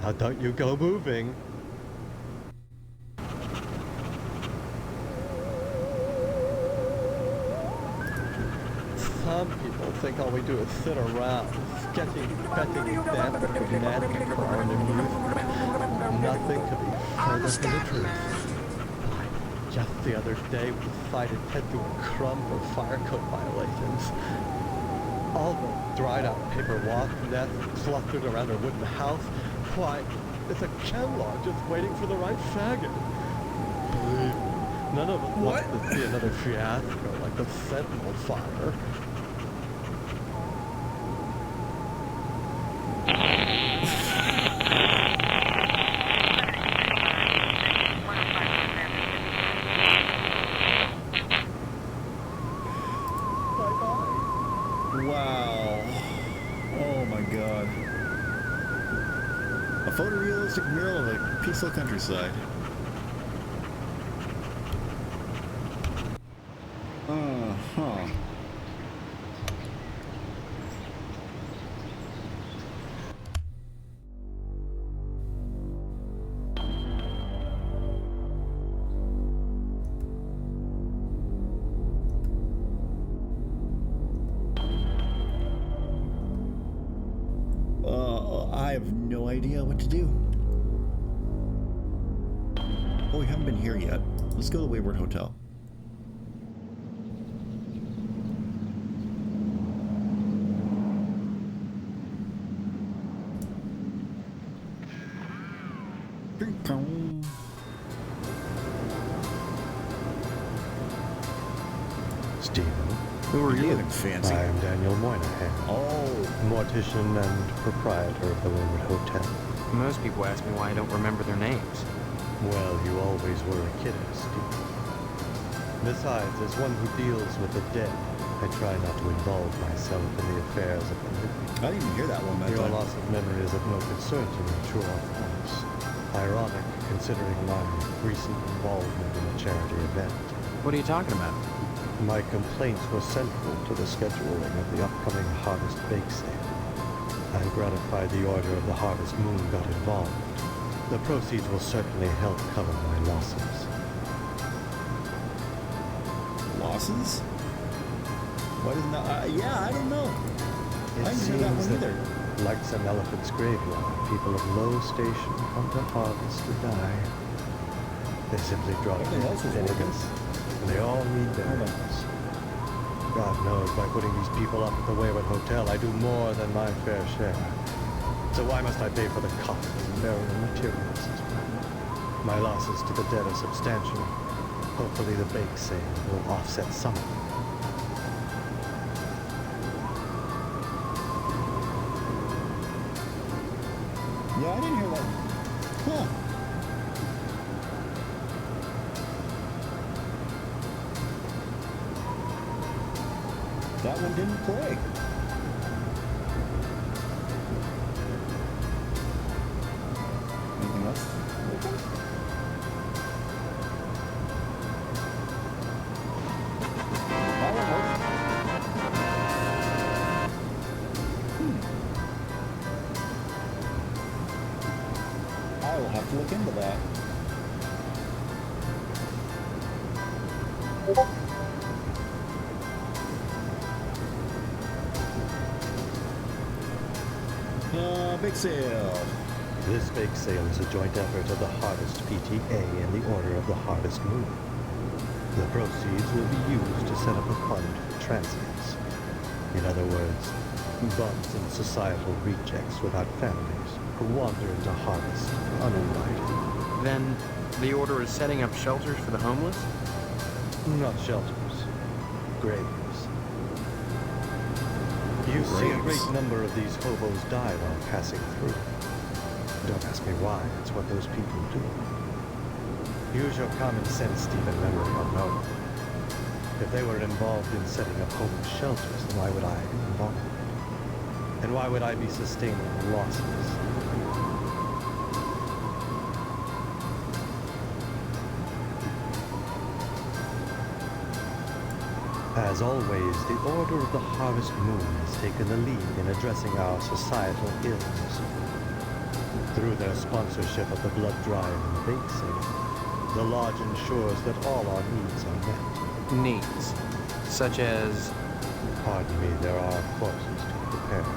Now don't you go moving. Some people think all we do is sit around, sketching, fetching examples of humanity for our amusement. Nothing could be further from the truth. Just the other day, we cited Ted to a crumb for fire code violations. All the dried-out paper wasp nests clustered around our wooden house. Why, it's a Kenlog just waiting for the right faggot. Believe me, none of us wants to see another fiasco like the Sentinel fire. Wow. Oh my god. A photorealistic mural of a peaceful countryside. Uh-huh. I have no idea what to do. Oh, we haven't been here yet. Let's go to the Wayward Hotel. Stephen. Who are you? Fancy. I'm Daniel Moynihan. Oh. Mortician and proprietor of the Wayward Hotel. Most people ask me why I don't remember their names. Well, you always were a kiddo, Steve. Besides, as one who deals with the dead, I try not to involve myself in the affairs of the living. I didn't even hear that one. Your loss of memory is of no concern to me, true or false. Ironic, considering my recent involvement in a charity event. What are you talking about? My complaints were central to the scheduling of the upcoming Harvest Bake Sale. I'm gratified the Order of the Harvest Moon got involved. The proceeds will certainly help cover my losses. Losses? What isn't that? Yeah, I don't know. I didn't hear that one either. Like some elephant's graveyard, people of low station come to harvest to die. They simply drop in vinegas, and they all need berries. God knows, by putting these people up at the Wayward Hotel, I do more than my fair share. So why must I pay for the coffee and burial materials as well? My losses to the dead are substantial. Hopefully the bake sale will offset some of them. Yeah, I didn't hear that. Huh. That one didn't play. Anything else? I will have to look into that. Bake sale. This bake sale is a joint effort of the Harvest PTA and the Order of the Harvest Moon. The proceeds will be used to set up a fund for transients. In other words, bums and societal rejects without families who wander into harvest uninvited. Then the Order is setting up shelters for the homeless? Not shelters. Graves. You see a great number of these hobos die while passing through. Don't ask me why, it's what those people do. Use your common sense, Stephen Memory, or no. If they were involved in setting up homeless shelters, then why would I be involved? And why would I be sustaining losses? As always, the Order of the Harvest Moon has taken the lead in addressing our societal ills. Through their sponsorship of the blood drive and the bake sale, the Lodge ensures that all our needs are met. Needs? Such as? Pardon me, there are courses to prepare.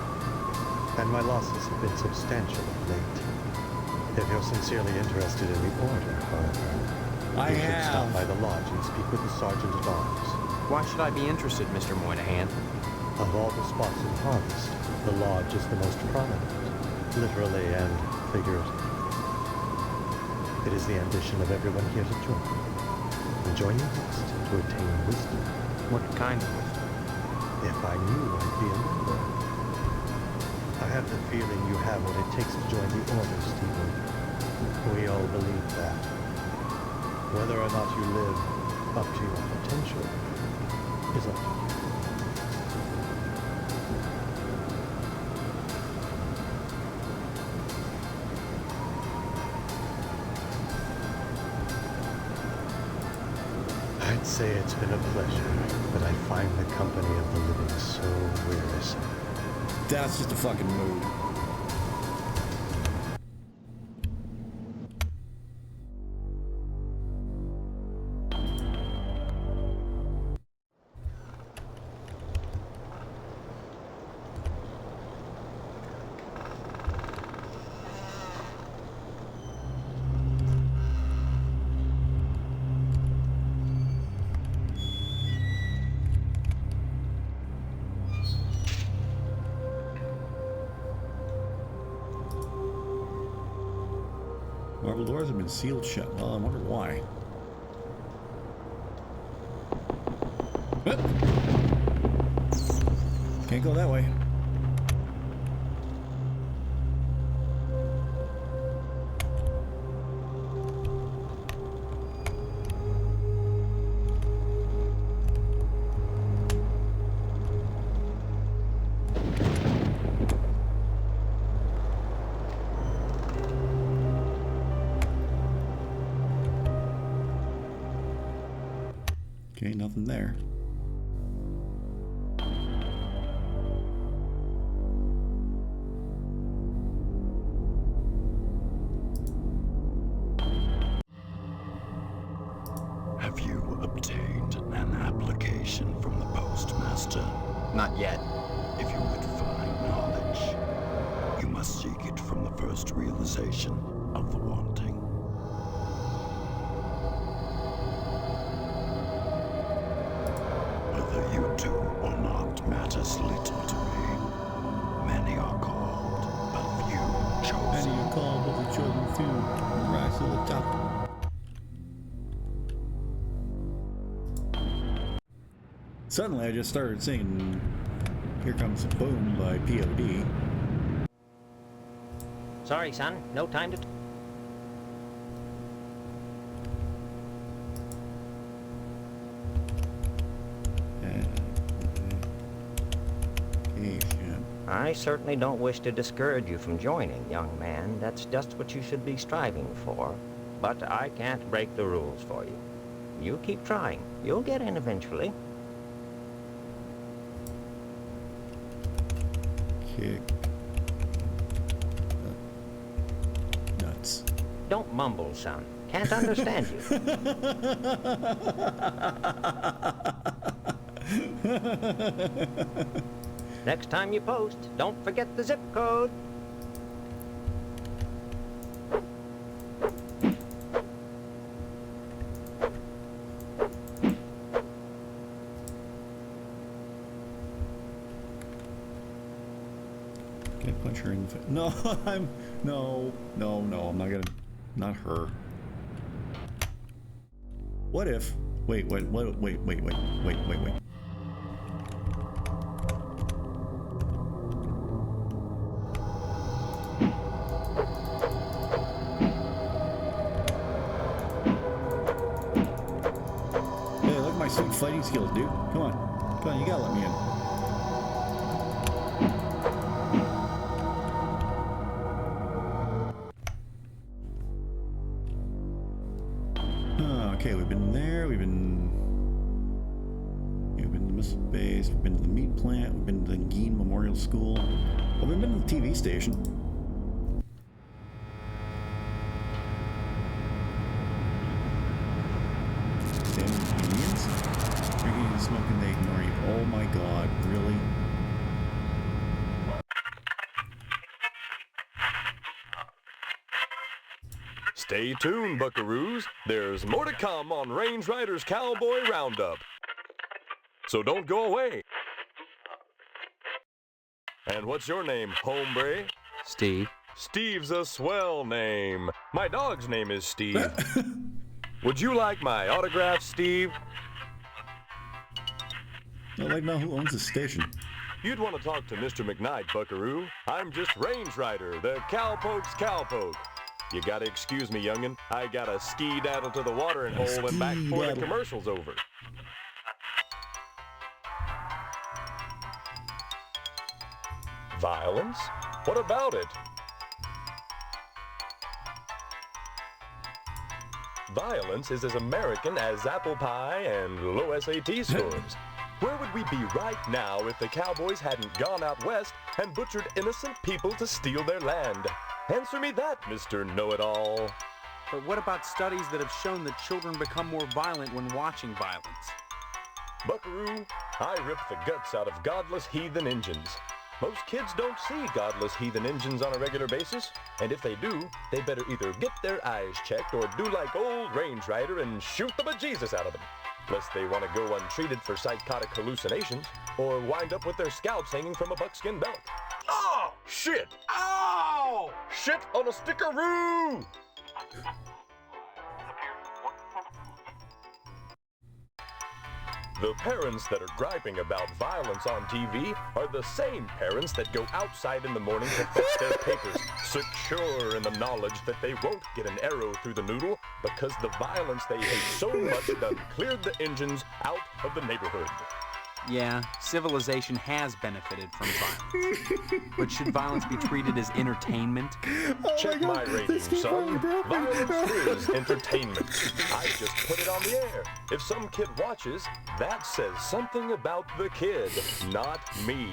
And my losses have been substantial of late. If you're sincerely interested in the Order, however, you should stop by the Lodge and speak with the Sergeant-at-Arms. Why should I be interested, Mr. Moynihan? Of all the spots in Harvest, the Lodge is the most prominent, literally and figuratively. It is the ambition of everyone here to join. And join you must to attain wisdom. What kind of wisdom? If I knew, I'd be a member. I have the feeling you have what it takes to join the Order, Stephen. We all believe that. Whether or not you live up to your potential is up to you. I'd say it's been a pleasure, but I find the company of the living so wearisome. That's just a fucking mood. Marble doors have been sealed shut. Well, I wonder why. Can't go that way. Okay, nothing there. Have you obtained an application from the postmaster? Not yet. If you would find knowledge, you must seek it from the first realization of the wanting. Whether you do or not matters little to me. Many are called, but few chosen. Many are called, but the chosen few rise to the top. Suddenly, I just started singing "Here Comes Boom" by POD. Sorry, son. No time to... I certainly don't wish to discourage you from joining, young man. That's just what you should be striving for. But I can't break the rules for you. You keep trying. You'll get in eventually. Kick. Nuts. Don't mumble, son. Can't understand you. Next time you post, don't forget the zip code. Can I punch her in the face? No, no, I'm not gonna, not her. What if, wait. Hey, look at my sweet fighting skills, dude. Come on, you gotta let me in. Okay, we've been there, we've been to the missile base, we've been to the meat plant, we've been to the Geen Memorial School. Well, we've been to the TV station. Damn Indians? Drinking and smoking, they ignore you. Oh my god, really? Stay tuned, buckaroos. There's more to come on Range Riders Cowboy Roundup. So don't go away. And what's your name, hombre? Steve. Steve's a swell name. My dog's name is Steve. Would you like my autograph, Steve? I'd like to know who owns the station. You'd want to talk to Mr. McKnight, buckaroo. I'm just Range Rider, the cowpoke's cowpoke. You gotta excuse me, youngin'. I gotta ski-daddle to the watering hole and back before the commercial's over. Violence? What about it? Violence is as American as apple pie and low SAT scores. Where would we be right now if the cowboys hadn't gone out west and butchered innocent people to steal their land? Answer me that, Mr. Know-It-All. But what about studies that have shown that children become more violent when watching violence? Buckaroo, I rip the guts out of godless heathen Injuns. Most kids don't see godless heathen Injuns on a regular basis, and if they do, they better either get their eyes checked or do like old Range Rider and shoot the bejesus out of them, lest they want to go untreated for psychotic hallucinations or wind up with their scalps hanging from a buckskin belt. Oh, shit! Ow! Shit on a stickaroo! The parents that are griping about violence on TV are the same parents that go outside in the morning to fetch their papers, secure in the knowledge that they won't get an arrow through the noodle because the violence they hate so much done cleared the engines out of the neighborhood. Yeah, civilization has benefited from violence. But should violence be treated as entertainment? Check my rating, son. Violence is entertainment. I just put it on the air. If some kid watches, that says something about the kid, not me.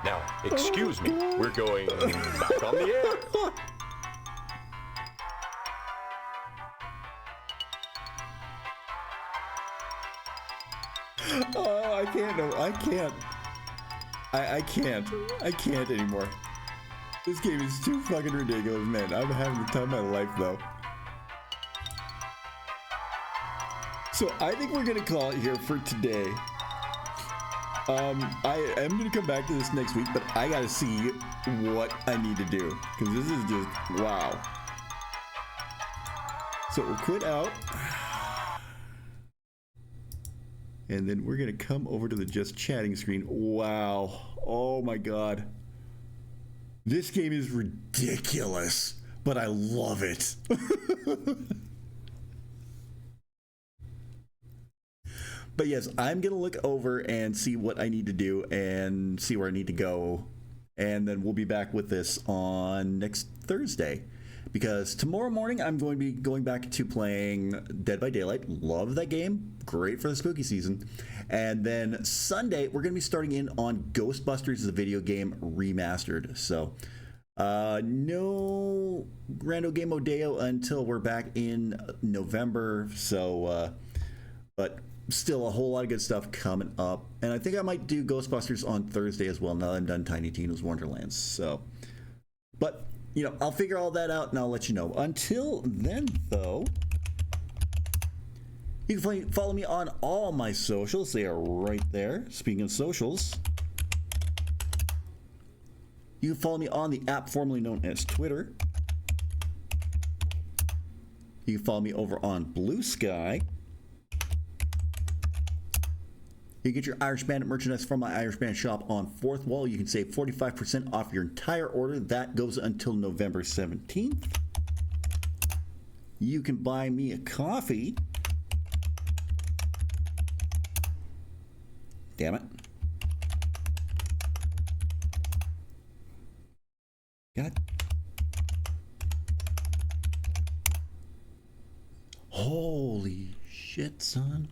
Now, excuse me, we're going back on the air. Oh, I can't. No, I can't. I can't anymore. This game is too fucking ridiculous, man. I'm having the time of my life, though. So I think we're gonna call it here for today. I am gonna come back to this next week, but I gotta see what I need to do because this is just wow. So we'll quit out. And then we're going to come over to the just chatting screen. Wow. Oh my God. This game is ridiculous, but I love it. But yes, I'm going to look over and see what I need to do and see where I need to go. And then we'll be back with this on next Thursday. Because tomorrow morning, I'm going to be going back to playing Dead by Daylight. Love that game. Great for the spooky season. And then Sunday, we're going to be starting in on Ghostbusters, the video game remastered. So, no Grando Game Odeo until we're back in November. So, but still a whole lot of good stuff coming up. And I think I might do Ghostbusters on Thursday as well, now that I'm done Tiny Tina's Wonderlands. So, but... you know, I'll figure all that out and I'll let you know. Until then, though, you can follow me on all my socials. They are right there. Speaking of socials, You can follow me on the app formerly known as Twitter. You can follow me over on Blue Sky. You get your Irish Bandit merchandise from my Irish Bandit shop on Fourth Wall. You can save 45% off your entire order. That goes until November 17th. You can buy me a coffee. Damn it. God. Holy shit, son.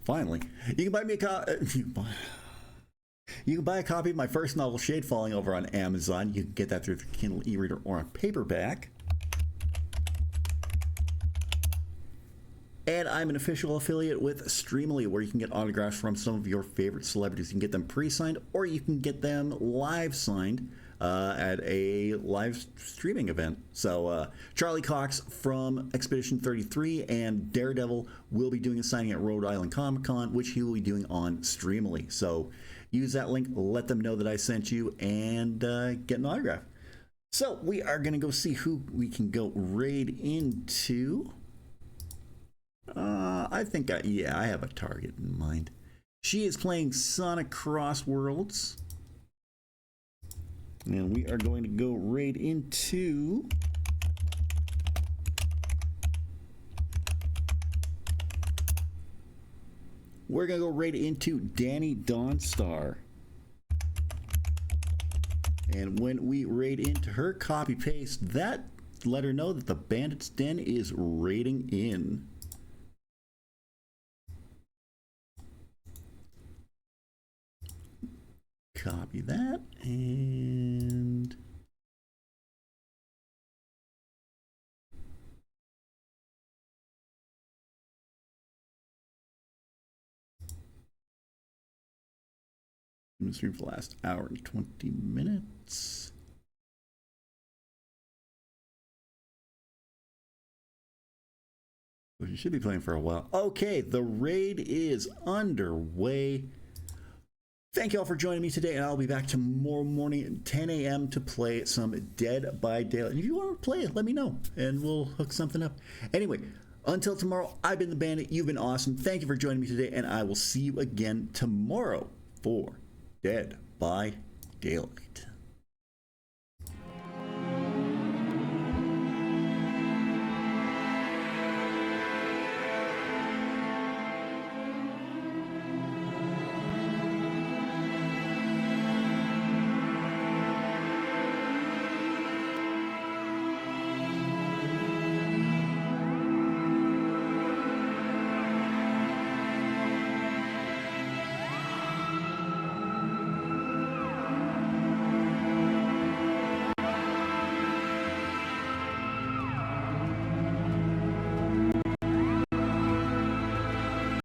Finally, you can buy me a you can buy a copy of my first novel, Shade Falling, over on Amazon. You can get that through the Kindle e-reader or on paperback. And I'm an official affiliate with Streamily, where you can get autographs from some of your favorite celebrities. You can get them pre-signed, or you can get them live signed at a live streaming event. So Charlie Cox from Expedition 33 and Daredevil will be doing a signing at Rhode Island Comic Con, which he will be doing on Streamily. So use that link, let them know that I sent you, and get an autograph. So we are going to go see who we can go raid into. I think, I have a target in mind. She is playing Sonic Cross Worlds. And we are going to go raid into... We're going to go raid into Danny Dawnstar. And when we raid into her, copy paste that, let her know that the Bandit's Den is raiding in. Copy that, and I'm going to stream for the last hour and 20 minutes. Well, you should be playing for a while. Okay, the raid is underway. Thank you all for joining me today, and I'll be back tomorrow morning at 10 a.m. to play some Dead by Daylight. And if you want to play it, let me know, and we'll hook something up. Anyway, until tomorrow, I've been the Bandit. You've been awesome. Thank you for joining me today, and I will see you again tomorrow for Dead by Daylight.